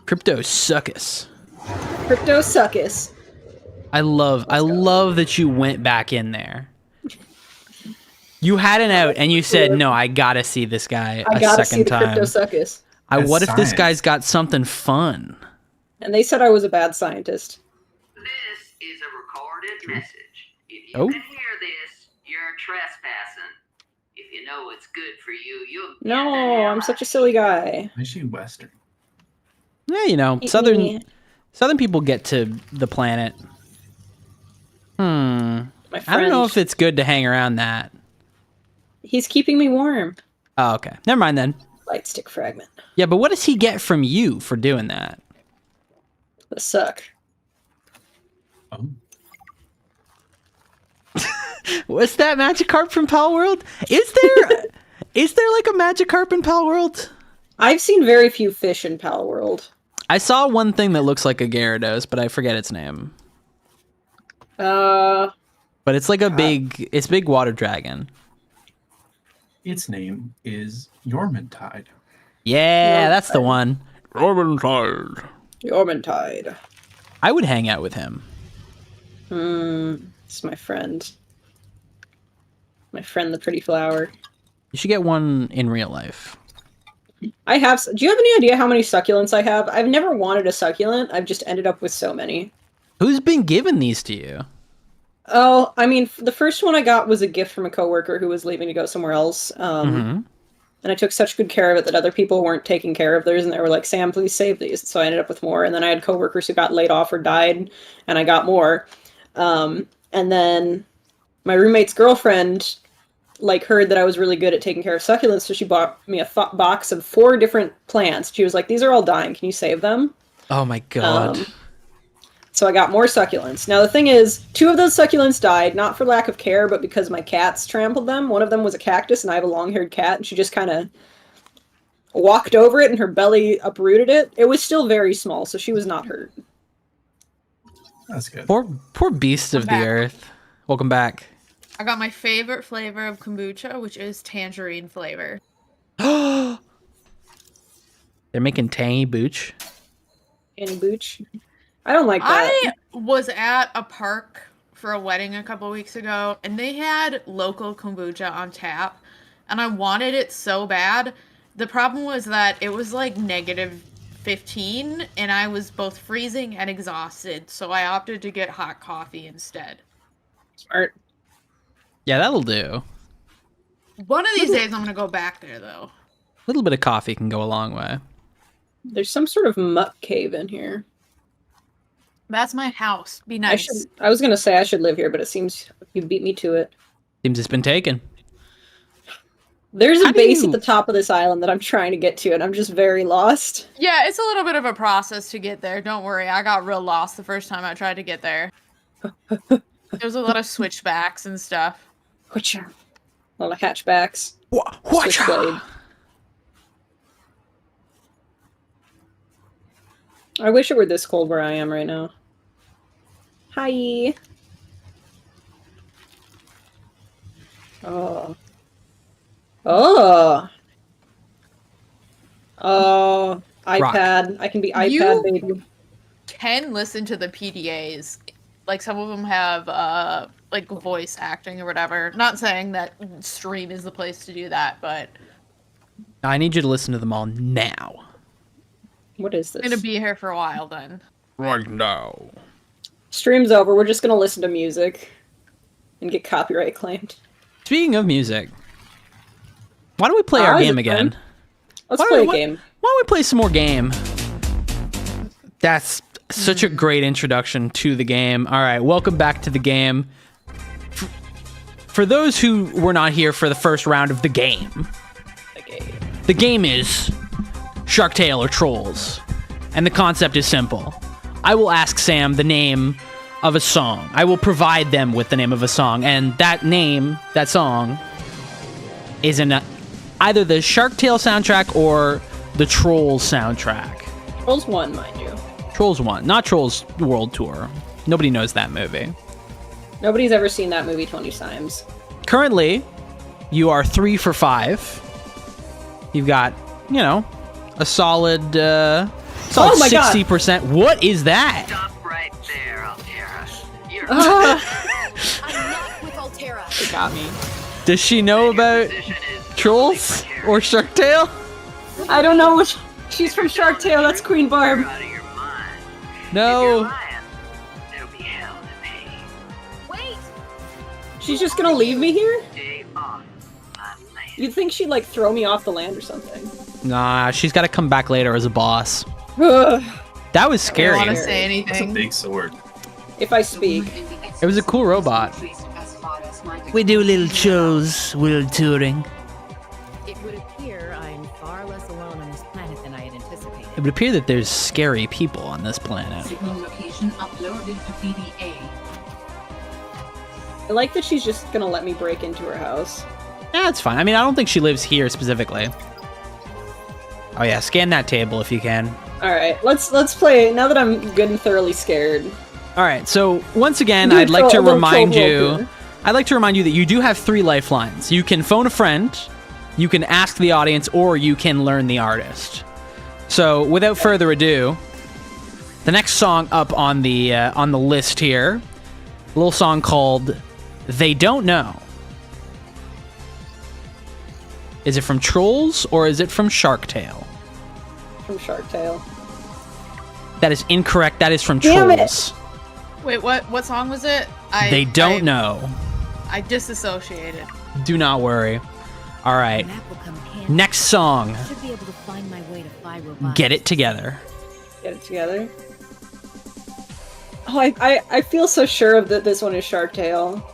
Crypto suckus. Crypto suckus. I love that you went back in there. You had an out and you said, no, I gotta see this guy I a gotta see second the time. crypto suckus. That's What if this science. guy's got something fun? And they said I was a bad scientist. This is a recorded message. If you Oh. can hear this, you're trespassing. If you know it's good for you, you'll get the No, hell I'm out such a of silly guy. Is she Western? Yeah, you know, southern people get to the planet. My friend. I don't know if it's good to hang around that. He's keeping me warm. Oh, okay. Never mind then. Light stick fragment. Yeah, but what does he get from you for doing that? The suck. Oh. What's that Magikarp from Pal World? Is there like a Magikarp in Pal World? I've seen very few fish in Pal World. I saw one thing that looks like a Gyarados, but I forget its name. But it's like it's big water dragon. Its name is Yormantide. Yeah, that's the one. Yormantide. Yormantide. I would hang out with him. It's my friend. My friend, the pretty flower. You should get one in real life. I have. Do you have any idea how many succulents I have? I've never wanted a succulent. I've just ended up with so many. Who's been giving these to you? Oh, I mean, the first one I got was a gift from a coworker who was leaving to go somewhere else. And I took such good care of it that other people weren't taking care of theirs, and they were like, "Sam, please save these." So I ended up with more. And then I had coworkers who got laid off or died, and I got more. And then my roommate's girlfriend heard that I was really good at taking care of succulents, so she bought me a box of 4 different plants. She was like, "These are all dying. Can you save them?" Oh my god. So I got more succulents. Now the thing is, 2 of those succulents died, not for lack of care, but because my cats trampled them. One of them was a cactus, and I have a long-haired cat, and she just kind of walked over it, and her belly uprooted it. It was still very small, so she was not hurt. That's good. Poor beast of the back. earth. Welcome back. I got my favorite flavor of kombucha, which is tangerine flavor. They're making tangy booch. Annie Booch. I don't like that. I was at a park for a wedding a couple weeks ago, and they had local kombucha on tap, and I wanted it so bad. The problem was that it was like -15, and I was both freezing and exhausted, so I opted to get hot coffee instead. Smart. Yeah, that'll do. One of these days, I'm gonna go back there, though. A little bit of coffee can go a long way. There's some sort of muck cave in here. That's my house. Be nice. I was gonna say I should live here, but it seems You beat me to it. Seems it's been taken. There's How a do base you- at the top of this island that I'm trying to get to, and I'm just very lost. Yeah, it's a little bit of a process to get there. Don't worry, I got real lost the first time I tried to get there. There's a lot of switchbacks and stuff. Whatcha? A lot of hatchbacks. Whatcha? Switchblade. I wish it were this cold where I am right now. Hi. Oh. Oh. Oh. iPad. I can be iPad You- baby. Can listen to the PDAs. Like some of them have like voice acting or whatever. Not saying that stream is the place to do that, but I need you to listen to them all now. What is I'm this? gonna be here for a while then. Right now. Stream's over. We're just gonna listen to music and get copyright claimed. Speaking of music, why don't we play our is game it again? time? Let's Why play a don't- game. Why don't we play some more game? That's such a great introduction to the game. All right, welcome back to the game. For those who were not here for the first round of the game is Shark Tale or Trolls. And the concept is simple. I will ask Sam the name of a song. I will provide them with the name of a song. And that name, that song, is in either the Shark Tale soundtrack or the Trolls soundtrack. Trolls 1, mind you. Trolls 1, not Trolls World Tour. Nobody knows that movie. Nobody's ever seen that movie 20 times. Currently, you are 3 for 5. You've got, you know, a solid, Oh my God. 60%. What is that? Stop right there, Anera. You're I'm not with Altera. It got me. Does she know about Trolls or Shark Tale? I don't know which. She's from Shark Tale. That's Queen Barb. out of your mind. If you're No. lying, it'll be hell to pay. Wait! She's just gonna leave me here? Stay off my land. You'd think she'd like throw me off the land or something. Nah, she's got to come back later as a boss. Ugh. That was I don't scary. want to say That's a anything. big sword. If I speak. It was a cool robot. We do little shows, little touring. It would appear I'm far less alone on this planet than I had anticipated. It would appear that there's scary people on this planet. Signal location uploaded to PDA. I like that she's just gonna let me break into her house. Yeah, it's fine. I mean, I don't think she lives here specifically. Oh yeah, scan that table if you can. Alright, let's play. Now that I'm good and thoroughly scared. All right. So once again, Do a I'd like to little remind troll you. roll, I'd like to remind you that you do have 3 lifelines. You can phone a friend, you can ask the audience, or you can learn the artist. So without further ado, the next song up on the list here, a little song called "They Don't Know." Is it from Trolls or is it from Shark Tale? From Shark Tale. That is incorrect. That is from Damn it. Trolls. Wait, what song was it? They don't know. I disassociated. Do not worry. All right. The map will come handy. Next song. I should be able to find my way to Phi Robotics. Get it together. Get it together. Oh, I feel so sure of that this one is Shark Tale.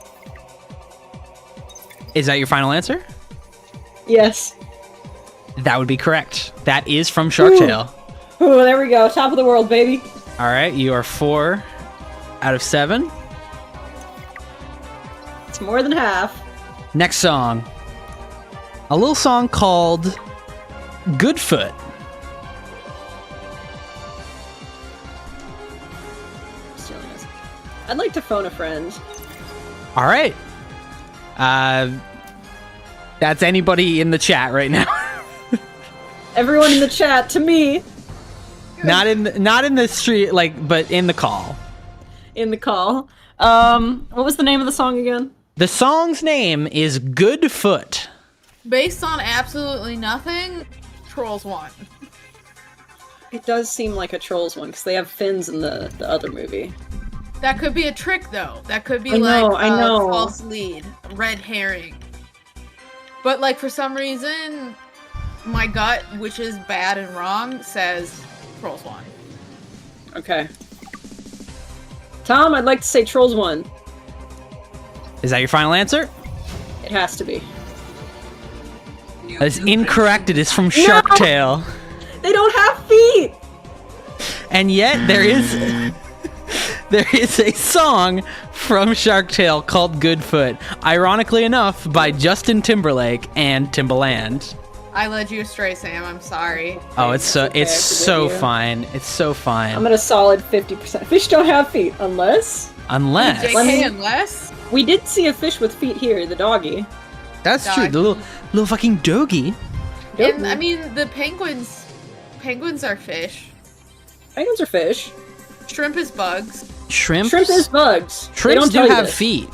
Is that your final answer? Yes. That would be correct. That is from Shark Tale. Ooh, there we go. Top of the world, baby. All right, you are 4 out of 7. It's more than half. Next song. A little song called Goodfoot. Stealing this. I'd like to phone a friend. All right. That's anybody in the chat right now. Everyone in the chat, to me, not in the street, like, but in the call. in the call. What was the name of the song again? The song's name is Goodfoot. Based on absolutely nothing, Trolls won. It does seem like a Trolls one, because they have fins in the other movie. That could be a trick, though. That could be I know, like I know. a false lead, red herring. But like for some reason, my gut, which is bad and wrong, says Trolls won. Okay. Tom, I'd like to say Trolls won. Is that your final answer? It has to be. That is incorrect. It is from Shark Tale. They don't have feet! And yet there is a song from Shark Tale called Good Foot, ironically enough by Justin Timberlake and Timbaland. I led you astray, Sam. I'm sorry. Oh, it's so okay, fine. It's so fine. I'm at a solid 50%. Fish don't have feet, unless... JK, unless... We did see a fish with feet here, the doggy. That's true. The little fucking doggy. And, I mean, the penguins are fish. Penguins are fish. Shrimp is bugs. Shrimp is bugs. Shrimps do have this. feet.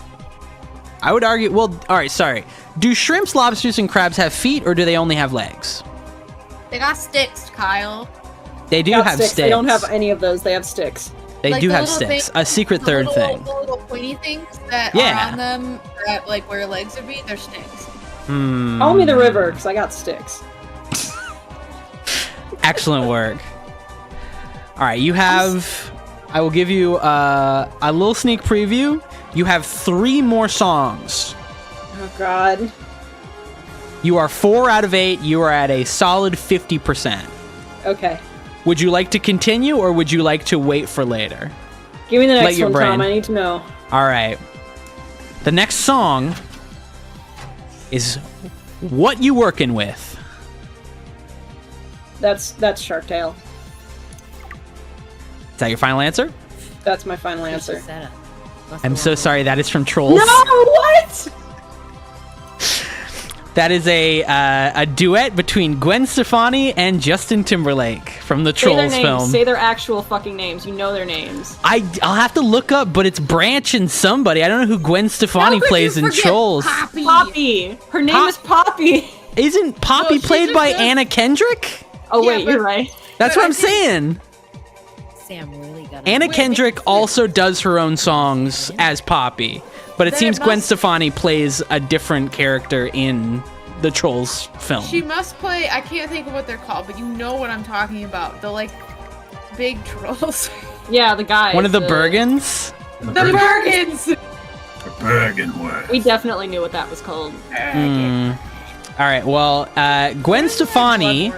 I would argue. Well, all right. Sorry. Do shrimps, lobsters, and crabs have feet, or do they only have legs? They got sticks, Kyle. They do Got have sticks. They don't have any of those. They have sticks. They Like do the have little sticks. thing- A secret third the thing. little pointy things that Yeah. are on them, that like where legs would be, they're sticks. Call me the river, because I got sticks. Excellent work. All right, you have. I will give you a little sneak preview. You have 3 more songs. Oh, God. You are 4 out of 8. You are at a solid 50%. Okay. Would you like to continue, or would you like to wait for later? Give me the Let next your one, brain. Tom. I need to know. All right. The next song is "What You Working With." That's Shark Tale. Is that your final answer? That's my final answer. Setup. Must I'm belong so with sorry. That is from Trolls. No, what? That is a duet between Gwen Stefani and Justin Timberlake from the Say their Trolls names. film. Say their actual fucking names. You know their names. I'll have to look up, but it's Branch and somebody. I don't know who Gwen Stefani How could plays you in forget Trolls. Poppy. Her name Pop- is Poppy. Isn't Poppy No, she played just by does- Anna Kendrick? Oh, Yeah, wait, but- you're right. That's But what I I'm think- saying. Sam really got Anna Wait, Kendrick also does her own songs as Poppy, but it Then seems it Gwen must- Stefani plays a different character in the Trolls film. She must play. I can't think of what they're called, but you know what I'm talking about. The like big trolls. Yeah, the guy. One of the Bergens? The Bergens. Bergenworth. We definitely knew what that was called. All right, well, Gwen Stefani,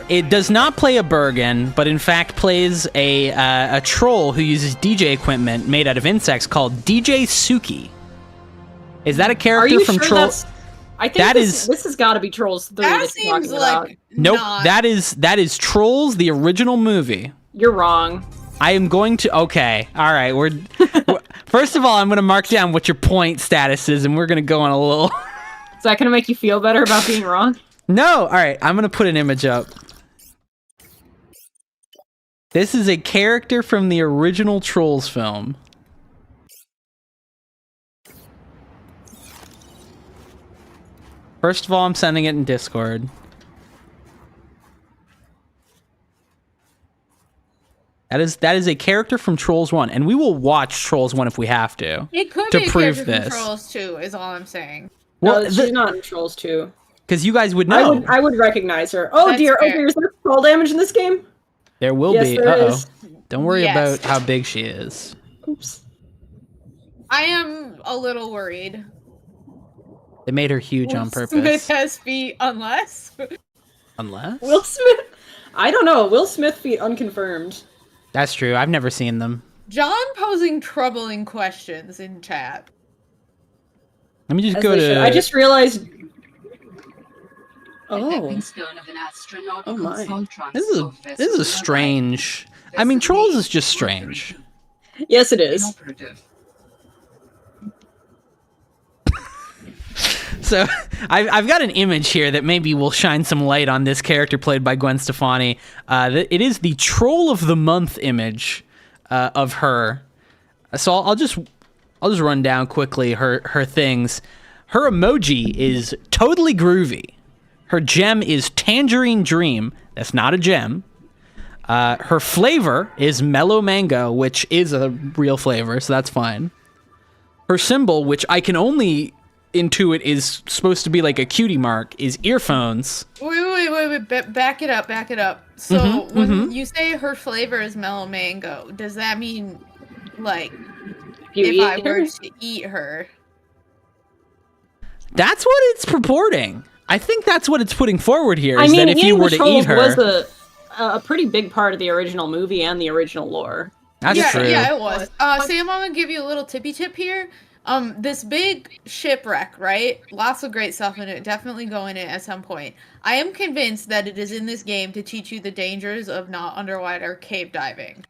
it does not play a Bergen, but in fact plays a troll who uses DJ equipment made out of insects called DJ Suki. Is that a Are character you from sure Trolls? I think That this is- has got to be Trolls 3 That that you're seems talking about. like Nope, not- that is Trolls, the original movie. You're wrong. I am going to. Okay, all right. First of all, I'm going to mark down what your point status is, and we're going to go on a little. Is that going to make you feel better about being wrong? No, all right. I'm going to put an image up. This is a character from the original Trolls film. First of all, I'm sending it in Discord. That is a character from Trolls 1, and we will watch Trolls 1 if we have to. It could to be a prove character this. from Trolls 2, is all I'm saying. Well, No, she's not in Trolls 2. because you guys would know. I would recognize her. Oh That's dear, fair. oh dear, is there fall damage in this game? There will Yes, be. there Uh-oh. is. Don't worry Yes. about how big she is. Oops. I am a little worried. They made her huge on Smith purpose. has feet, unless. Unless? Will Smith? I don't know. Will Smith feet unconfirmed. That's true. I've never seen them. John posing troubling questions in chat. Let me just As go they to. should. I just realized. The Oh, stepping stone of an astronautical Oh my. salt This is transport this vessel is a strange. I mean, Trolls is just strange. yes, it is. Inoperative. So I've got an image here that maybe will shine some light on this character played by Gwen Stefani. It is the Troll of the Month image of her. So I'll just run down quickly her things. Her emoji is totally groovy. Her gem is Tangerine Dream. That's not a gem. Her flavor is Mellow Mango, which is a real flavor, so that's fine. Her symbol, which I can only intuit is supposed to be like a cutie mark, is earphones. Wait. Back it up. So when you say her flavor is mellow mango, does that mean like If you if I eat were her, to eat her? That's what it's purporting. I think that's what it's putting forward here. I Is mean, that if you eating were the to eat trolls her, was a pretty big part of the original movie and the original lore. that's true. Yeah, it was. Sam, I'm gonna give you a little tippy tip here. This big shipwreck, right? Lots of great stuff in it. Definitely go in it at some point. I am convinced that it is in this game to teach you the dangers of not underwater cave diving.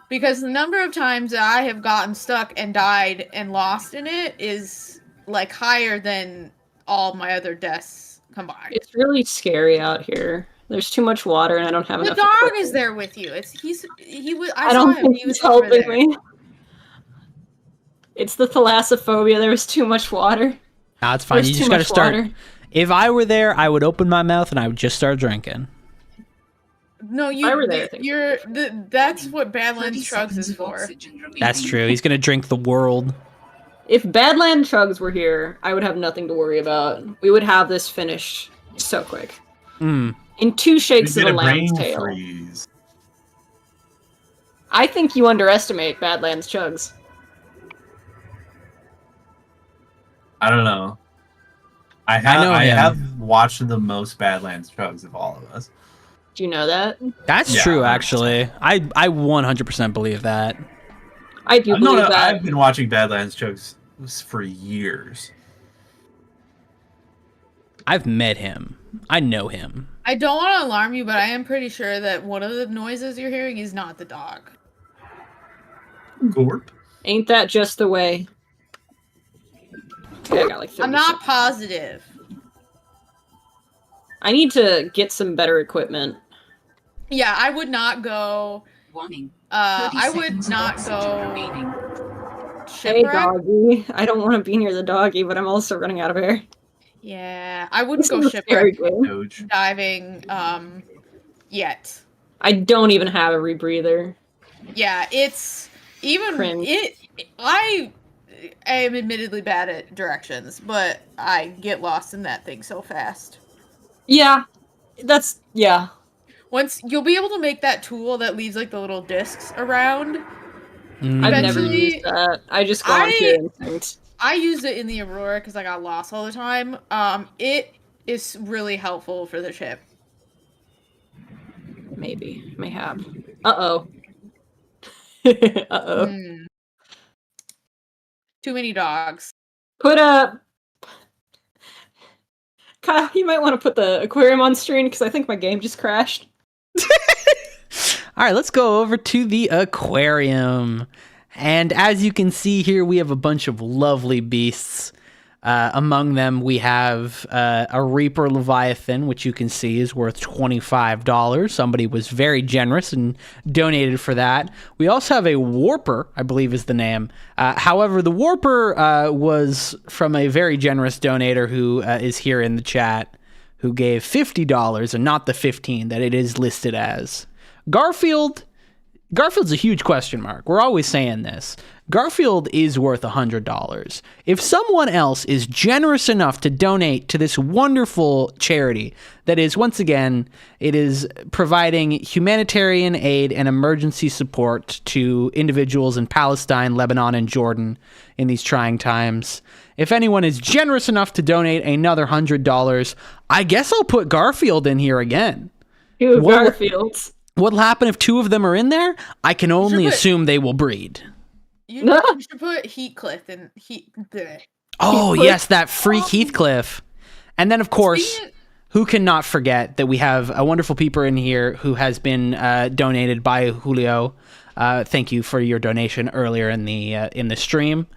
Because the number of times that I have gotten stuck and died and lost in it is like higher than all my other deaths combined. It's really scary out here. There's too much water, and I don't have The enough. dog equipment. is there with you. He was. I don't think He was he's over helping there. me. It's the thalassophobia. There was too much water. No, it's fine. There's You too just got to much start. water. If I were there, I would open my mouth and I would just start drinking. No, I were there, I think. That's what Badlands 30 Shrugs seconds is of for. oxygen remaining. That's true. He's gonna drink the world. If Badland Chugs were here, I would have nothing to worry about. We would have this finished so quick. Mm. In 2 shakes We of get a a lamb's brain tail. freeze. I think you underestimate Badlands Chugs. I don't know. I know him. have watched the most Badlands Chugs of all of us. Do you know that? That's Yeah, true, 100%. actually. I 100% believe that. I do believe that. I've been watching Badlands Chugs for years. I've met him. I know him. I don't want to alarm you, but I am pretty sure that one of the noises you're hearing is not the dog. Gorp. Ain't that just the way? Okay, I got like 30 I'm not seconds. positive. I need to get some better equipment. Yeah, I would not go. Warning. 30 I would seconds of not oxygen go remaining. Hey, shipwreck. doggy. I don't want to be near the doggy, but I'm also running out of air. Yeah, I wouldn't This go is a scary shipwreck game. Doge. diving. Yet. I don't even have a rebreather. Yeah, it's even Cringe. I am admittedly bad at directions, but I get lost in that thing so fast. Yeah, yeah. Once you'll be able to make that tool that leaves like the little discs around. Mm. I've never Eventually, used that. I just go on pure instinct. I used it in the Aurora because I got lost all the time. It is really helpful for the ship. Maybe. May have. Uh-oh. Uh-oh. Hmm. Too many dogs. Put a... Kyle, you might want to put the aquarium on screen, because I think my game just crashed. All right, let's go over to the aquarium. And as you can see here, we have a bunch of lovely beasts. Among them, we have a Reaper Leviathan, which you can see is worth $25. Somebody was very generous and donated for that. We also have a Warper, I believe is the name. However, the Warper was from a very generous donator who is here in the chat, who gave $50 and not the $15 that it is listed as. Garfield's a huge question mark. We're always saying this. Garfield is worth $100. If someone else is generous enough to donate to this wonderful charity that is, once again, it is providing humanitarian aid and emergency support to individuals in Palestine, Lebanon, and Jordan in these trying times. If anyone is generous enough to donate another $100, I guess I'll put Garfield in here again. Two What- Garfields. What'll happen if 2 of them are in there? I can only put- assume they will breed. You, No. you should put Heathcliff and bleh. Oh, Heathcliff. yes, that freak Heathcliff. And then, of course, Speaking who cannot forget that we have a wonderful peeper in here who has been donated by Julio. Thank you for your donation earlier in the stream.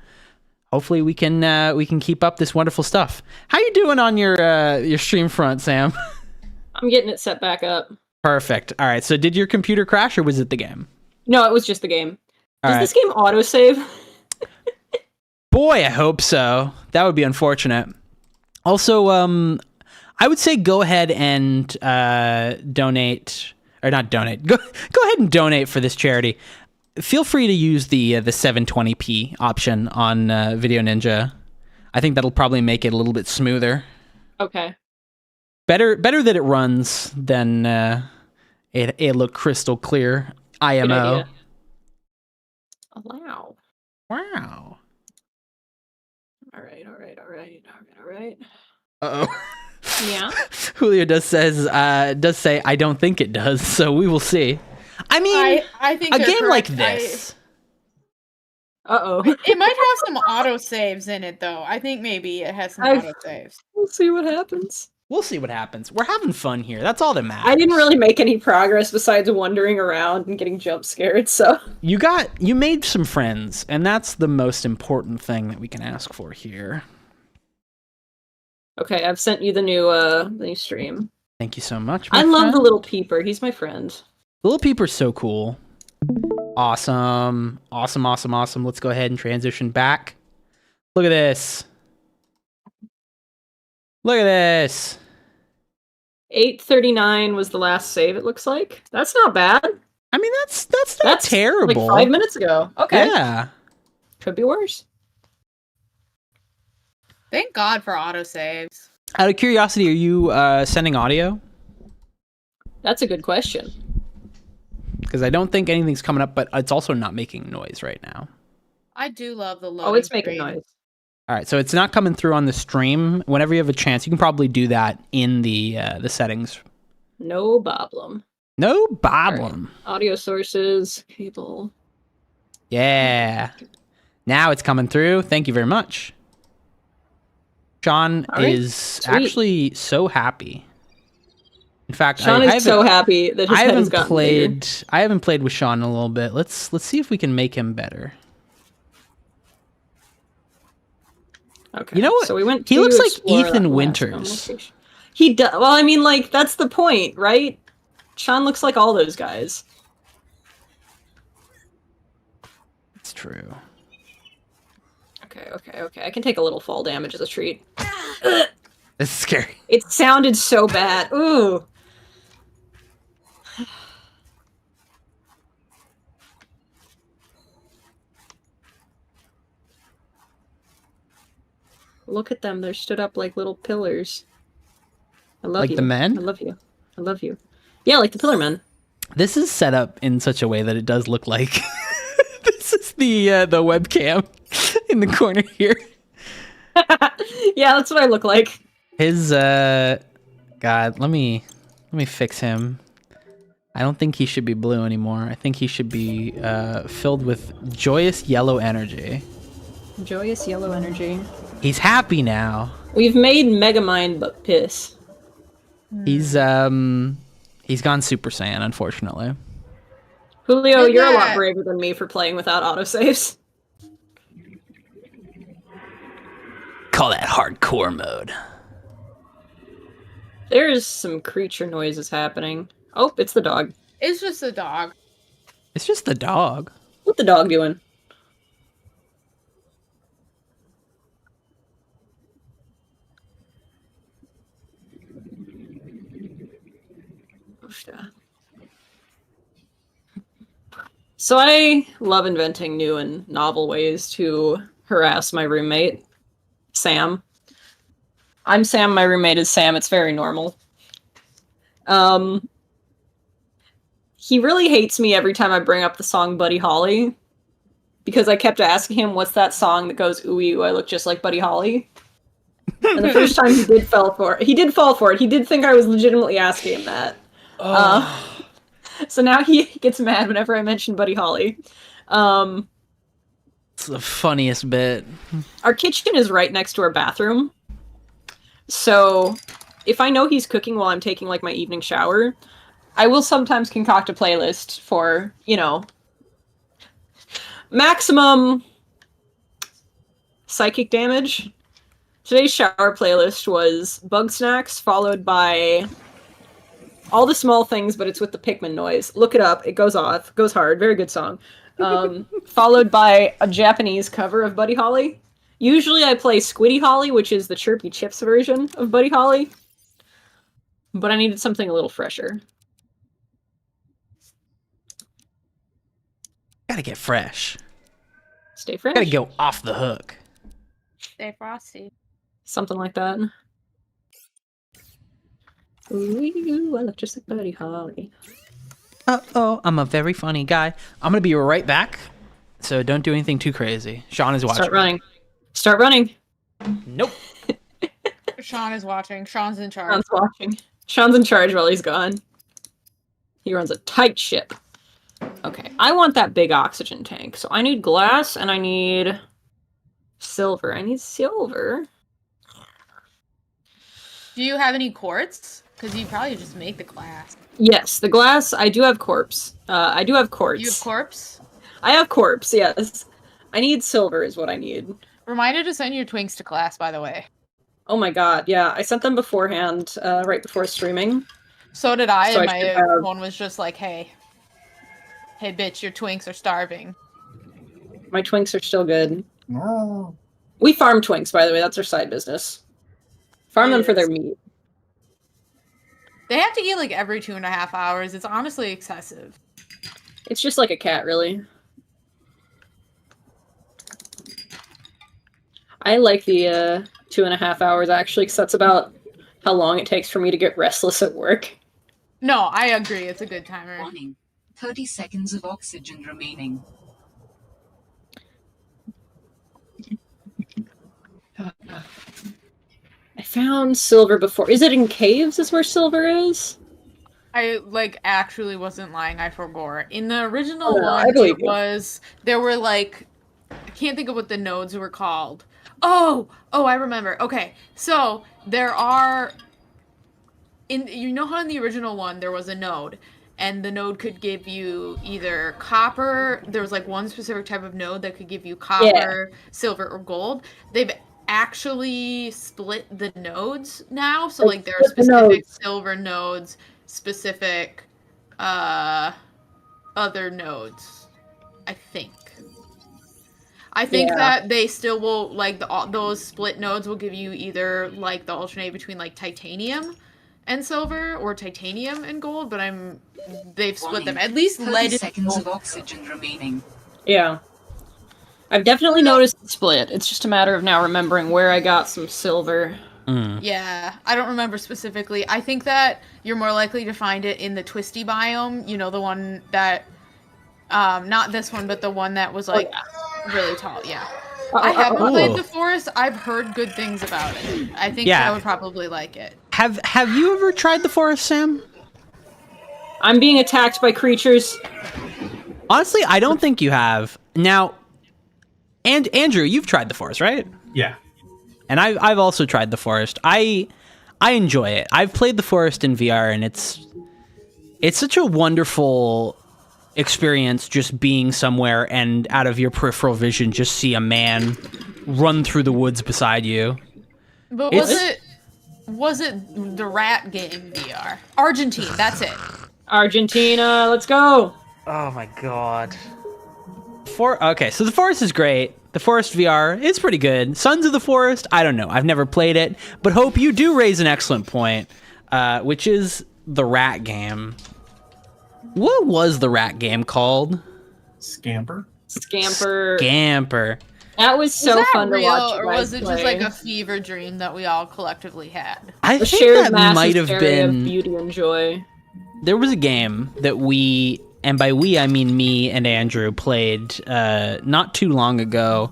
Hopefully, we can keep up this wonderful stuff. How you doing on your stream front, Sam? I'm getting it set back up. Perfect. All right. So, did your computer crash or was it the game? No, it was just the game. All Does right. this game autosave? Boy, I hope so. That would be unfortunate. Also, I would say go ahead and donate, or not donate. Go ahead and donate for this charity. Feel free to use the 720p option on Video Ninja. I think that'll probably make it a little bit smoother. Okay. Better that it runs than it look crystal clear. Good IMO. idea. Allow. Wow. All right. Uh-oh. Yeah. Julio does say I don't think it does, so we will see. I mean, I think a they're game like correct. this. Uh-oh. It might have some auto saves in it, though. I think maybe it has some I- auto saves. We'll see what happens. We'll see what happens. We're having fun here. That's all that matters. I didn't really make any progress besides wandering around and getting jump scared, so... You made some friends, and that's the most important thing that we can ask for here. Okay, I've sent you the new stream. Thank you so much, I my love friend. the little peeper. He's my friend. The little peeper's so cool. Awesome. Let's go ahead and transition back. Look at this. 8:39 was the last save, it looks like. That's not bad. I mean, that's not terrible. Like 5 minutes ago. Okay. Yeah. Could be worse. Thank God for auto saves. Out of curiosity, are you sending audio? That's a good question. Because I don't think anything's coming up, but it's also not making noise right now. I do love the loading. Oh, it's making screen. noise. All right, so it's not coming through on the stream. Whenever you have a chance, you can probably do that in the settings. No problem. No problem. Right. Audio sources, cable. Yeah. Now it's coming through. Thank you very much. Sean All right. is Sweet. actually so happy. In fact, Sean is so happy that his head has gotten bigger. I haven't played with Sean in a little bit. Let's see if we can make him better. Okay. You know what? So we went. He to looks like explore that Ethan last Winters. conversation. He does. Well, I mean, like that's the point, right? Sean looks like all those guys. It's true. Okay. I can take a little fall damage as a treat. This is scary. It sounded so bad. Ooh. Look at them. They're stood up like little pillars. I love Like you. the men? I love you. I love you. Yeah, like the pillar men. This is set up in such a way that it does look like this is the webcam in the corner here. Yeah, that's what I look like. His God, let me fix him. I don't think he should be blue anymore. I think he should be filled with joyous yellow energy. Joyous yellow energy. He's happy now. We've made Megamind but piss. He's gone Super Saiyan, unfortunately. Julio, Isn't you're a lot that- braver than me for playing without autosaves. Call that hardcore mode. There's some creature noises happening. Oh, it's the dog. It's just a dog. It's just the dog. What the dog doing? So I love inventing new and novel ways to harass my roommate, Sam. I'm Sam, my roommate is Sam. It's very normal. He really hates me every time I bring up the song Buddy Holly, because I kept asking him, what's that song that goes, ooh, ooh, I look just like Buddy Holly? And the first time he did fall for it. He did fall for it. He did think I was legitimately asking him that. So now he gets mad whenever I mention Buddy Holly. It's the funniest bit. Our kitchen is right next to our bathroom. So if I know he's cooking while I'm taking like my evening shower, I will sometimes concoct a playlist for, you know, maximum psychic damage. Today's shower playlist was Bug Snacks, followed by All the Small Things, but it's with the Pikmin noise. Look it up. It goes off. Goes hard. Very good song. Followed by a Japanese cover of Buddy Holly. Usually I play Squiddy Holly, which is the Chirpy Chips version of Buddy Holly. But I needed something a little fresher. Gotta get fresh. Stay fresh. Gotta go off the hook. Stay frosty. Something like that. Ooh, I look just like Buddy Holly. Uh-oh, I'm a very funny guy. I'm gonna be right back, so don't do anything too crazy. Sean is watching. Start running. Start running. Nope. Sean is watching. Sean's in charge. Sean's watching. Sean's in charge while he's gone. He runs a tight ship. Okay, I want that big oxygen tank. So I need glass and I need silver. I need silver. Do you have any quartz? Because you probably just make the glass. Yes, the glass. I do have quartz. I do have quartz. You have quartz? I have quartz, yes. I need silver is what I need. Reminder to send your twinks to class, by the way. Oh my god, yeah. I sent them beforehand, right before streaming. So did I, So and I should my have- one was just like, hey, bitch, your twinks are starving. My twinks are still good. No. We farm twinks, by the way. That's our side business. Farm them for their meat. They have to eat like every 2.5 hours. It's honestly excessive. It's just like a cat, really. I like the 2.5 hours, actually, because that's about how long it takes for me to get restless at work. No, I agree. It's a good timer. Warning. 30 seconds of oxygen remaining. I found silver before. Is it in caves is where silver is? I like actually wasn't lying. I forgot. In the original Oh, no, I one, believe it you. was there were like I can't think of what the nodes were called. Oh, I remember. Okay, so there are you know how in the original one there was a node, and the node could give you either copper. There was like one specific type of node that could give you copper, silver, or gold. They've actually split the nodes now, so like there are split the specific nodes. silver nodes, specific other nodes. I think Yeah. that they still will like those split nodes will give you either like the alternate between like titanium and silver or titanium and gold, but they've split them. At least 30 lead and seconds of gold. oxygen remaining. Yeah. I've definitely noticed the split. It's just a matter of now remembering where I got some silver. Yeah, I don't remember specifically. I think that you're more likely to find it in the twisty biome, you know, the one that not this one, but the one that was like really tall. Yeah. I haven't played the forest. I've heard good things about it. I think Yeah. I would probably like it. Have you ever tried the forest, Sam? I'm being attacked by creatures. Honestly, I don't think you have. Now, and Andrew, you've tried the forest, right? Yeah. And I've also tried the forest. I enjoy it. I've played the forest in VR, and it's such a wonderful experience just being somewhere and out of your peripheral vision just see a man run through the woods beside you. But was it the rat game VR? Argentine, that's it. Argentina, let's go. Oh my god. Okay, so the forest is great. The forest VR is pretty good. Sons of the Forest, I don't know. I've never played it, but Hope, you do raise an excellent point, which is the rat game. What was the rat game called? Scamper? Scamper. That was so that fun real, to watch. or you guys was it just play. like a fever dream that we all collectively had? I a think shared that massive might have area been. of beauty and joy? There was a game that we, and by we I mean me and Andrew, played not too long ago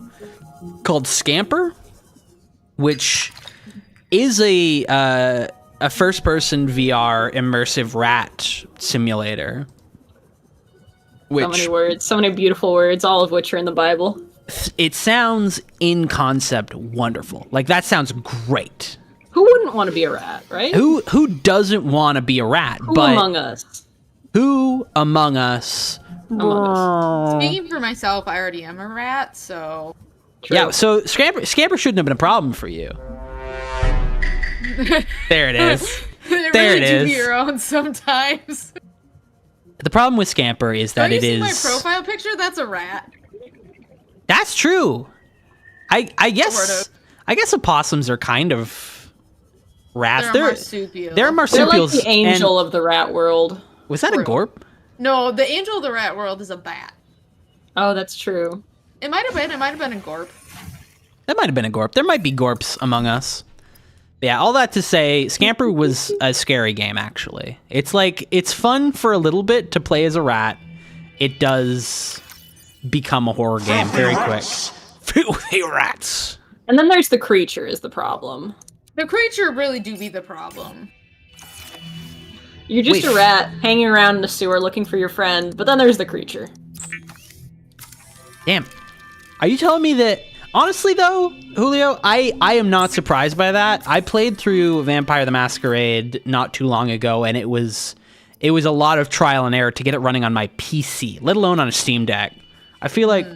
called Scamper, which is a first-person VR immersive rat simulator. So many words, so many beautiful words, all of which are in the Bible. It sounds in concept wonderful. Like, that sounds great. Who wouldn't want to be a rat, right? Who doesn't want to be a rat? Who but among us? Who among us? Speaking for myself, I already am a rat, so... True. Yeah, so Scamper shouldn't have been a problem for you. There it is. They There really it do is. be your own sometimes. The problem with Scamper is that Don't you it see is... my profile picture? That's a rat. That's true. I Sort guess of. I guess opossums are kind of rats. They're a marsupial. They're They're marsupials. like the angel and- of the rat world. Was that a True. gorp? No, the angel of the rat world is a bat. Oh, that's true. It might have been a gorp. That might have been a gorp. There might be gorps among us. Yeah, all that to say, Scamper was a scary game, actually. It's like, it's fun for a little bit to play as a rat. It does become a horror game very quick. Filthy rats. And then there's the creature is the problem. The creature really do be the problem. You're just a rat hanging around in the sewer looking for your friend, but then there's the creature. Damn. Are you telling me that... Honestly, though, Julio, I am not surprised by that. I played through Vampire the Masquerade not too long ago, and it was a lot of trial and error to get it running on my PC, let alone on a Steam Deck. I feel like...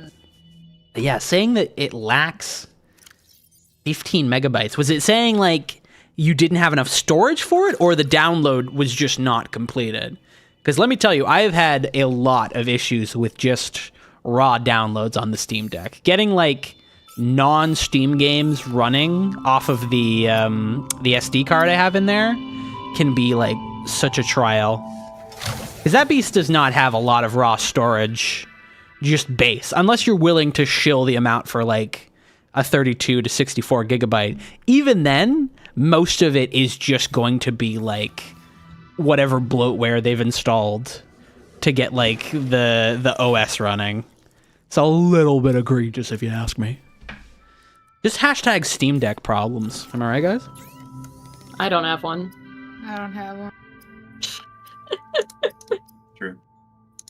Yeah, saying that it lacks 15 megabytes. Was it saying, like, you didn't have enough storage for it, or the download was just not completed? Because let me tell you, I have had a lot of issues with just raw downloads on the Steam Deck. Getting, like, non-Steam games running off of the SD card I have in there can be, like, such a trial. Because that beast does not have a lot of raw storage, just base, unless you're willing to shill the amount for, like, a 32 to 64 gigabyte. Even then, most of it is just going to be like whatever bloatware they've installed to get like the OS running. It's a little bit egregious if you ask me. Just hashtag Steam Deck problems. Am I right, guys? I don't have one. I don't have one. True.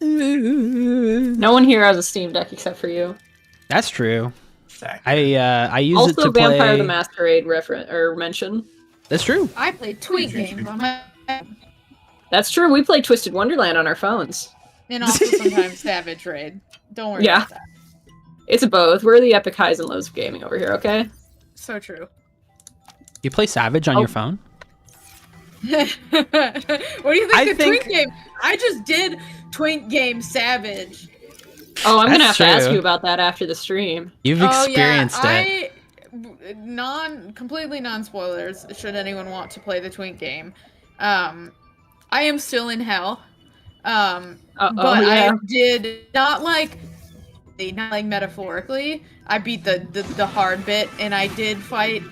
No one here has a Steam Deck except for you. That's true. Exactly. I use Also, it to play... Vampire the Masquerade mention. That's true. I play Twink games on my... That's true. We play Twisted Wonderland on our phones. And also sometimes Savage Raid. Don't worry about that. It's both. We're the epic highs and lows of gaming over here, okay? So true. You play Savage on your phone? What do you think Twink game? I just did Twink game Savage. Oh, I'm gonna have That's to ask true. you about that after the stream. You've experienced it. Completely non-spoilers, should anyone want to play the Twink game. I am still in hell. But I did not like metaphorically. I beat the hard bit, and I did fight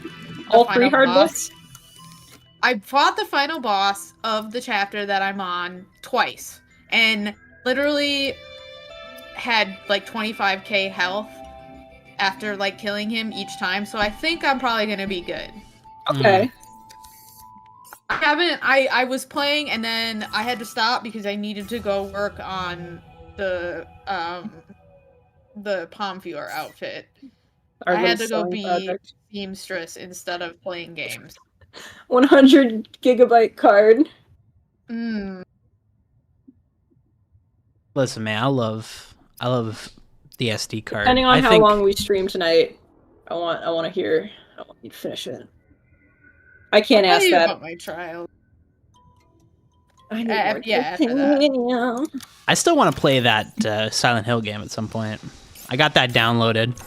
all 3 hard bits. I fought the final boss of the chapter that I'm on twice, and literally had like 25k health after like killing him each time, so I think I'm probably gonna be good. Okay. I was playing and then I had to stop because I needed to go work on the Palm Viewer outfit. I had to go be seamstress instead of playing games. 100 gigabyte card. Listen, man, I love the SD card. Depending on how long we stream tonight, I want you to finish it. I can't ask that. About my trial. I need after that. I still want to play that Silent Hill game at some point. I got that downloaded.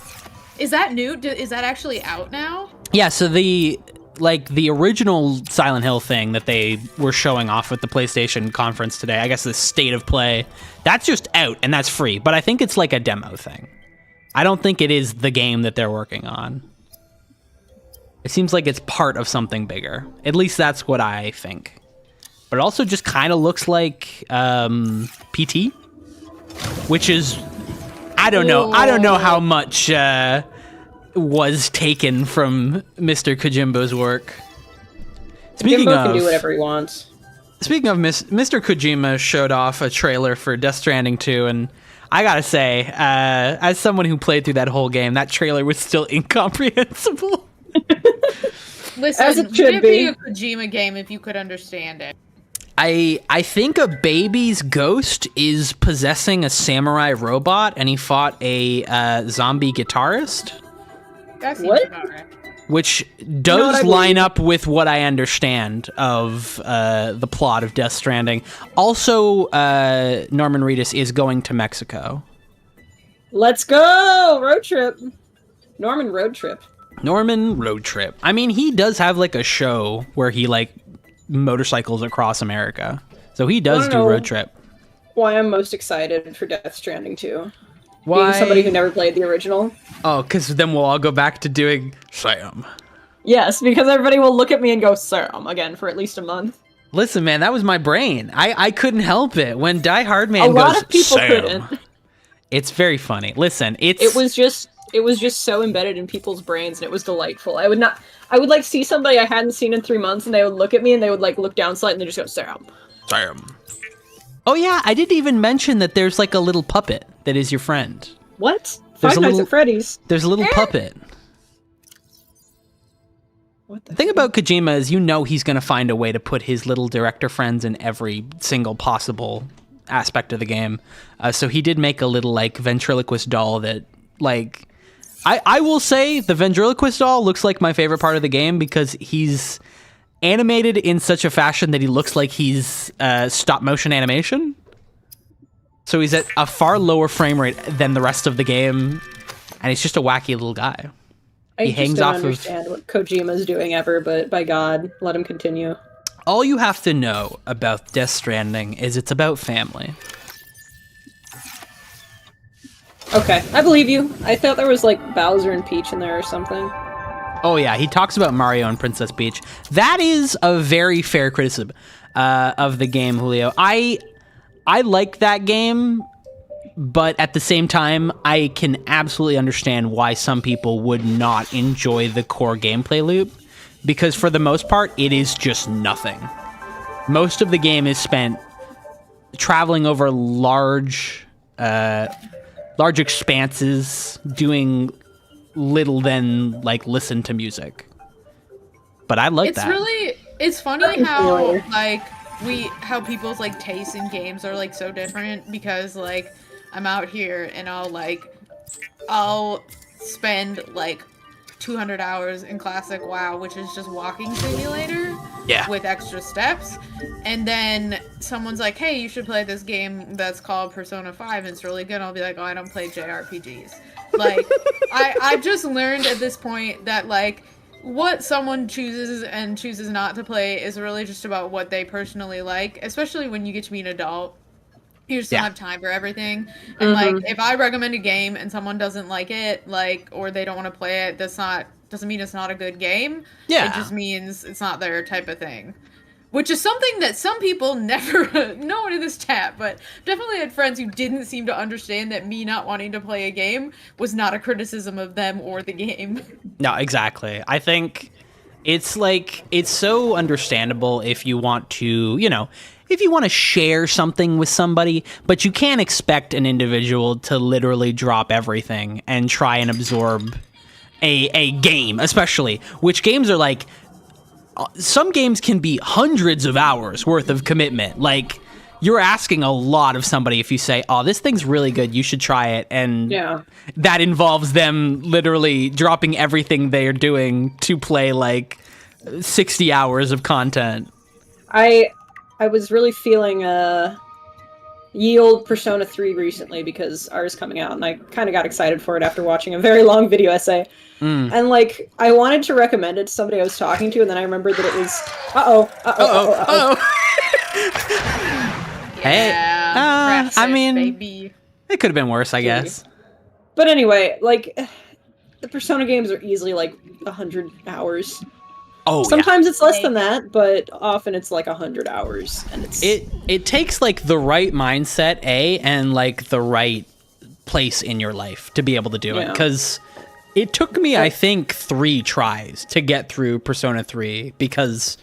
Is that new? Is that actually out now? Yeah, so the original Silent Hill thing that they were showing off at the PlayStation conference today, I guess the State of Play, that's just out and that's free, but I think it's like a demo thing. I don't think it is the game that they're working on. It seems like it's part of something bigger. At least that's what I think. But it also just kind of looks like PT, which is, I don't know how much was taken from Mr. Kojimbo's work. Kojimbo can do whatever he wants. Speaking of Mr. Kojima showed off a trailer for Death Stranding 2, and I gotta say, as someone who played through that whole game, that trailer was still incomprehensible. Listen, as it should be a Kojima game if you could understand it. I think a baby's ghost is possessing a samurai robot, and he fought a zombie guitarist. That seems What? about right. Which does line up with what I understand of the plot of Death Stranding. Also, Norman Reedus is going to Mexico. Let's go! Road trip. Norman Road Trip. Norman Road Trip. I mean, he does have like a show where he like motorcycles across America. So he does do Road Trip. Why I'm most excited for Death Stranding 2. Why? Being somebody who never played the original. Oh, because then we'll all go back to doing Sam. Yes, because everybody will look at me and go Sam again for at least a month. Listen, man, that was my brain. I couldn't help it when Die Hard Man A goes lot of people Sam. couldn't. It's very funny. Listen, It was just it was just so embedded in people's brains, and it was delightful. I would like see somebody I hadn't seen in 3 months, and they would look at me, and they would like look down slightly, and they just go, Sam. Oh yeah, I didn't even mention that there's like a little puppet that is your friend. What? There's Five a Nights little- at Freddy's. There's a little puppet. What The thing about Kojima is he's going to find a way to put his little director friends in every single possible aspect of the game. So he did make a little like ventriloquist doll that like I will say the ventriloquist doll looks like my favorite part of the game because he's animated in such a fashion that he looks like he's stop motion animation. So he's at a far lower frame rate than the rest of the game, and he's just a wacky little guy. I He just hangs don't off of- understand what Kojima's doing ever, but by God, let him continue. All you have to know about Death Stranding is it's about family. Okay, I believe you. I thought there was like Bowser and Peach in there or something. Oh yeah, he talks about Mario and Princess Peach. That is a very fair criticism of the game, Julio. I like that game, but at the same time, I can absolutely understand why some people would not enjoy the core gameplay loop, because for the most part, it is just nothing. Most of the game is spent traveling over large expanses, doing little than like listen to music. But I like that. It's funny how like how people's like tastes in games are like so different, because like I'm out here and I'll spend like 200 hours in classic WoW, which is just walking simulator with extra steps, and then someone's like, hey, you should play this game that's called Persona 5 and it's really good. I'll be like, oh, I don't play JRPGs. Like I've just learned at this point that like what someone chooses and chooses not to play is really just about what they personally like, especially when you get to be an adult. You just don't have time for everything. And like if I recommend a game and someone doesn't like it, like, or they don't want to play it, doesn't mean it's not a good game. Yeah. It just means it's not their type of thing. Which is something that some people never, no one in this chat, but definitely had friends who didn't seem to understand that me not wanting to play a game was not a criticism of them or the game. No, exactly. I think it's like, it's so understandable if you want to, if you want to share something with somebody, but you can't expect an individual to literally drop everything and try and absorb a game, especially, which games are like, some games can be hundreds of hours worth of commitment. Like, you're asking a lot of somebody if you say, oh, this thing's really good, you should try it. And that involves them literally dropping everything they're doing to play like 60 hours of content. I was really feeling ye olde Persona 3 recently because ours is coming out, and I kind of got excited for it after watching a very long video essay. And like, I wanted to recommend it to somebody I was talking to, and then I remembered that it was Hey, I mean, baby. it could have been worse, I guess. But anyway, like, the Persona games are easily like 100 hours. Oh, sometimes it's less than that, but often it's like 100 hours, and it takes like the right mindset, and like the right place in your life to be able to do it. Because it took me, I think, 3 tries to get through Persona 3 because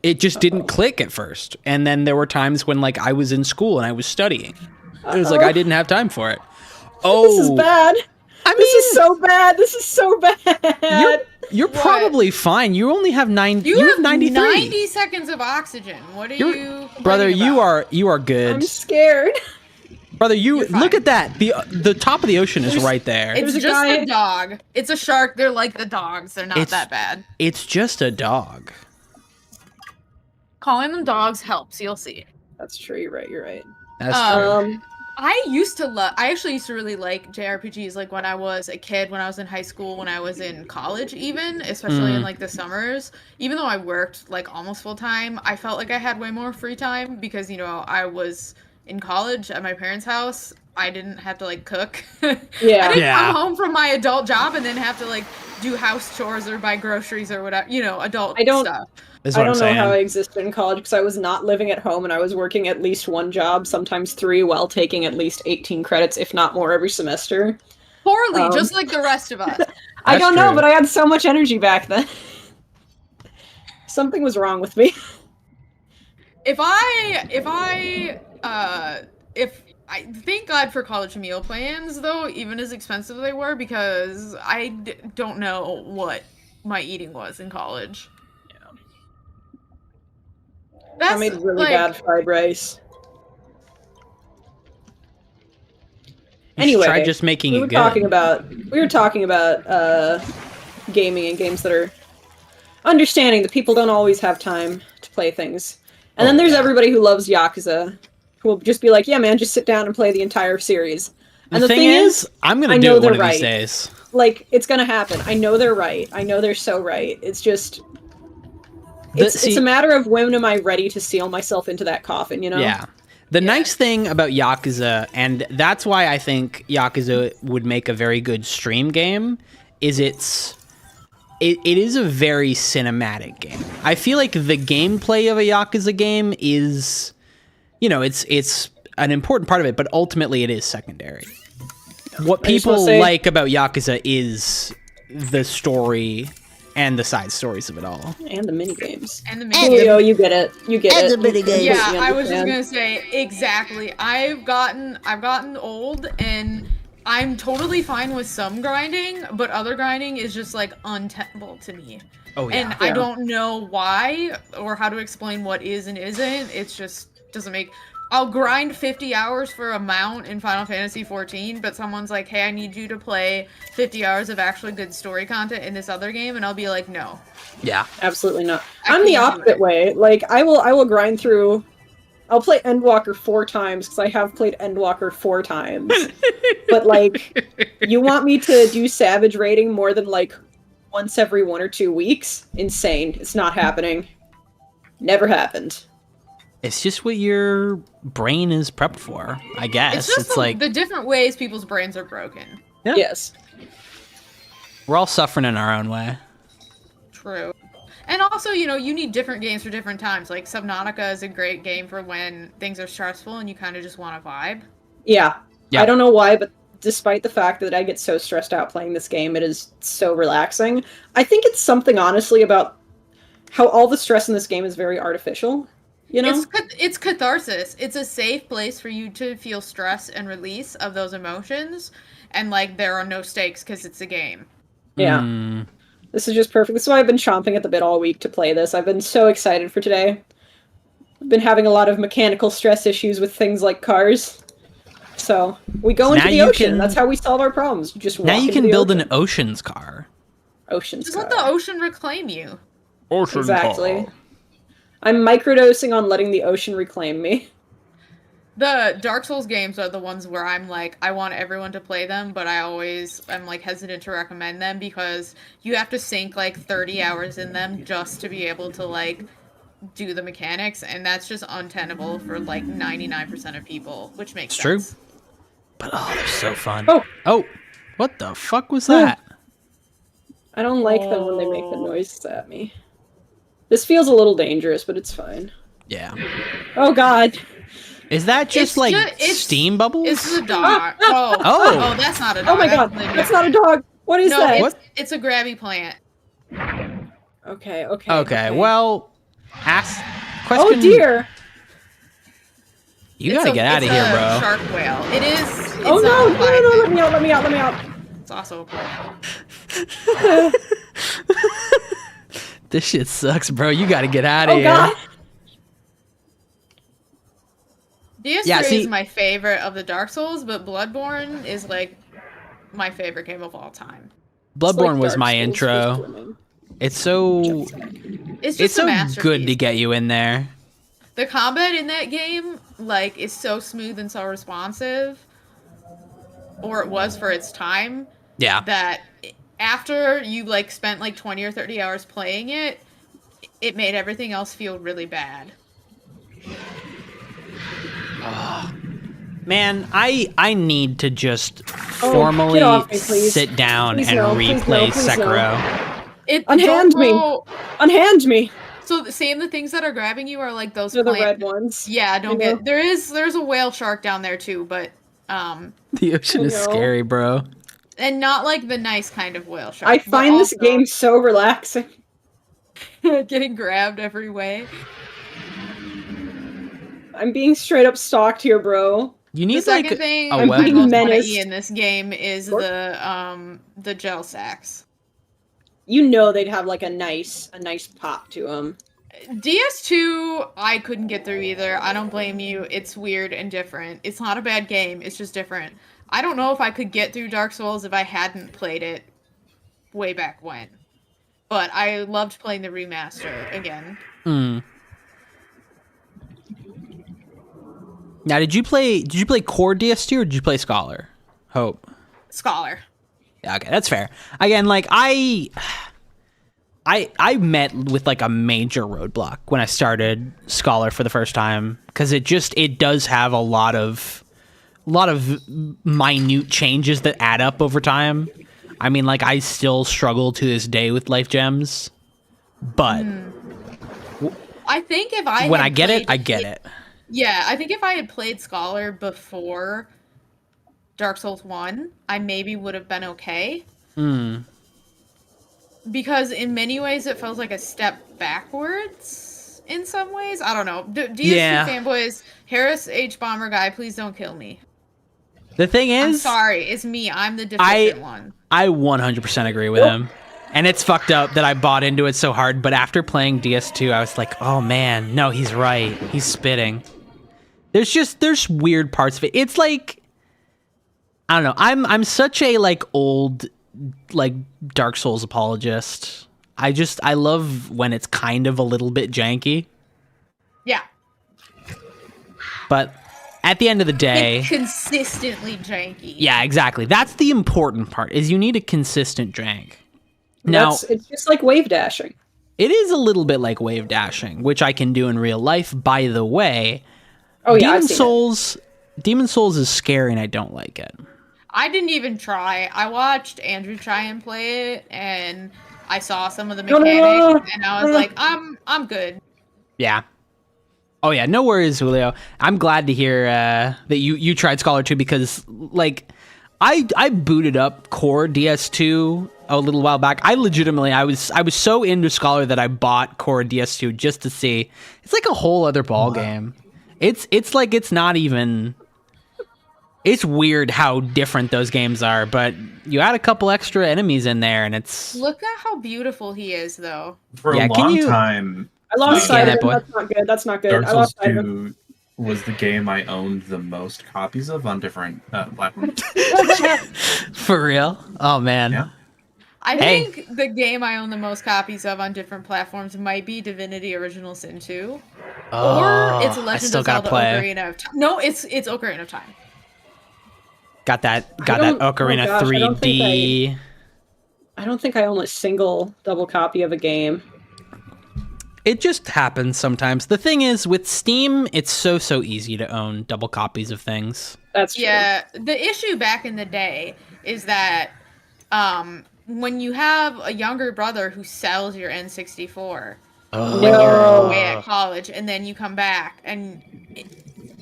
it just didn't click at first. And then there were times when like I was in school and I was studying. It was like I didn't have time for it. This is bad. This is so bad. This is so bad. You're probably fine. You only have 90. You have 93. 90 seconds of oxygen. What are you, brother? About? You are good. I'm scared. Brother, look at that. The top of the ocean is right there. It's just a dog. It's a shark. They're like the dogs. They're not that bad. It's just a dog. Calling them dogs helps. You'll see. That's true. You're right. That's true. I actually used to really like JRPGs, like when I was a kid, when I was in high school, when I was in college even, especially in like the summers. Even though I worked like almost full time, I felt like I had way more free time because, I was in college at my parents' house. I didn't have to like cook. I didn't come home from my adult job and then have to like do house chores or buy groceries or whatever, adult stuff. I don't know how I existed in college because I was not living at home and I was working at least one job, sometimes 3, while taking at least 18 credits, if not more, every semester. Poorly, just like the rest of us. I don't know, true. but I had so much energy back then. Something was wrong with me. If I thank God for college meal plans, though, even as expensive they were, because I don't know what my eating was in college. I made really bad fried rice. Anyway, try just making we it were good. talking about gaming and games that are understanding that people don't always have time to play things. And then there's everybody who loves Yakuza, who will just be like, yeah, man, just sit down and play the entire series. And the thing is, I'm going to do it one of these days. Like, it's going to happen. I know they're right. I know they're so right. It's just... It's a matter of when am I ready to seal myself into that coffin, you know? Yeah. The nice thing about Yakuza, and that's why I think Yakuza would make a very good stream game, is it is a very cinematic game. I feel like the gameplay of a Yakuza game is, you know, it's an important part of it, but ultimately it is secondary. What people like about Yakuza is the story and the side stories of it all. And the minigames. And the minigames. Julio, you get it. You get it. And the minigames. Yeah, I was just gonna say, exactly. I've gotten old, and I'm totally fine with some grinding, but other grinding is just, like, untenable to me. Oh, yeah. And I don't know why, or how to explain what is and isn't. It's just doesn't make... I'll grind 50 hours for a mount in Final Fantasy XIV, but someone's like, hey, I need you to play 50 hours of actually good story content in this other game, and I'll be like, no. Yeah. Absolutely not. I'm the opposite way. Like, I will grind through... I'll play Endwalker 4 times, because I have played Endwalker 4 times. But, like, you want me to do Savage raiding more than, like, once every 1 or 2 weeks? Insane. It's not happening. Never happened. It's just what your brain is prepped for, I guess. It's just like the different ways people's brains are broken. Yeah. Yes. We're all suffering in our own way. True. And also, you know, you need different games for different times. Like, Subnautica is a great game for when things are stressful and you kind of just want to vibe. Yeah. I don't know why, but despite the fact that I get so stressed out playing this game, it is so relaxing. I think it's something, honestly, about how all the stress in this game is very artificial. You know? It's catharsis. It's a safe place for you to feel stress and release of those emotions. And, like, there are no stakes because it's a game. Yeah. This is just perfect. This is why I've been chomping at the bit all week to play this. I've been so excited for today. I've been having a lot of mechanical stress issues with things like cars. So, we go into the ocean. That's how we solve our problems. You just walk now you into can the build ocean. an ocean's car. Ocean's Just car. let the ocean reclaim you. Exactly. I'm microdosing on letting the ocean reclaim me. The Dark Souls games are the ones where I'm like, I want everyone to play them, but I'm like hesitant to recommend them because you have to sink like 30 hours in them just to be able to like do the mechanics, and that's just untenable for like 99% of people, which makes sense. True. But they're so fun. Oh, what the fuck was that? I don't like them when they make the noises at me. This feels a little dangerous, but it's fine. Yeah. Oh god. Is that just steam bubbles? It's a dog. Oh, that's not a dog. Oh my god, that's not a dog. What is that? It's a grabby plant. Okay. Okay, well, question. Oh dear. You gotta get out of here, bro. Shark whale. It is. Oh no, let me out. It's also a plant. This shit sucks, bro. You gotta get out of here. God. DS3 is my favorite of the Dark Souls, but Bloodborne is like my favorite game of all time. Bloodborne was my intro. It's so good to get you in there. The combat in that game like is so smooth and so responsive, or it was for its time. Yeah. That after you like spent like 20 or 30 hours playing it, it made everything else feel really bad. Oh, man, I need to just formally sit down and replay Sekiro. Unhand me. So seeing the things that are grabbing you are like those. They're the red ones. Yeah, there's a whale shark down there too, but the ocean is scary, bro. And not like the nice kind of whale shark. I but find this also game so relaxing. getting grabbed every way. I'm being straight up stalked here, bro. You The need second like thing a I most weapon. want to menaced. eat in this game is the gel sacks. You know they'd have like a nice pop to them. DS2, I couldn't get through either. I don't blame you. It's weird and different. It's not a bad game. It's just different. I don't know if I could get through Dark Souls if I hadn't played it way back when. But I loved playing the remaster again. Now, did you play Core DS2 or did you play Scholar? Hope. Scholar. Yeah, okay, that's fair. Again, like I met with like a major roadblock when I started Scholar for the first time because it does have a lot of minute changes that add up over time. I mean, like I still struggle to this day with life gems, but I think if I when had I get it, played I get it. Yeah, I think if I had played Scholar before Dark Souls 1, I maybe would have been okay. Because in many ways it feels like a step backwards in some ways. I don't know. DS2 fanboys, Harris H. Bomber guy, please don't kill me. The thing is, I'm sorry, it's me. I'm the deficient one. I 100% agree with him. And it's fucked up that I bought into it so hard, but after playing DS2, I was like, oh man, no, he's right. He's spitting. There's weird parts of it. It's like, I don't know. I'm such a like old like Dark Souls apologist. I love when it's kind of a little bit janky. Yeah. But at the end of the day, It's consistently janky. yeah, exactly. That's the important part, is you need a consistent jank. Now, It's just like wave dashing. it is a little bit like wave dashing, which I can do in real life, by the way. Oh yeah, I've seen it. Demon Souls is scary and I don't like it. I didn't even try. I watched Andrew try and play it, and I saw some of the mechanics, and I was like, I'm good. Yeah. Oh yeah, no worries, Julio. I'm glad to hear that you tried Scholar 2 because like I booted up Core DS2 a little while back. I was so into Scholar that I bought Core DS2 just to see. It's like a whole other ball game. It's like it's not even. It's weird how different those games are, but you add a couple extra enemies in there, and it's. Look at how beautiful he is, though. For Yeah, a can long you- time, I lost Yeah, sight that of boy. him. That's not good. That's not good. Dark I Souls lost sight of him. 2 was the game I owned the most copies of on different platforms. For real? Oh man. Yeah. I Hey. think the game I own the most copies of on different platforms might be Divinity Original Sin 2. Or it's I Legend still of gotta Zelda play. Ocarina of Time. No, it's Ocarina of Time. Got that don't- Ocarina oh gosh, I don't 3D. I don't think I own a single double copy of a game. It just happens sometimes. The thing is, with Steam, it's so easy to own double copies of things. That's true. Yeah, the issue back in the day is that when you have a younger brother who sells your N64 when you're away at college, and then you come back, and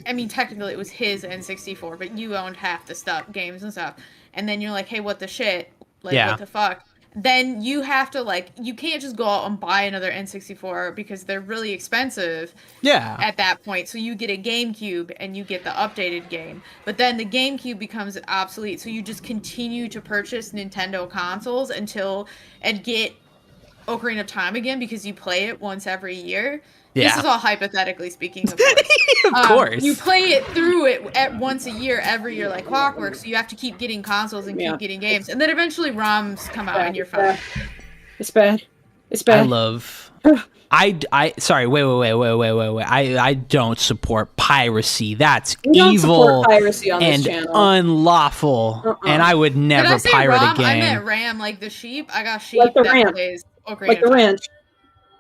I mean, technically it was his N64, but you owned half the stuff, games and stuff, and then you're like, hey, what the shit? Like, Yeah. what the fuck? Then you have to, like, you can't just go out and buy another N64 because they're really expensive Yeah. at that point. So you get a GameCube and you get the updated game. But then the GameCube becomes obsolete. So you just continue to purchase Nintendo consoles and get Ocarina of Time again because you play it once every year. Yeah. This is all hypothetically speaking, of course. Of course. You play it through it at once a year, every year, like clockwork. So you have to keep getting consoles and keep getting games, and then eventually ROMs come out, and you're fine. It's bad. It's I bad. love. Sorry. Wait. I don't support piracy. That's We don't evil support piracy on this and channel. unlawful. And I would Did I never say pirate ROM? a game. I meant RAM, like the sheep. I got sheep Like the that ranch. plays Ocarina Like of the Time. ranch.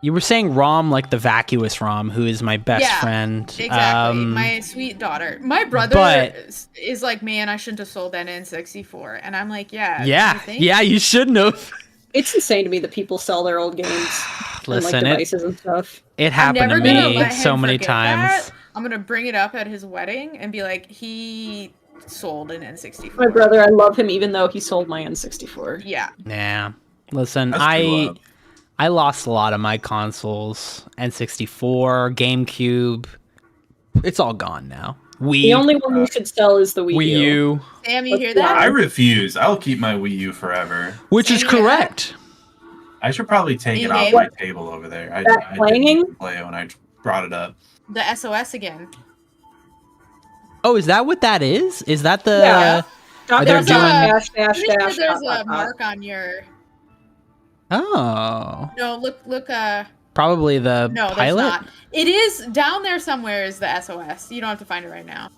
You were saying Rom like the vacuous Rom, who is my best friend. Exactly. My sweet daughter. My brother but- is like, man, I shouldn't have sold that N64. And I'm like, yeah. Yeah. You think? Yeah. You shouldn't have. It's insane to me that people sell their old games Listen, and like devices and stuff. It I'm happened never to gonna me let so him many forget times. that. I'm gonna bring it up at his wedding and be like, he sold an N64. My brother, I love him even though he sold my N64. Yeah. Nah. Listen, That's too low. I lost a lot of my consoles. N64, GameCube. It's all gone now. The only one you should sell is the Wii U. Sam, you hear Let's that? I refuse. I'll keep my Wii U forever. Which is Sam, you hear that? correct. I should probably take You it off name my it? table over there. I clanging? didn't play it when I brought it up. The SOS again. Oh, is that what that is? Is that the... Yeah. They're There's doing- dash, dash, Pretty sure dash, there's dot, a dot, mark on your. Oh. No, look. Probably the No, there's pilot? not. It is down there somewhere. Is the SOS? You don't have to find it right now.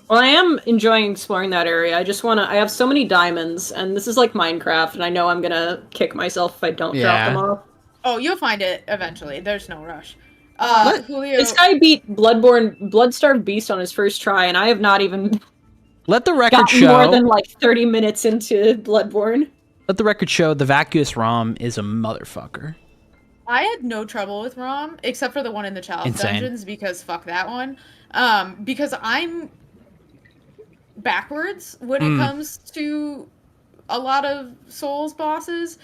Well, I am enjoying exploring that area. I just I have so many diamonds, and this is like Minecraft, and I know I'm gonna kick myself if I don't drop them off. Oh, you'll find it eventually. There's no rush. Julio. This guy beat Bloodstarved Beast on his first try, and I have not even Let the record gotten show... more than like 30 minutes into Bloodborne. Let the record show the vacuous ROM is a motherfucker. I had no trouble with ROM except for the one in the challenge Insane. dungeons because fuck that one. Because I'm backwards when it comes to a lot of Souls bosses.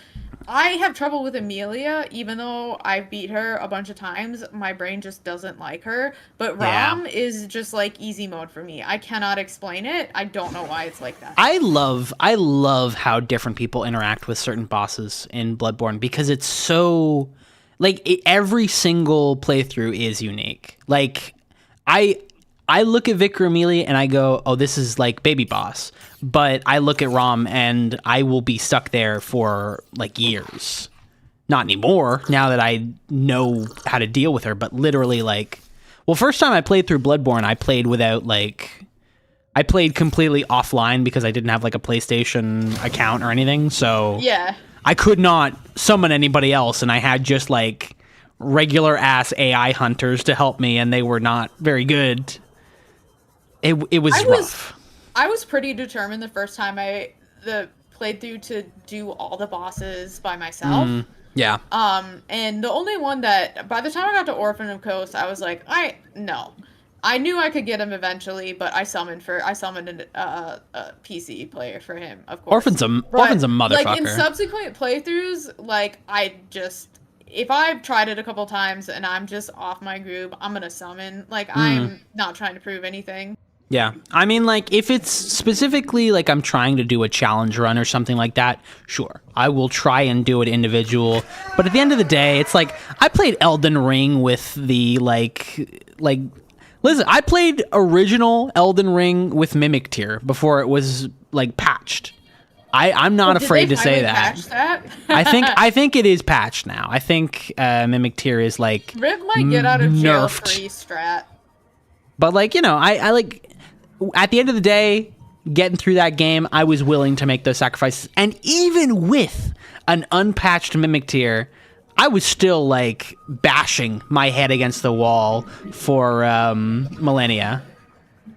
I have trouble with Amelia, even though I've beat her a bunch of times. My brain just doesn't like her. But ROM is just like easy mode for me. I cannot explain it. I don't know why it's like that. I love how different people interact with certain bosses in Bloodborne because it's so every single playthrough is unique. Like I look at Vicar Amelia and I go, "Oh, this is like baby boss." But I look at Rom and I will be stuck there for like years. Not anymore now that I know how to deal with her, but literally first time I played through Bloodborne, I played without I played completely offline because I didn't have like a PlayStation account or anything. So Yeah. I could not summon anybody else, and I had just like regular ass AI hunters to help me, and they were not very good. It was rough. I was pretty determined the first time the playthrough to do all the bosses by myself. Yeah. And the only one that by the time I got to Orphan of Coast, I was like, no. I knew I could get him eventually, but I summoned a PC player for him, of course. Orphan's a motherfucker. Like in subsequent playthroughs, if I've tried it a couple times and I'm just off my groove, I'm gonna summon. I'm not trying to prove anything. Yeah. I mean, if it's specifically I'm trying to do a challenge run or something like that, sure. I will try and do it individual. But at the end of the day, it's I played Elden Ring with the listen, I played original Elden Ring with Mimic Tier before it was patched. I'm not afraid to say that. Patch that? I think it is patched now. I think Mimic Tier is Rick might get out of jail nerfed. free strat. But I at the end of the day, getting through that game, I was willing to make those sacrifices. And even with an unpatched Mimic Tier, I was still bashing my head against the wall for millennia.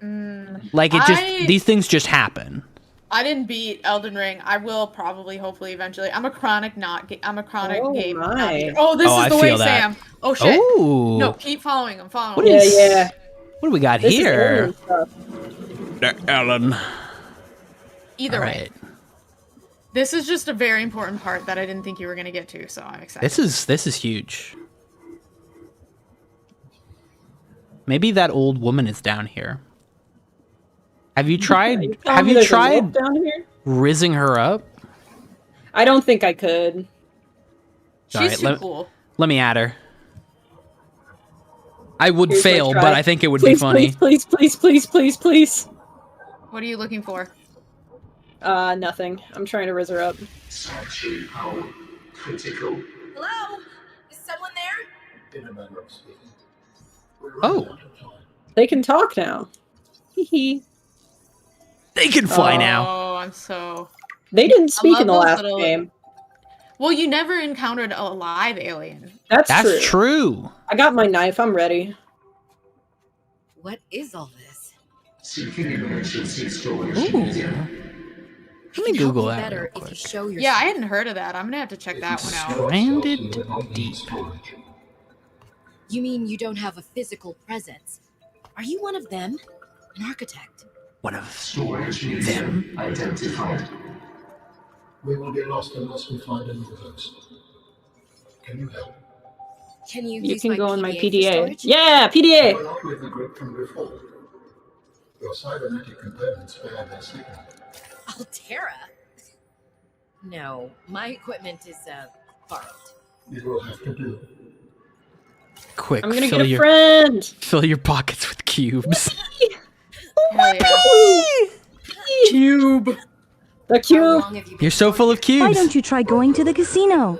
These things just happen. I didn't beat Elden Ring. I will probably, hopefully, eventually. I'm a chronic game. My. Oh, this I is the way, feel that. Sam. Oh shit. Oh. No, keep following. I'm following. What him. is- Yeah. What do we got This is here? alien stuff. Ellen. Either All way, right. this is just a very important part that I didn't think you were gonna get to, so I'm excited. This is huge. Maybe that old woman is down here. Have you tried? Have you tried down here? rizzing her up? I don't think I could. She's Alright, too cool. Let me add her. I would Here's my fail, try. but I think it would be Please, funny. please, please, please, please, please. What are you looking for? Nothing. I'm trying to rizz her up. Hello? Is someone there? Oh, They can talk now. Hee hee. they can fly now. Oh, I'm so. They didn't speak love in the those last little- game. Well, you never encountered a live alien. That's true. I got my knife. I'm ready. What is all this? Ooh. Let me Google that Better real if you quick. show yourself. Yeah, I hadn't heard of that. I'm gonna have to check that one out. Stranded deep. You mean you don't have a physical presence? Are you one of them? An architect? one of Storage them. medium identified. We will be lost unless we find another host. Can you help? Can you You use can my go on my PDA for PDA. storage? Yeah, PDA! We're not with the group from before. Your cybernetic components bear their signal. Altera? No, my equipment is, borrowed. It will have to do. Quick, I'm gonna get a friend! fill your pockets with cubes. Hell yeah. Cube! The How cube! long have you been You're so full of Why cubes. don't you try going to the casino?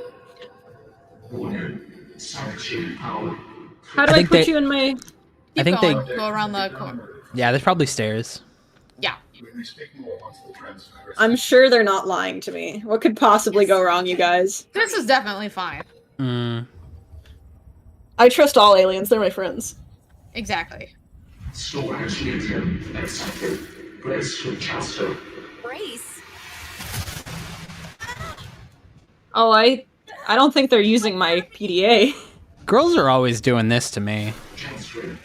Warning. Sidechain power. How do I I, think put they- you in my... I think they. Go around the corner. Yeah, there's probably stairs. Yeah. We may speak more once the transfer is... I'm sure they're not lying to me. What could possibly go wrong, you guys? This is definitely fine. Mm. I trust all aliens, they're my friends. Exactly. Storage medium accepted. Brace for transfer. Brace? Oh, I don't think they're using my PDA. Girls are always doing this to me. Transfer.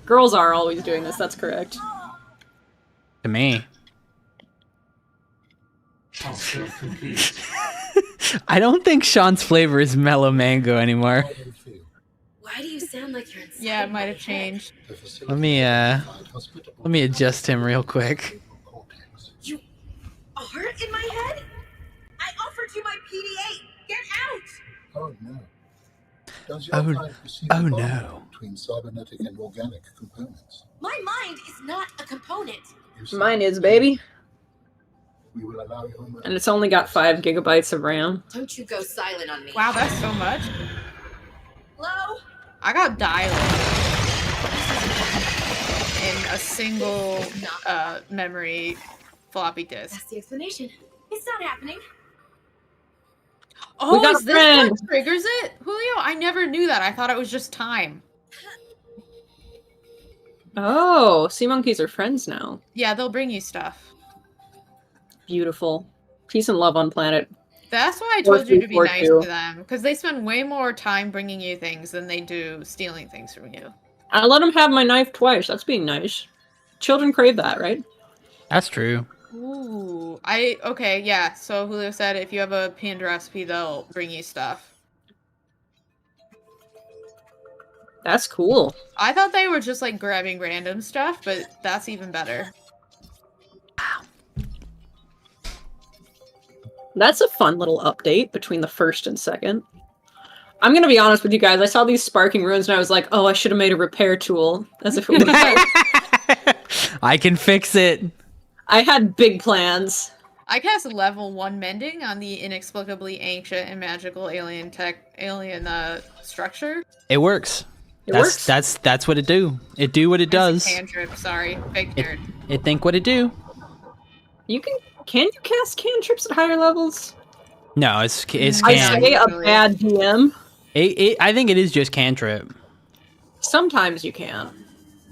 Girls are always doing this, that's correct. To me. Transfer complete. I don't think Sean's flavor is mellow mango anymore. How do you feel? Why do you sound like you're inside Yeah, it my might have head? changed. The facility Let me is hospitable. let me adjust him real quick. Cortex. You are in my head? I offered you my PDA! Get out! Oh no. Does your Oh, mind perceive oh a bond no. between cybernetic and organic components? My mind is not a component. You say- Mine is, baby. We will allow you a And it's only got 5 gigabytes of RAM. Don't you go silent on me. Wow, that's so much. Hello? I got dialed in a single memory floppy disk. That's the explanation. It's not happening. Oh, got is a this friend. what triggers it? Julio, I never knew that. I thought it was just time. Oh, sea monkeys are friends now. Yeah, they'll bring you stuff. Beautiful. Peace and love on planet. That's why I told you to be 4342. nice to them, because they spend way more time bringing you things than they do stealing things from you. I let him have my knife twice. That's being nice. Children crave that, right? That's true. Ooh, okay, yeah. So Julio said if you have a pinned recipe, they'll bring you stuff. That's cool. I thought they were just like grabbing random stuff, but that's even better. That's a fun little update between the first and second. I'm gonna be honest with you guys. I saw these sparking ruins and I was like, oh, I should have made a repair tool. As if it was. I can fix it. I had big plans. I cast level 1 mending on the inexplicably ancient and magical alien structure. It works. It works. That's what it do. It do what it does. Cantrip, sorry. Big nerd. It think what it do. Can you cast cantrips at higher levels? No, it's I can. say a bad DM. I think it is just cantrip. Sometimes you can.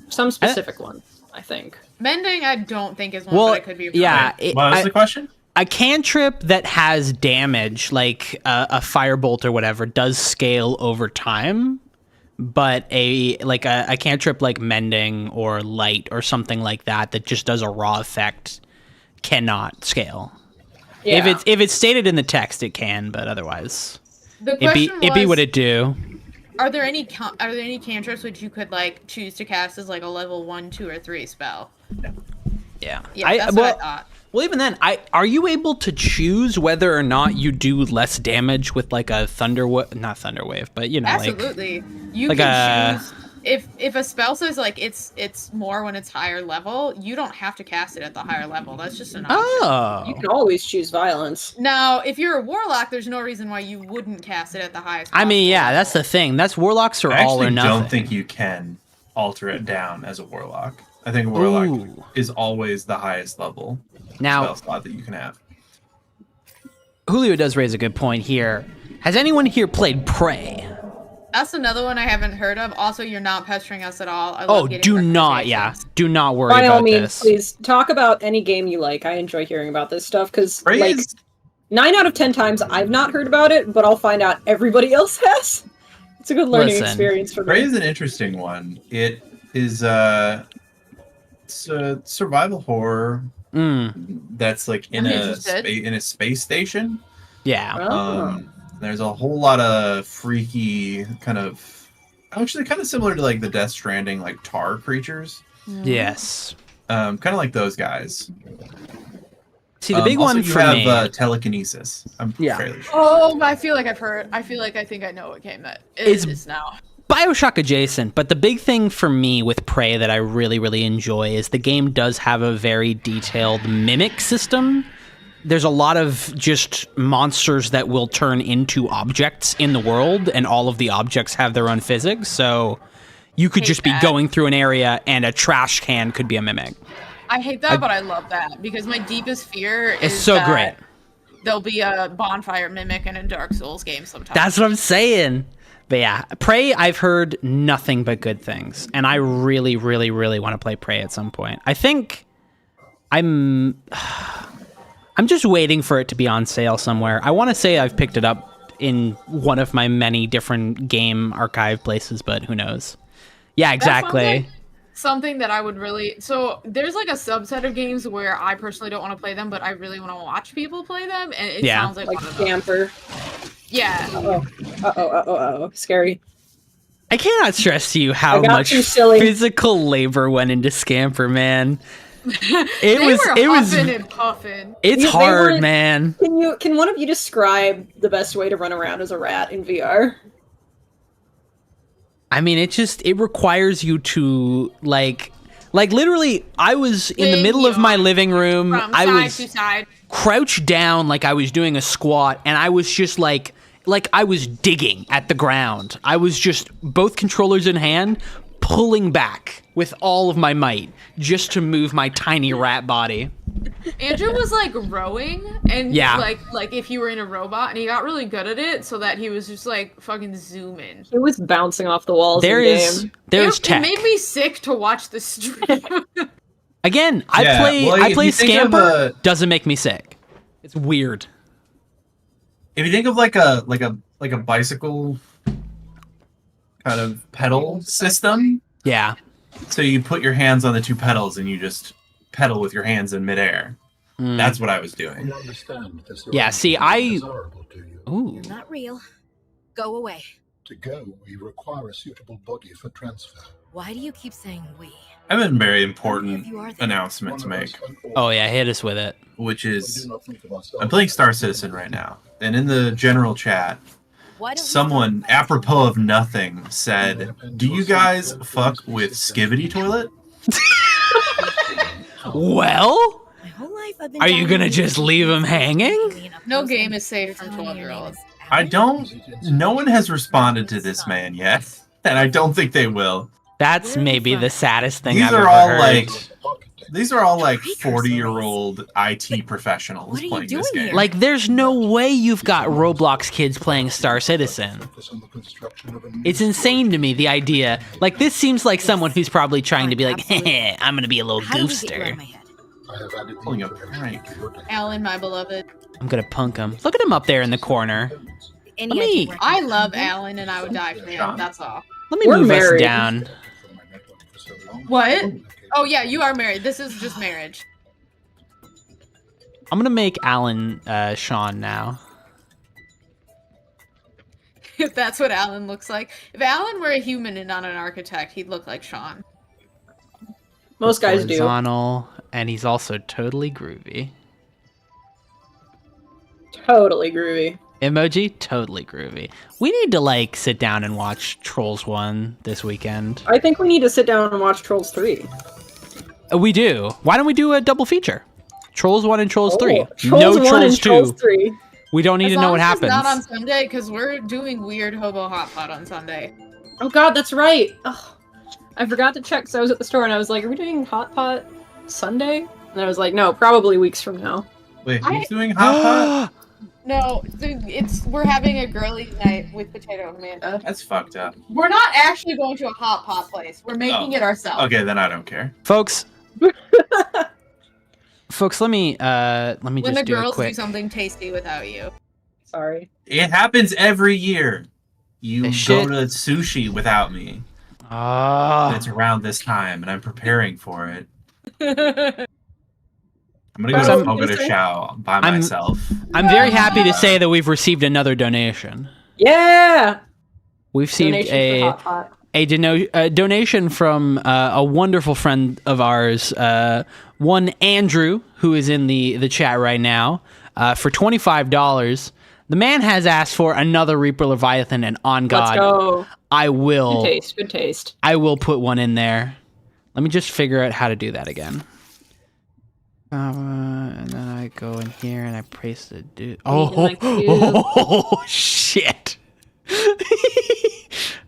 Some specific ones, I think. Mending, I don't think is one, Well, but it could be. yeah. What was the question? A cantrip that has damage, like a firebolt or whatever, does scale over time. But a cantrip like mending or light or something like that just does a raw effect cannot scale. Yeah. If it's stated in the text, it can, but otherwise, The it'd question be was, what it do. Are there any cantrips which you could like choose to cast as like a level 1, 2, or 3 spell? Yeah. Yeah, that's what I thought. Well, even then, are you able to choose whether or not you do less damage with like a not thunderwave, but you know, Absolutely. You like can choose if a spell says like it's more when it's higher level, you don't have to cast it at the higher level. That's just an option. Oh. You can always choose violence. Now, if you're a warlock, there's no reason why you wouldn't cast it at the highest. I mean, yeah, possible that's the thing. That's warlocks are I all or actually nothing. don't think you can alter it down as a warlock. I think a warlock Ooh. is always the highest level Now, spell slot that you can have. Julio does raise a good point here. Has anyone here played Prey? That's another one I haven't heard of. Also, you're not pestering us at all. I Oh, love getting do not, recommendations. do not worry By all about means, this. please talk about any game you like. I enjoy hearing about this stuff because, Prey like, is- 9 out of 10 times I've not heard about it, but I'll find out everybody else has. It's a good learning Listen, experience for Prey me. is an interesting one. It is It's a survival horror that's like in a space station. Yeah. There's a whole lot of freaky kind of, actually kind of similar to like the Death Stranding like tar creatures. Yes. Kind of like those guys. See, the big also one you for have, me. Telekinesis. I'm fairly sure. Oh, I feel like I've heard. I feel like I think I know what game that is now. BioShock adjacent, but the big thing for me with Prey that I really, really enjoy is the game does have a very detailed mimic system. There's a lot of just monsters that will turn into objects in the world, and all of the objects have their own physics, so you could just be going through an area and a trash can could be a mimic. I hate that, but I love that because my deepest fear is It's so that great. There'll be a bonfire mimic in a Dark Souls game sometime. That's what I'm saying. But yeah, Prey, I've heard nothing but good things, and I really, really, really want to play Prey at some point. I think I'm just waiting for it to be on sale somewhere. I want to say I've picked it up in one of my many different game archive places, but who knows? Yeah, exactly. Something that I would really... So there's like a subset of games where I personally don't want to play them, but I really want to watch people play them, and it sounds like one of them. Scamper. Yeah. Uh-oh. Scary. I cannot stress to you how much physical labor went into Scamper, man. It was huffing and puffing. It's hard, man. Can one of you describe the best way to run around as a rat in VR? I mean, it requires you to like literally I was in the middle of my living room. I was crouched down like I was doing a squat, and I was just like I was digging at the ground. I was just both controllers in hand, pulling back with all of my might just to move my tiny rat body. Andrew was like rowing, and like if you were in a robot, and he got really good at it, so that he was just like fucking zooming. He was bouncing off the walls. There's tech. It made me sick to watch the stream. Again, I play Scamper. Doesn't make me sick. It's weird. If you think of like a bicycle kind of pedal system. Yeah. So you put your hands on the two pedals and you just pedal with your hands in midair. That's what I was doing. Yeah, see, You're not real. Go away. To go, we require a suitable body for transfer. Why do you keep saying we? I have a very important announcement to make. Oh yeah, hit us with it. Which is, I'm playing Star Citizen right now, and in the general chat, someone, apropos of nothing, said, "Do you guys fuck with Skivity Toilet?" Well, are you gonna just leave him hanging? No game is safe from 12-year-olds. No one has responded to this man yet, and I don't think they will. That's maybe the saddest thing These I've are ever all heard. These are all like 40-year-old IT professionals playing this game. Like, there's no way you've got Roblox kids playing Star Citizen. It's insane to me, the idea. Like, this seems like someone who's probably trying to be like, hey, I'm gonna be a little goofster. Pulling up prank. Alan, my beloved. I'm gonna punk him. Look at him up there in the corner. I love Alan, and I would die for him. That's all. Let me move us down. What? Oh yeah, you are married. This is just marriage. I'm gonna make Alan Sean now. If that's what Alan looks like. If Alan were a human and not an architect, he'd look like Sean. Most guys do. Horizontal, and he's also totally groovy. Totally groovy. Emoji, totally groovy. We need to like sit down and watch Trolls 1 this weekend. I think we need to sit down and watch Trolls 3. We do. Why don't we do a double feature? Trolls 1 and Trolls 3. Trolls no 1 Trolls and 2. Trolls 3. We don't need to know what happens. Not on Sunday, because we're doing weird hobo hot pot on Sunday. Oh god, that's right. Ugh. I forgot to check, so I was at the store and I was like, are we doing hot pot Sunday? And I was like, no, probably weeks from now. Wait, who's doing hot pot? No, we're having a girly night with Potato and Amanda. That's fucked up. We're not actually going to a hot pot place. We're making it ourselves. Okay, then I don't care. Folks, let me When just the do a girls quick. do something tasty without you. Sorry. It happens every year. You go shit. to sushi without me. Ah. It's around this time, and I'm preparing for it. I'm gonna go to Fogo de Chao by myself. I'm very happy to say that we've received another donation. Yeah. We've received a donation from a wonderful friend of ours, one Andrew, who is in the chat right now, for $25. The man has asked for another Reaper Leviathan, and on God, let's go. I will. Good taste. I will put one in there. Let me just figure out how to do that again. And then I go in here and I paste the dude. Oh, shit.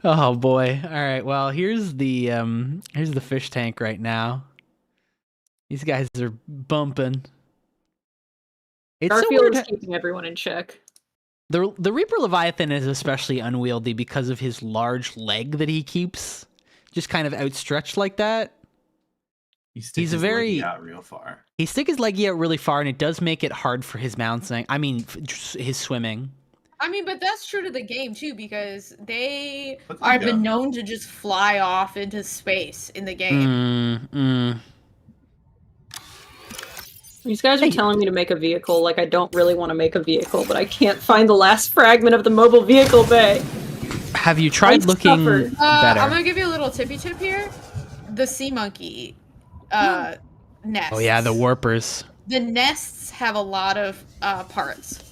Oh boy. All right. Well, here's the fish tank right now. These guys are bumping. It's Garfield is keeping everyone in check. The Reaper Leviathan is especially unwieldy because of his large leg that he keeps just kind of outstretched like that. He's a very out real far. He stick his leggy out really far, and it does make it hard for his mounting. I mean, his swimming. I mean, but that's true to the game too, because they are been known to just fly off into space in the game. These guys are telling me to make a vehicle. Like, I don't really want to make a vehicle, but I can't find the last fragment of the mobile vehicle bay. Have you tried looking better? I'm gonna give you a little tippy tip here. The sea monkey nests. Oh yeah, the warpers. The nests have a lot of parts.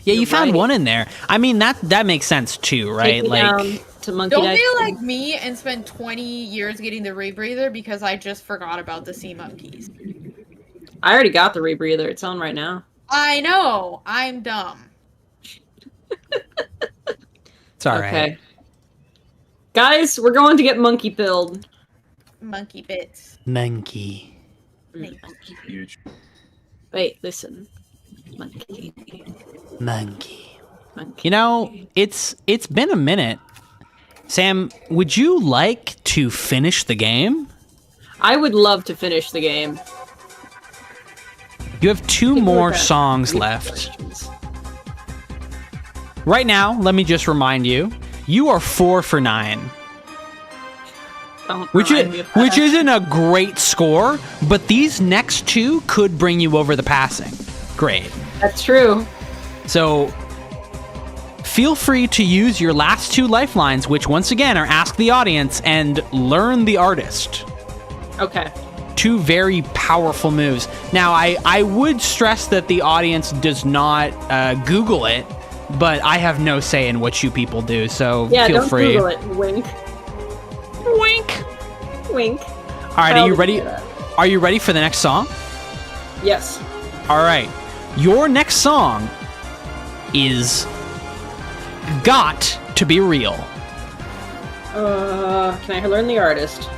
Yeah, you found one in there. I mean, that makes sense too, right? Don't be like me and spend 20 years getting the rebreather because I just forgot about the sea monkeys. I already got the rebreather. It's on right now. I know. I'm dumb. It's all right. Guys, we're going to get monkey pilled. Monkey bits. Monkey. Huge. Wait, listen. Monkey. You know, it's been a minute. Sam, would you like to finish the game? I would love to finish the game. You have 2 more songs left. Right now, let me just remind you, you are 4 for 9. Which isn't a great score, but these next 2 could bring you over the passing grade. That's true. So feel free to use your last 2 lifelines, which once again are Ask the Audience and Learn the Artist. Okay. 2 very powerful moves. Now, I would stress that the audience does not Google it, but I have no say in what you people do, so feel free. Yeah, don't Google it. Wink. Wink. Wink. All right, are you ready? Are you ready for the next song? Yes. All right. Your next song is Got to Be Real. Can I learn the artist?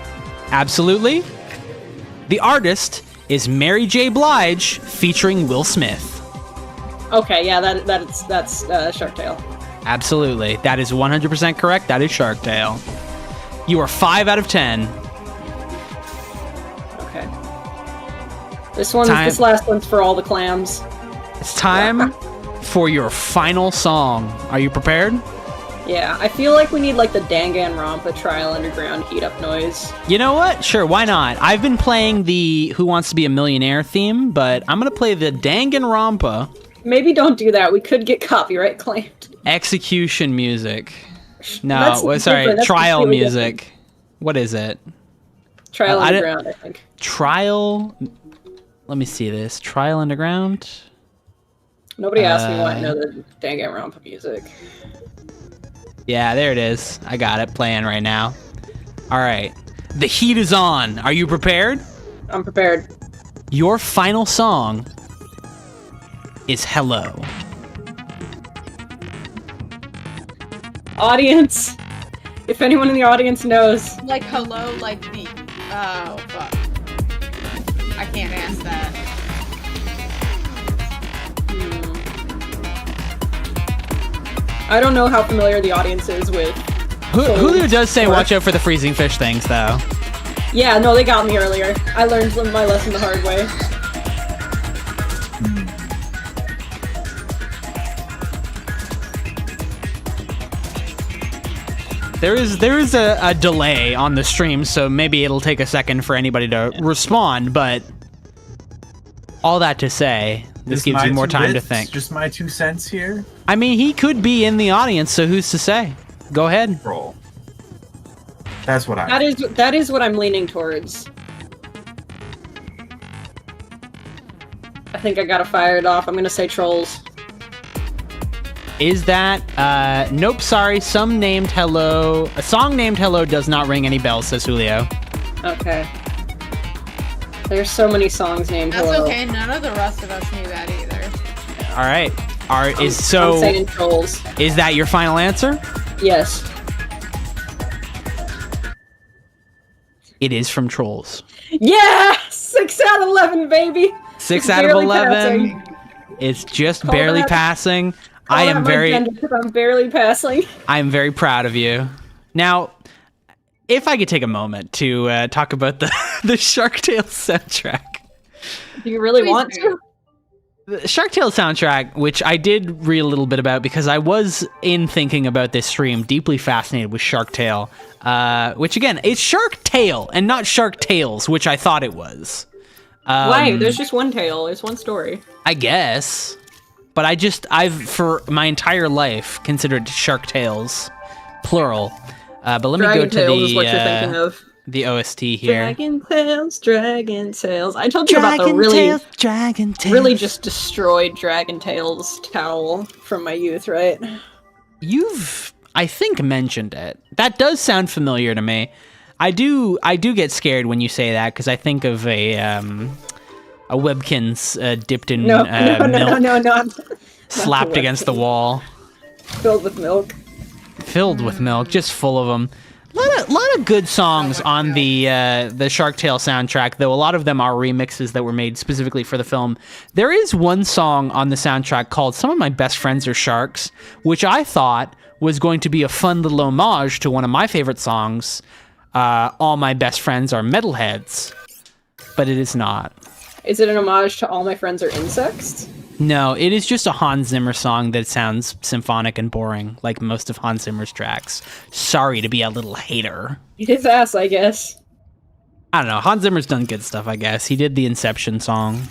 Absolutely. The artist is Mary J. Blige featuring Will Smith. Okay, yeah, that's Shark Tale. Absolutely. That is 100% correct. That is Shark Tale. You are 5 out of 10. Okay. This last one's for all the clams. It's time for your final song. Are you prepared? Yeah, I feel like we need like the Danganronpa Trial Underground heat up noise. You know what? Sure, why not? I've been playing the Who Wants to Be a Millionaire theme, but I'm going to play the Danganronpa. Maybe don't do that. We could get copyright claimed. Execution music. No, sorry, trial music. Different. What is it? Trial Underground, I think. Trial... Let me see this. Trial Underground? Nobody asked me why I know the Danganronpa music. Yeah, there it is. I got it playing right now. All right. The heat is on. Are you prepared? I'm prepared. Your final song is Hello. Audience, if anyone in the audience knows. Like hello, like the... Oh, fuck. I can't ask that. I don't know how familiar the audience is with... Hulu does say watch out for the freezing fish things, though. Yeah, no, they got me earlier. I learned my lesson the hard way. There is a delay on the stream, so maybe it'll take a second for anybody to respond, but all that to say, this gives you more time to think. Just my 2 cents here. I mean, he could be in the audience, so who's to say? Go ahead. Roll. That's what That is what I'm leaning towards. I think I gotta fire it off. I'm gonna say Trolls. Is that, nope, sorry, a song named Hello does not ring any bells, says Julio. Okay. There's so many songs named That's Hello. okay. None of the rest of us knew that either. All right. I'm saying Trolls. Is that your final answer? Yes. It is from Trolls. Yeah! 6 out of 11, baby! 6 It's out of barely 11. passing. It's just Call barely that- passing. Call I that am my very gender, 'cause I'm barely passing. I am very proud of you. Now, if I could take a moment to talk about the Shark Tale soundtrack. Do you really want to? The Shark Tale soundtrack, which I did read a little bit about because I was, in thinking about this stream, deeply fascinated with Shark Tale. Which, again, it's Shark Tale and not Shark Tales, which I thought it was. Why? There's just one tale. It's one story. I guess. But I've, for my entire life, considered Shark Tales, plural. But let me go to Tales is what you're thinking of. the OST here. Dragon Tales. I told you about the really just destroyed Dragon Tales towel from my youth, right? You've, I think, mentioned it. That does sound familiar to me. I do get scared when you say that because I think of a Webkins dipped in milk, no, slapped against the wall, filled with milk, just full of them. A lot of good songs on the Shark Tale soundtrack, though a lot of them are remixes that were made specifically for the film. There is one song on the soundtrack called "Some of My Best Friends Are Sharks," which I thought was going to be a fun little homage to one of my favorite songs, "All My Best Friends Are Metalheads," but it is not. Is it an homage to All My Friends Are Insects? No, it is just a Hans Zimmer song that sounds symphonic and boring, like most of Hans Zimmer's tracks. Sorry to be a little hater. His ass, I guess. I don't know. Hans Zimmer's done good stuff, I guess. He did the Inception song.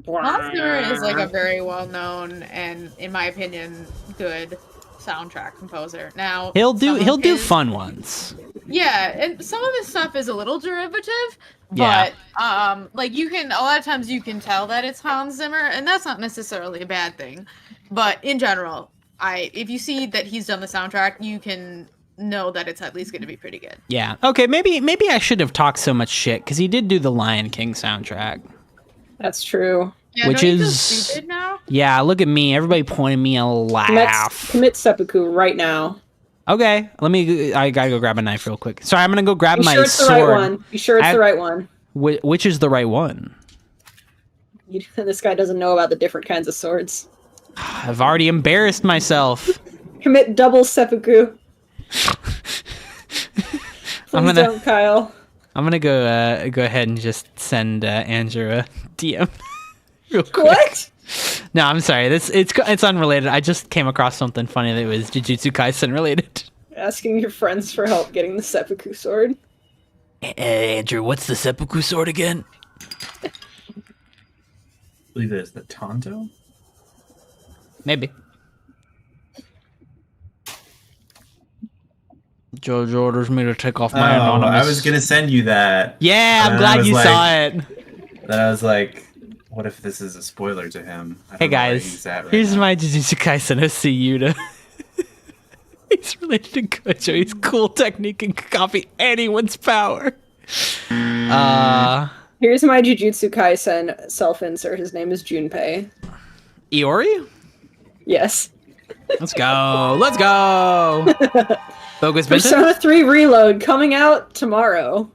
Hans Zimmer is like a very well-known and, in my opinion, good soundtrack composer. Now He'll do fun ones. Yeah, and some of his stuff is a little derivative, Yeah. but like you can, a lot of times you can tell that it's Hans Zimmer, and that's not necessarily a bad thing. But in general, if you see that he's done the soundtrack, you can know that it's at least going to be pretty good. Yeah. Okay, maybe I shouldn't have talked so much shit because he did do the Lion King soundtrack. That's true. Yeah, which don't you feel is stupid now? Yeah, look at me. Everybody pointing me a laugh. Commit seppuku right now. Okay, I gotta go grab a knife real quick. Sorry, I'm gonna go grab my sure it's sword. The right one. Be sure it's the right one. Which is the right one? This guy doesn't know about the different kinds of swords. I've already embarrassed myself. Commit double seppuku. Please don't, Kyle. I'm gonna go ahead and just send Andrew a DM real quick. What? No, I'm sorry. It's unrelated. I just came across something funny that was Jujutsu Kaisen related. Asking your friends for help getting the seppuku sword. Andrew, what's the seppuku sword again? I believe it is the Tonto. Maybe. George orders me to take off my anonymous. I was gonna send you that. Yeah, I'm glad you saw it. Then I was like, what if this is a spoiler to him? Hey guys, here's my Jujutsu Kaisen SC Yuta. He's related to Gojo. He's cool technique and can copy anyone's power. Here's my Jujutsu Kaisen self-insert. His name is Junpei. Iori? Yes. Let's go. Let's go. Focus Persona 3 Reload coming out tomorrow.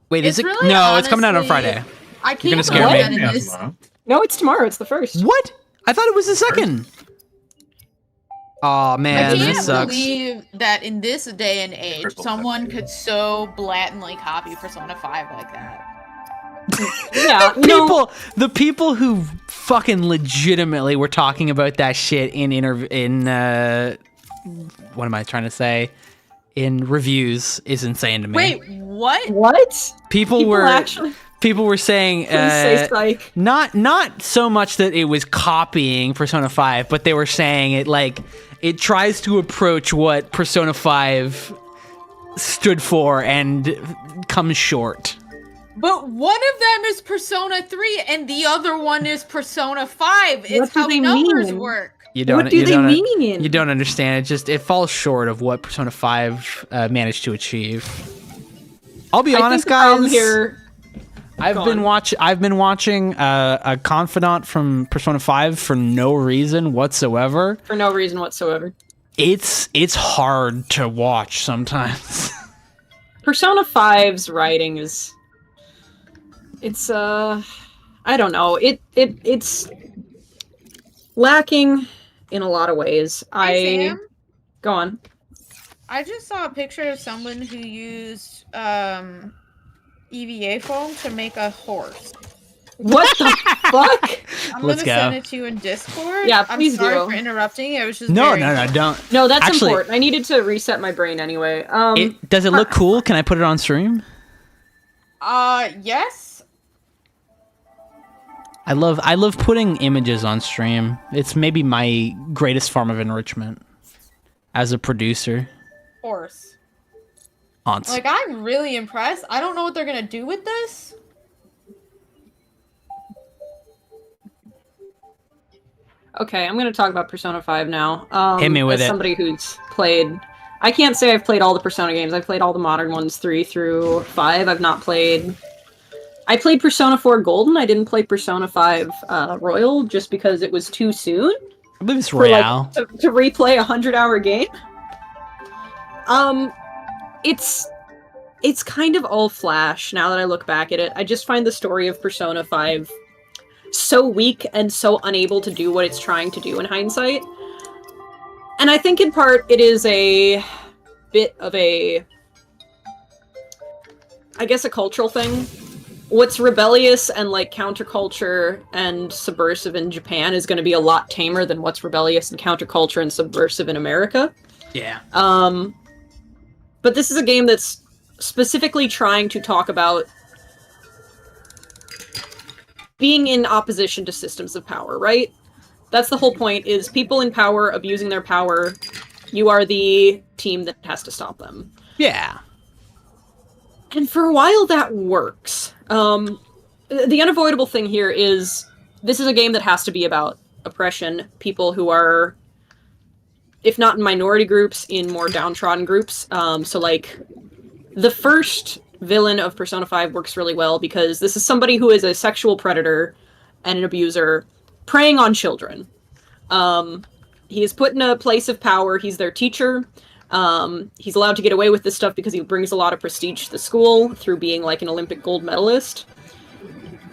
Wait, is it? Really, no, honestly, it's coming out on Friday. I You're can't gonna scare me. No, it's tomorrow. It's the first. What? I thought it was the second. Oh man, I can't this sucks. believe that in this day and age, someone could so blatantly copy Persona 5 like that. Yeah, the people who fucking legitimately were talking about that shit in what am I trying to say? in reviews is insane to me. Wait, what? What? People were saying say psych. not so much that it was copying Persona 5, but they were saying it tries to approach what Persona 5 stood for and comes short. But one of them is Persona 3 and the other one is Persona 5. It's how numbers work. You don't, what do they mean? You don't understand. It falls short of what Persona 5 managed to achieve. I'll be honest, guys. I've been watching a confidant from Persona 5 for no reason whatsoever. For no reason whatsoever. It's hard to watch sometimes. Persona 5's writing is I don't know. It's lacking in a lot of ways. Sam? Go on. I just saw a picture of someone who used EVA foam to make a horse. What the fuck? I'm gonna send it to you in Discord. Yeah, please I'm sorry do. for interrupting. It was just No, very don't. No, that's Actually, important. I needed to reset my brain anyway. Does it look cool? Can I put it on stream? Yes. I love putting images on stream. It's maybe my greatest form of enrichment as a producer. Horse. Aunts. Like, I'm really impressed. I don't know what they're gonna do with this. Okay, I'm gonna talk about Persona 5 now. Hit me with as it. somebody who's played... I can't say I've played all the Persona games. I've played all the modern ones, 3 through 5. I've not played... I played Persona 4 Golden. I didn't play Persona 5 Royal just because it was too soon. I believe it's Royale. To replay a 100-hour game. It's kind of all flash now that I look back at it. I just find the story of Persona 5 so weak and so unable to do what it's trying to do in hindsight. And I think in part it is a bit of a... I guess a cultural thing. What's rebellious and like counterculture and subversive in Japan is going to be a lot tamer than what's rebellious and counterculture and subversive in America. Yeah. But this is a game that's specifically trying to talk about being in opposition to systems of power, right? That's the whole point, is people in power abusing their power. You are the team that has to stop them. Yeah. And for a while that works. The unavoidable thing here is this is a game that has to be about oppression, people who are, if not in minority groups, in more downtrodden groups. So like, the first villain of Persona 5 works really well because this is somebody who is a sexual predator and an abuser preying on children. He is put in a place of power. He's their teacher. He's allowed to get away with this stuff because he brings a lot of prestige to the school through being like an Olympic gold medalist.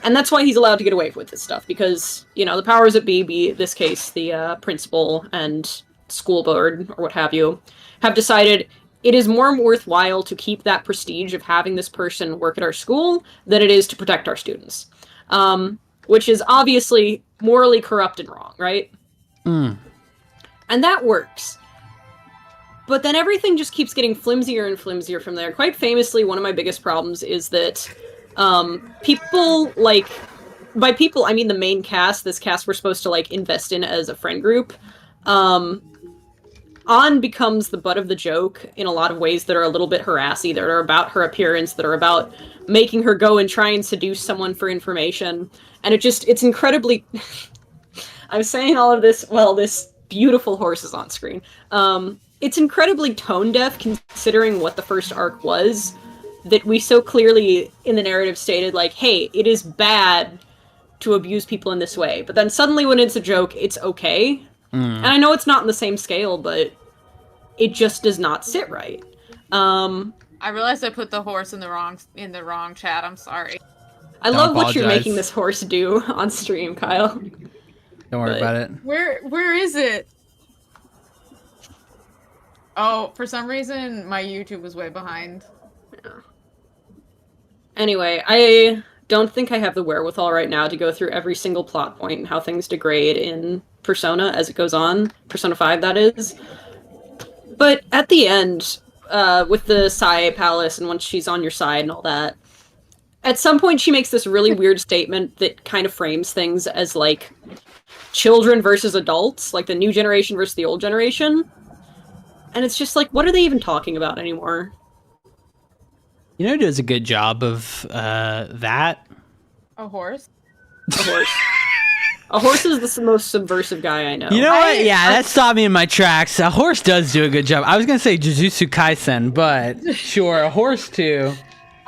And that's why he's allowed to get away with this stuff, because, you know, the powers that be this case, the principal and school board, or what have you, have decided it is more worthwhile to keep that prestige of having this person work at our school than it is to protect our students. Which is obviously morally corrupt and wrong, right? Mm. And that works. But then everything just keeps getting flimsier and flimsier from there. Quite famously, one of my biggest problems is that people, like... By people, I mean the main cast, this cast we're supposed to, like, invest in as a friend group. An becomes the butt of the joke in a lot of ways that are a little bit harassy, that are about her appearance, that are about making her go and try and seduce someone for information. And it's incredibly... I'm saying all of this while this beautiful horse is on screen. It's incredibly tone-deaf considering what the first arc was, that we so clearly in the narrative stated, like, hey, it is bad to abuse people in this way. But then suddenly when it's a joke, it's okay. And I know it's not on the same scale, but it just does not sit right. I realized I put the horse in the wrong chat. I'm sorry. I love what you're making this horse do on stream, Kyle. Don't worry about it. Where is it? Oh, for some reason my YouTube was way behind. Yeah. Anyway, I don't think I have the wherewithal right now to go through every single plot point and how things degrade in Persona as it goes on. Persona 5, that is. But at the end, with the Sai Palace and once she's on your side and all that. At some point, she makes this really weird statement that kind of frames things as, like, children versus adults, like the new generation versus the old generation. And it's just like, what are they even talking about anymore? You know who does a good job of that? A horse? A horse. A horse is the most subversive guy I know. You know what? Yeah, that stopped me in my tracks. A horse does do a good job. I was going to say Jujutsu Kaisen, but sure, a horse too.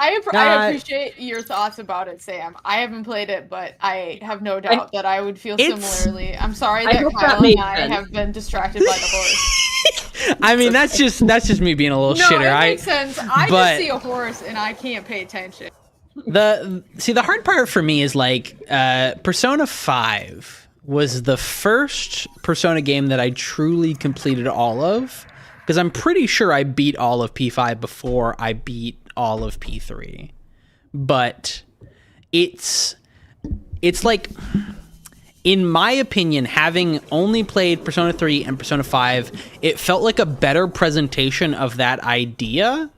I appreciate your thoughts about it, Sam. I haven't played it, but I have no doubt that I would feel similarly. I'm sorry that Kyle and I have been distracted by the horse. I mean, that's just me being a little shitter. No, it makes sense. I just see a horse and I can't pay attention. The hard part for me is like Persona 5 was the first Persona game that I truly completed all of, because I'm pretty sure I beat all of P5 before I beat all of P3. But it's like, in my opinion, having only played Persona 3 and Persona 5, it felt like a better presentation of that idea,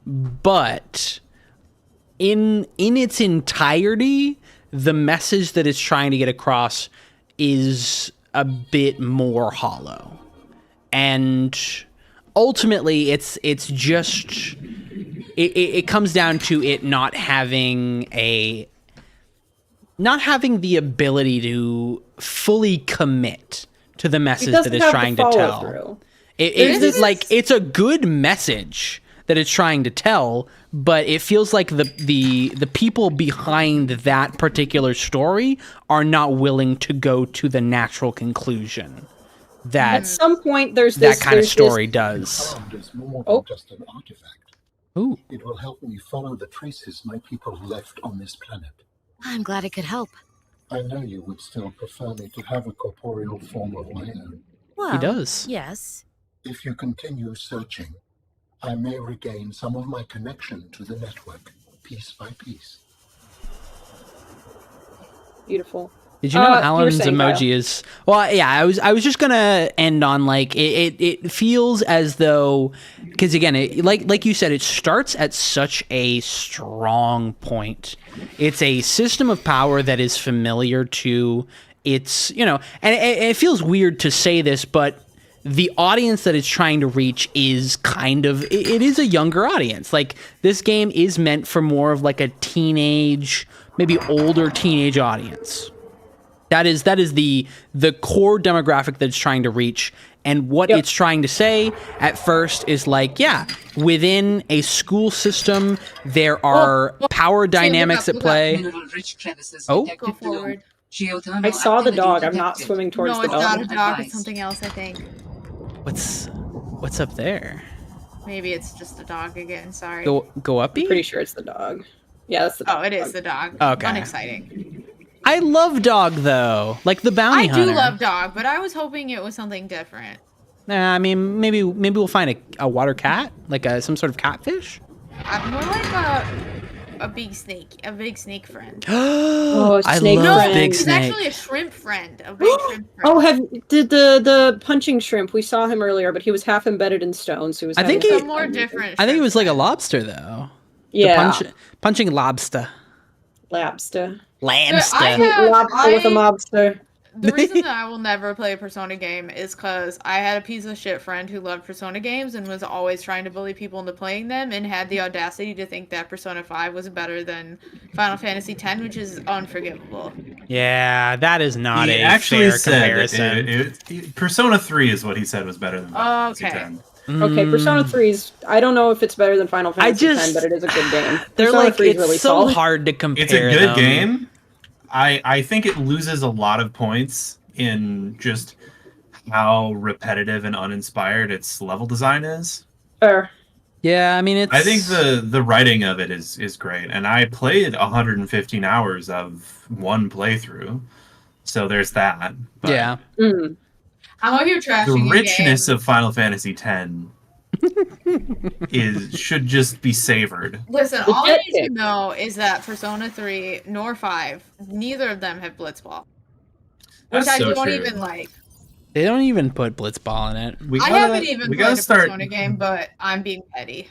but in its entirety, the message that it's trying to get across is a bit more hollow. And ultimately, it's just... It comes down to it not having the ability to fully commit to the message that it's trying to tell. It's a good message that it's trying to tell, but it feels like the people behind that particular story are not willing to go to the natural conclusion that at some point that kind of story does. It's more than just an artifact. Ooh. It will help me follow the traces my people left on this planet. I'm glad it could help. I know you would still prefer me to have a corporeal form of my own. Well, he does. Yes. If you continue searching, I may regain some of my connection to the network, piece by piece. Beautiful. Did you know Alan's emoji is... Well, yeah, I was just gonna end on, like, it feels as though... Because, again, like you said, it starts at such a strong point. It's a system of power that is familiar to its... and it feels weird to say this, but the audience that it's trying to reach is kind of... It is a younger audience. Like, this game is meant for more of, like, a teenage, maybe older teenage audience. That is the core demographic that it's trying to reach, and what it's trying to say at first is like, yeah, within a school system, there are power dynamics at play. Oh, go forward. I saw the dog. I'm not swimming towards the dog. No, it's not a dog. It's something else, I think. What's up there? Maybe it's just a dog again. Sorry. Go up. I'm pretty sure it's the dog. Yeah, that's the dog. Oh, it is the dog. Okay. Unexciting. I love dog though, like the bounty hunter. I do love dog, but I was hoping it was something different. I mean, maybe we'll find a water cat, like some sort of catfish. More like a big snake friend. I love big snake. He's actually a shrimp friend. A big shrimp friend. Oh, did the punching shrimp? We saw him earlier, but he was half embedded in stone, so he was. I think he's more different. I think it was like a lobster though. Yeah, punching lobster. Lobster. Lobster with a mobster. The reason that I will never play a Persona game is because I had a piece of shit friend who loved Persona games and was always trying to bully people into playing them, and had the audacity to think that Persona 5 was better than Final Fantasy X, which is unforgivable. Yeah, that is not a fair comparison. Persona 3 is what he said was better than Final Fantasy X. Okay, Persona 3's... I don't know if it's better than Final Fantasy X, but it is a good game. They're Persona like, 3 is it's really so solid. hard to compare. It's a good game. I think it loses a lot of points in just how repetitive and uninspired its level design is. Fair. Yeah, I mean, I think the writing of it is great, and I played 115 hours of one playthrough, so there's that. But yeah. I'm over here trashing the richness of Final Fantasy X should just be savored. Listen, all I need to know is that Persona 3 nor 5, neither of them have Blitzball. Which I don't even like. They don't even put Blitzball in it. I haven't even played a Persona game, but I'm being petty.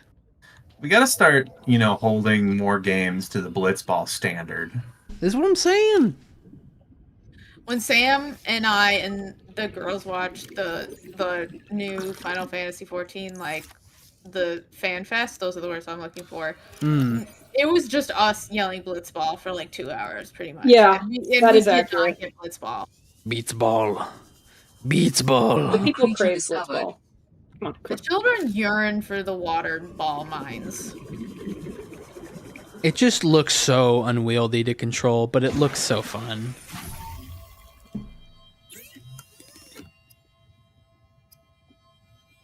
We gotta start, holding more games to the Blitzball standard. This is what I'm saying. When Sam and I and the girls watched the new Final Fantasy 14, like the fan fest, those are the words I'm looking for. It was just us yelling Blitzball for like 2 hours, pretty much. Yeah, that is did accurate. not get Blitzball. Beatsball. Beatsball. The people crave Blitzball. Come on, The children yearn for the water ball mines. It just looks so unwieldy to control, but it looks so fun.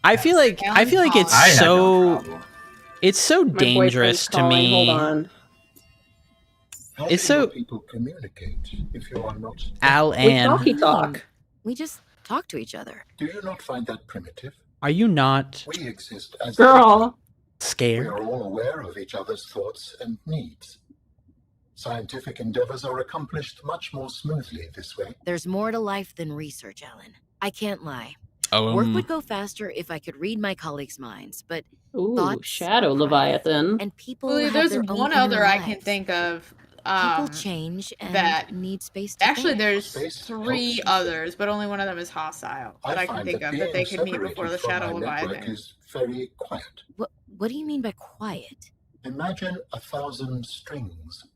I feel like it's so dangerous to me. Hold on. How It's do your so people communicate if you are not? Al Ann. We just talk to each other. Do you not find that primitive? Are you not We exist as Girl. We scared? are all aware of each other's thoughts and needs. Scientific endeavors are accomplished much more smoothly this way. There's more to life than research, Alan. I can't lie. Oh, Work would go faster if I could read my colleagues' minds, but Ooh, thoughts Shadow are Leviathan. and people Well, have there's their own one inner other I lives. can think of. People change and that need space to actually think. there's Space 3 helps. others, but only one of them is hostile that I can find think that of that they being could meet separated before the from Shadow my network Leviathan. is very quiet. What do you mean by quiet? Imagine 1,000 strings,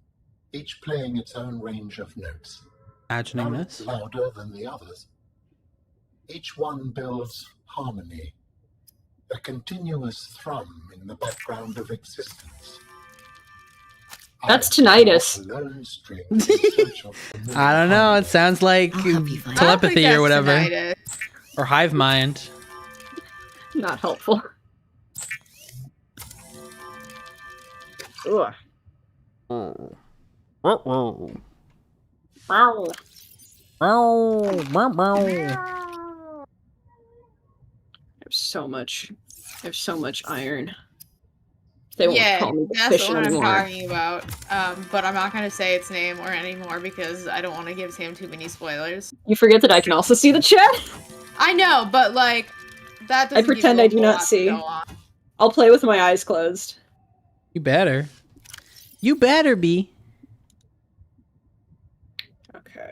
each playing its own range of notes. Imagining None this. louder than the others. Each one builds harmony, a continuous thrum in the background of existence. That's tinnitus. Lone string in search of familiar I don't know. It sounds like telepathy or whatever, Tinnitus. or hive mind. Not helpful. Ugh. There's so much iron. They won't call me the that's fish the one anymore. I'm talking about. But I'm not going to say its name or anymore because I don't want to give Sam too many spoilers. You forget that I can also see the chat? I know, but like that doesn't I pretend give I you do a whole not lot to see. go on. I'll play with my eyes closed. You better. You better be. Okay.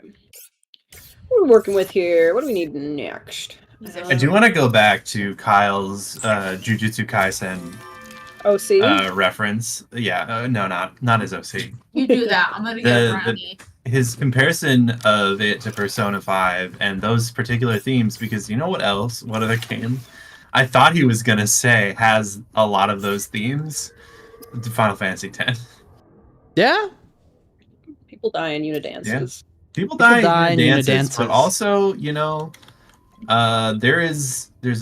What are we working with here? What do we need next? I do want to go back to Kyle's Jujutsu Kaisen OC? reference. Yeah, no, not his OC. You do that. I'm gonna get a brownie. His comparison of it to Persona 5 and those particular themes, because you know what else? What other game? I thought he was gonna say has a lot of those themes. Final Fantasy X. Yeah. People die in Unidances. People die in Unidances, dances, but also, there's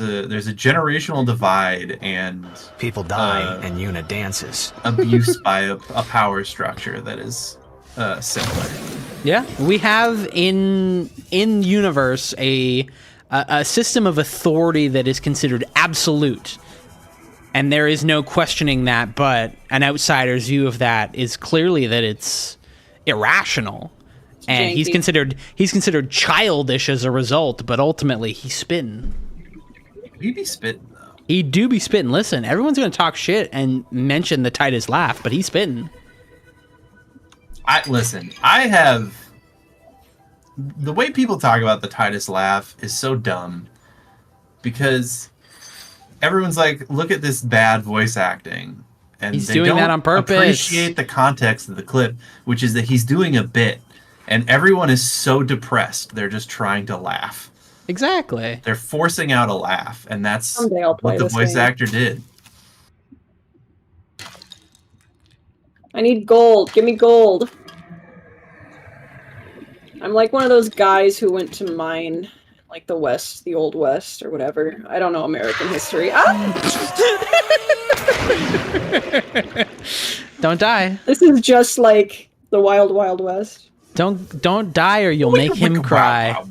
a generational divide and people die in Unidances. Abuse by a power structure that is similar. Yeah, we have in universe a system of authority that is considered absolute, and there is no questioning that. But an outsider's view of that is clearly that it's irrational, and he's considered childish as a result. But ultimately, he's spitting. He be spitting though. He do be spitting. Listen, everyone's gonna talk shit and mention the Titus laugh, but he's spitting. I have the way people talk about the Titus laugh is so dumb because everyone's like, look at this bad voice acting, and he's they doing don't that on purpose. Appreciate the context of the clip, which is that he's doing a bit, and everyone is so depressed they're just trying to laugh. Exactly. They're forcing out a laugh, and that's Someday I'll play what the this voice game. actor did. I need gold. Give me gold. I'm like one of those guys who went to mine, like the West, the Old West, or whatever. I don't know American history. Don't die. This is just like the Wild Wild West. Don't die, or you'll make him cry.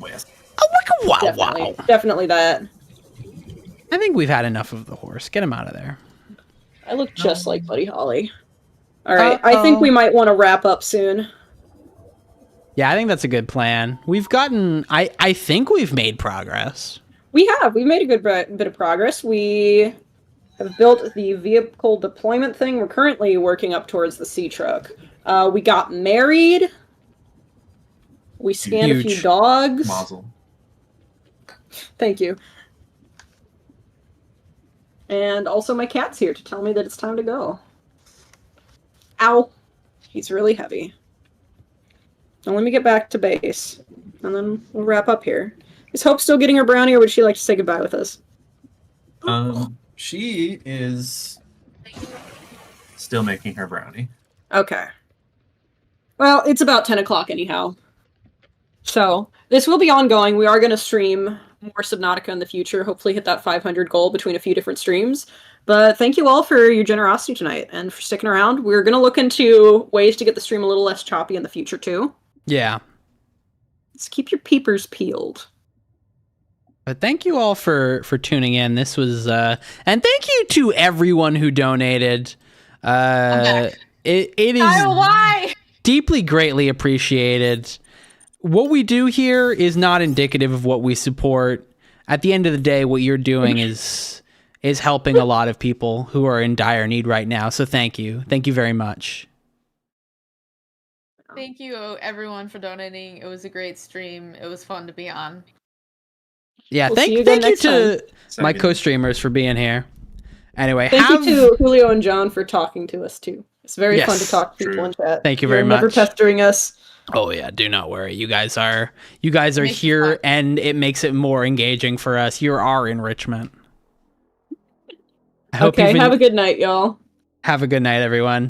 Definitely that. I think we've had enough of the horse. Get him out of there. I look just like Buddy Holly. All right, I think we might want to wrap up soon. Yeah, I think that's a good plan. We've gotten, I think we've made progress. We have. We've made a good bit of progress. We have built the vehicle deployment thing. We're currently working up towards the sea truck. We got married. We scanned a few Huge. dogs. Mazel. Thank you. And also my cat's here to tell me that it's time to go. Ow. He's really heavy. Now let me get back to base. And then we'll wrap up here. Is Hope still getting her brownie, or would she like to say goodbye with us? She is still making her brownie. Okay. Well, it's about 10 o'clock anyhow. So, this will be ongoing. We are going to stream more Subnautica in the future. Hopefully hit that 500 goal between a few different streams. But thank you all for your generosity tonight and for sticking around. We're going to look into ways to get the stream a little less choppy in the future, too. Yeah. Let's keep your peepers peeled. But thank you all for tuning in. This was, and thank you to everyone who donated. It is deeply, greatly appreciated. What we do here is not indicative of what we support. At the end of the day, what you're doing is helping a lot of people who are in dire need right now. So thank you. Thank you very much. Thank you, everyone, for donating. It was a great stream. It was fun to be on. Yeah, We'll thank you to my co-streamers for being here. Anyway, thank you to Julio and John for talking to us, too. It's very fun to talk to people in chat. Thank you very You're much. Never pestering us. Oh yeah, do not worry. You guys are here, and it makes it more engaging for us. You're our enrichment. Okay, have a good night, y'all. Have a good night, everyone.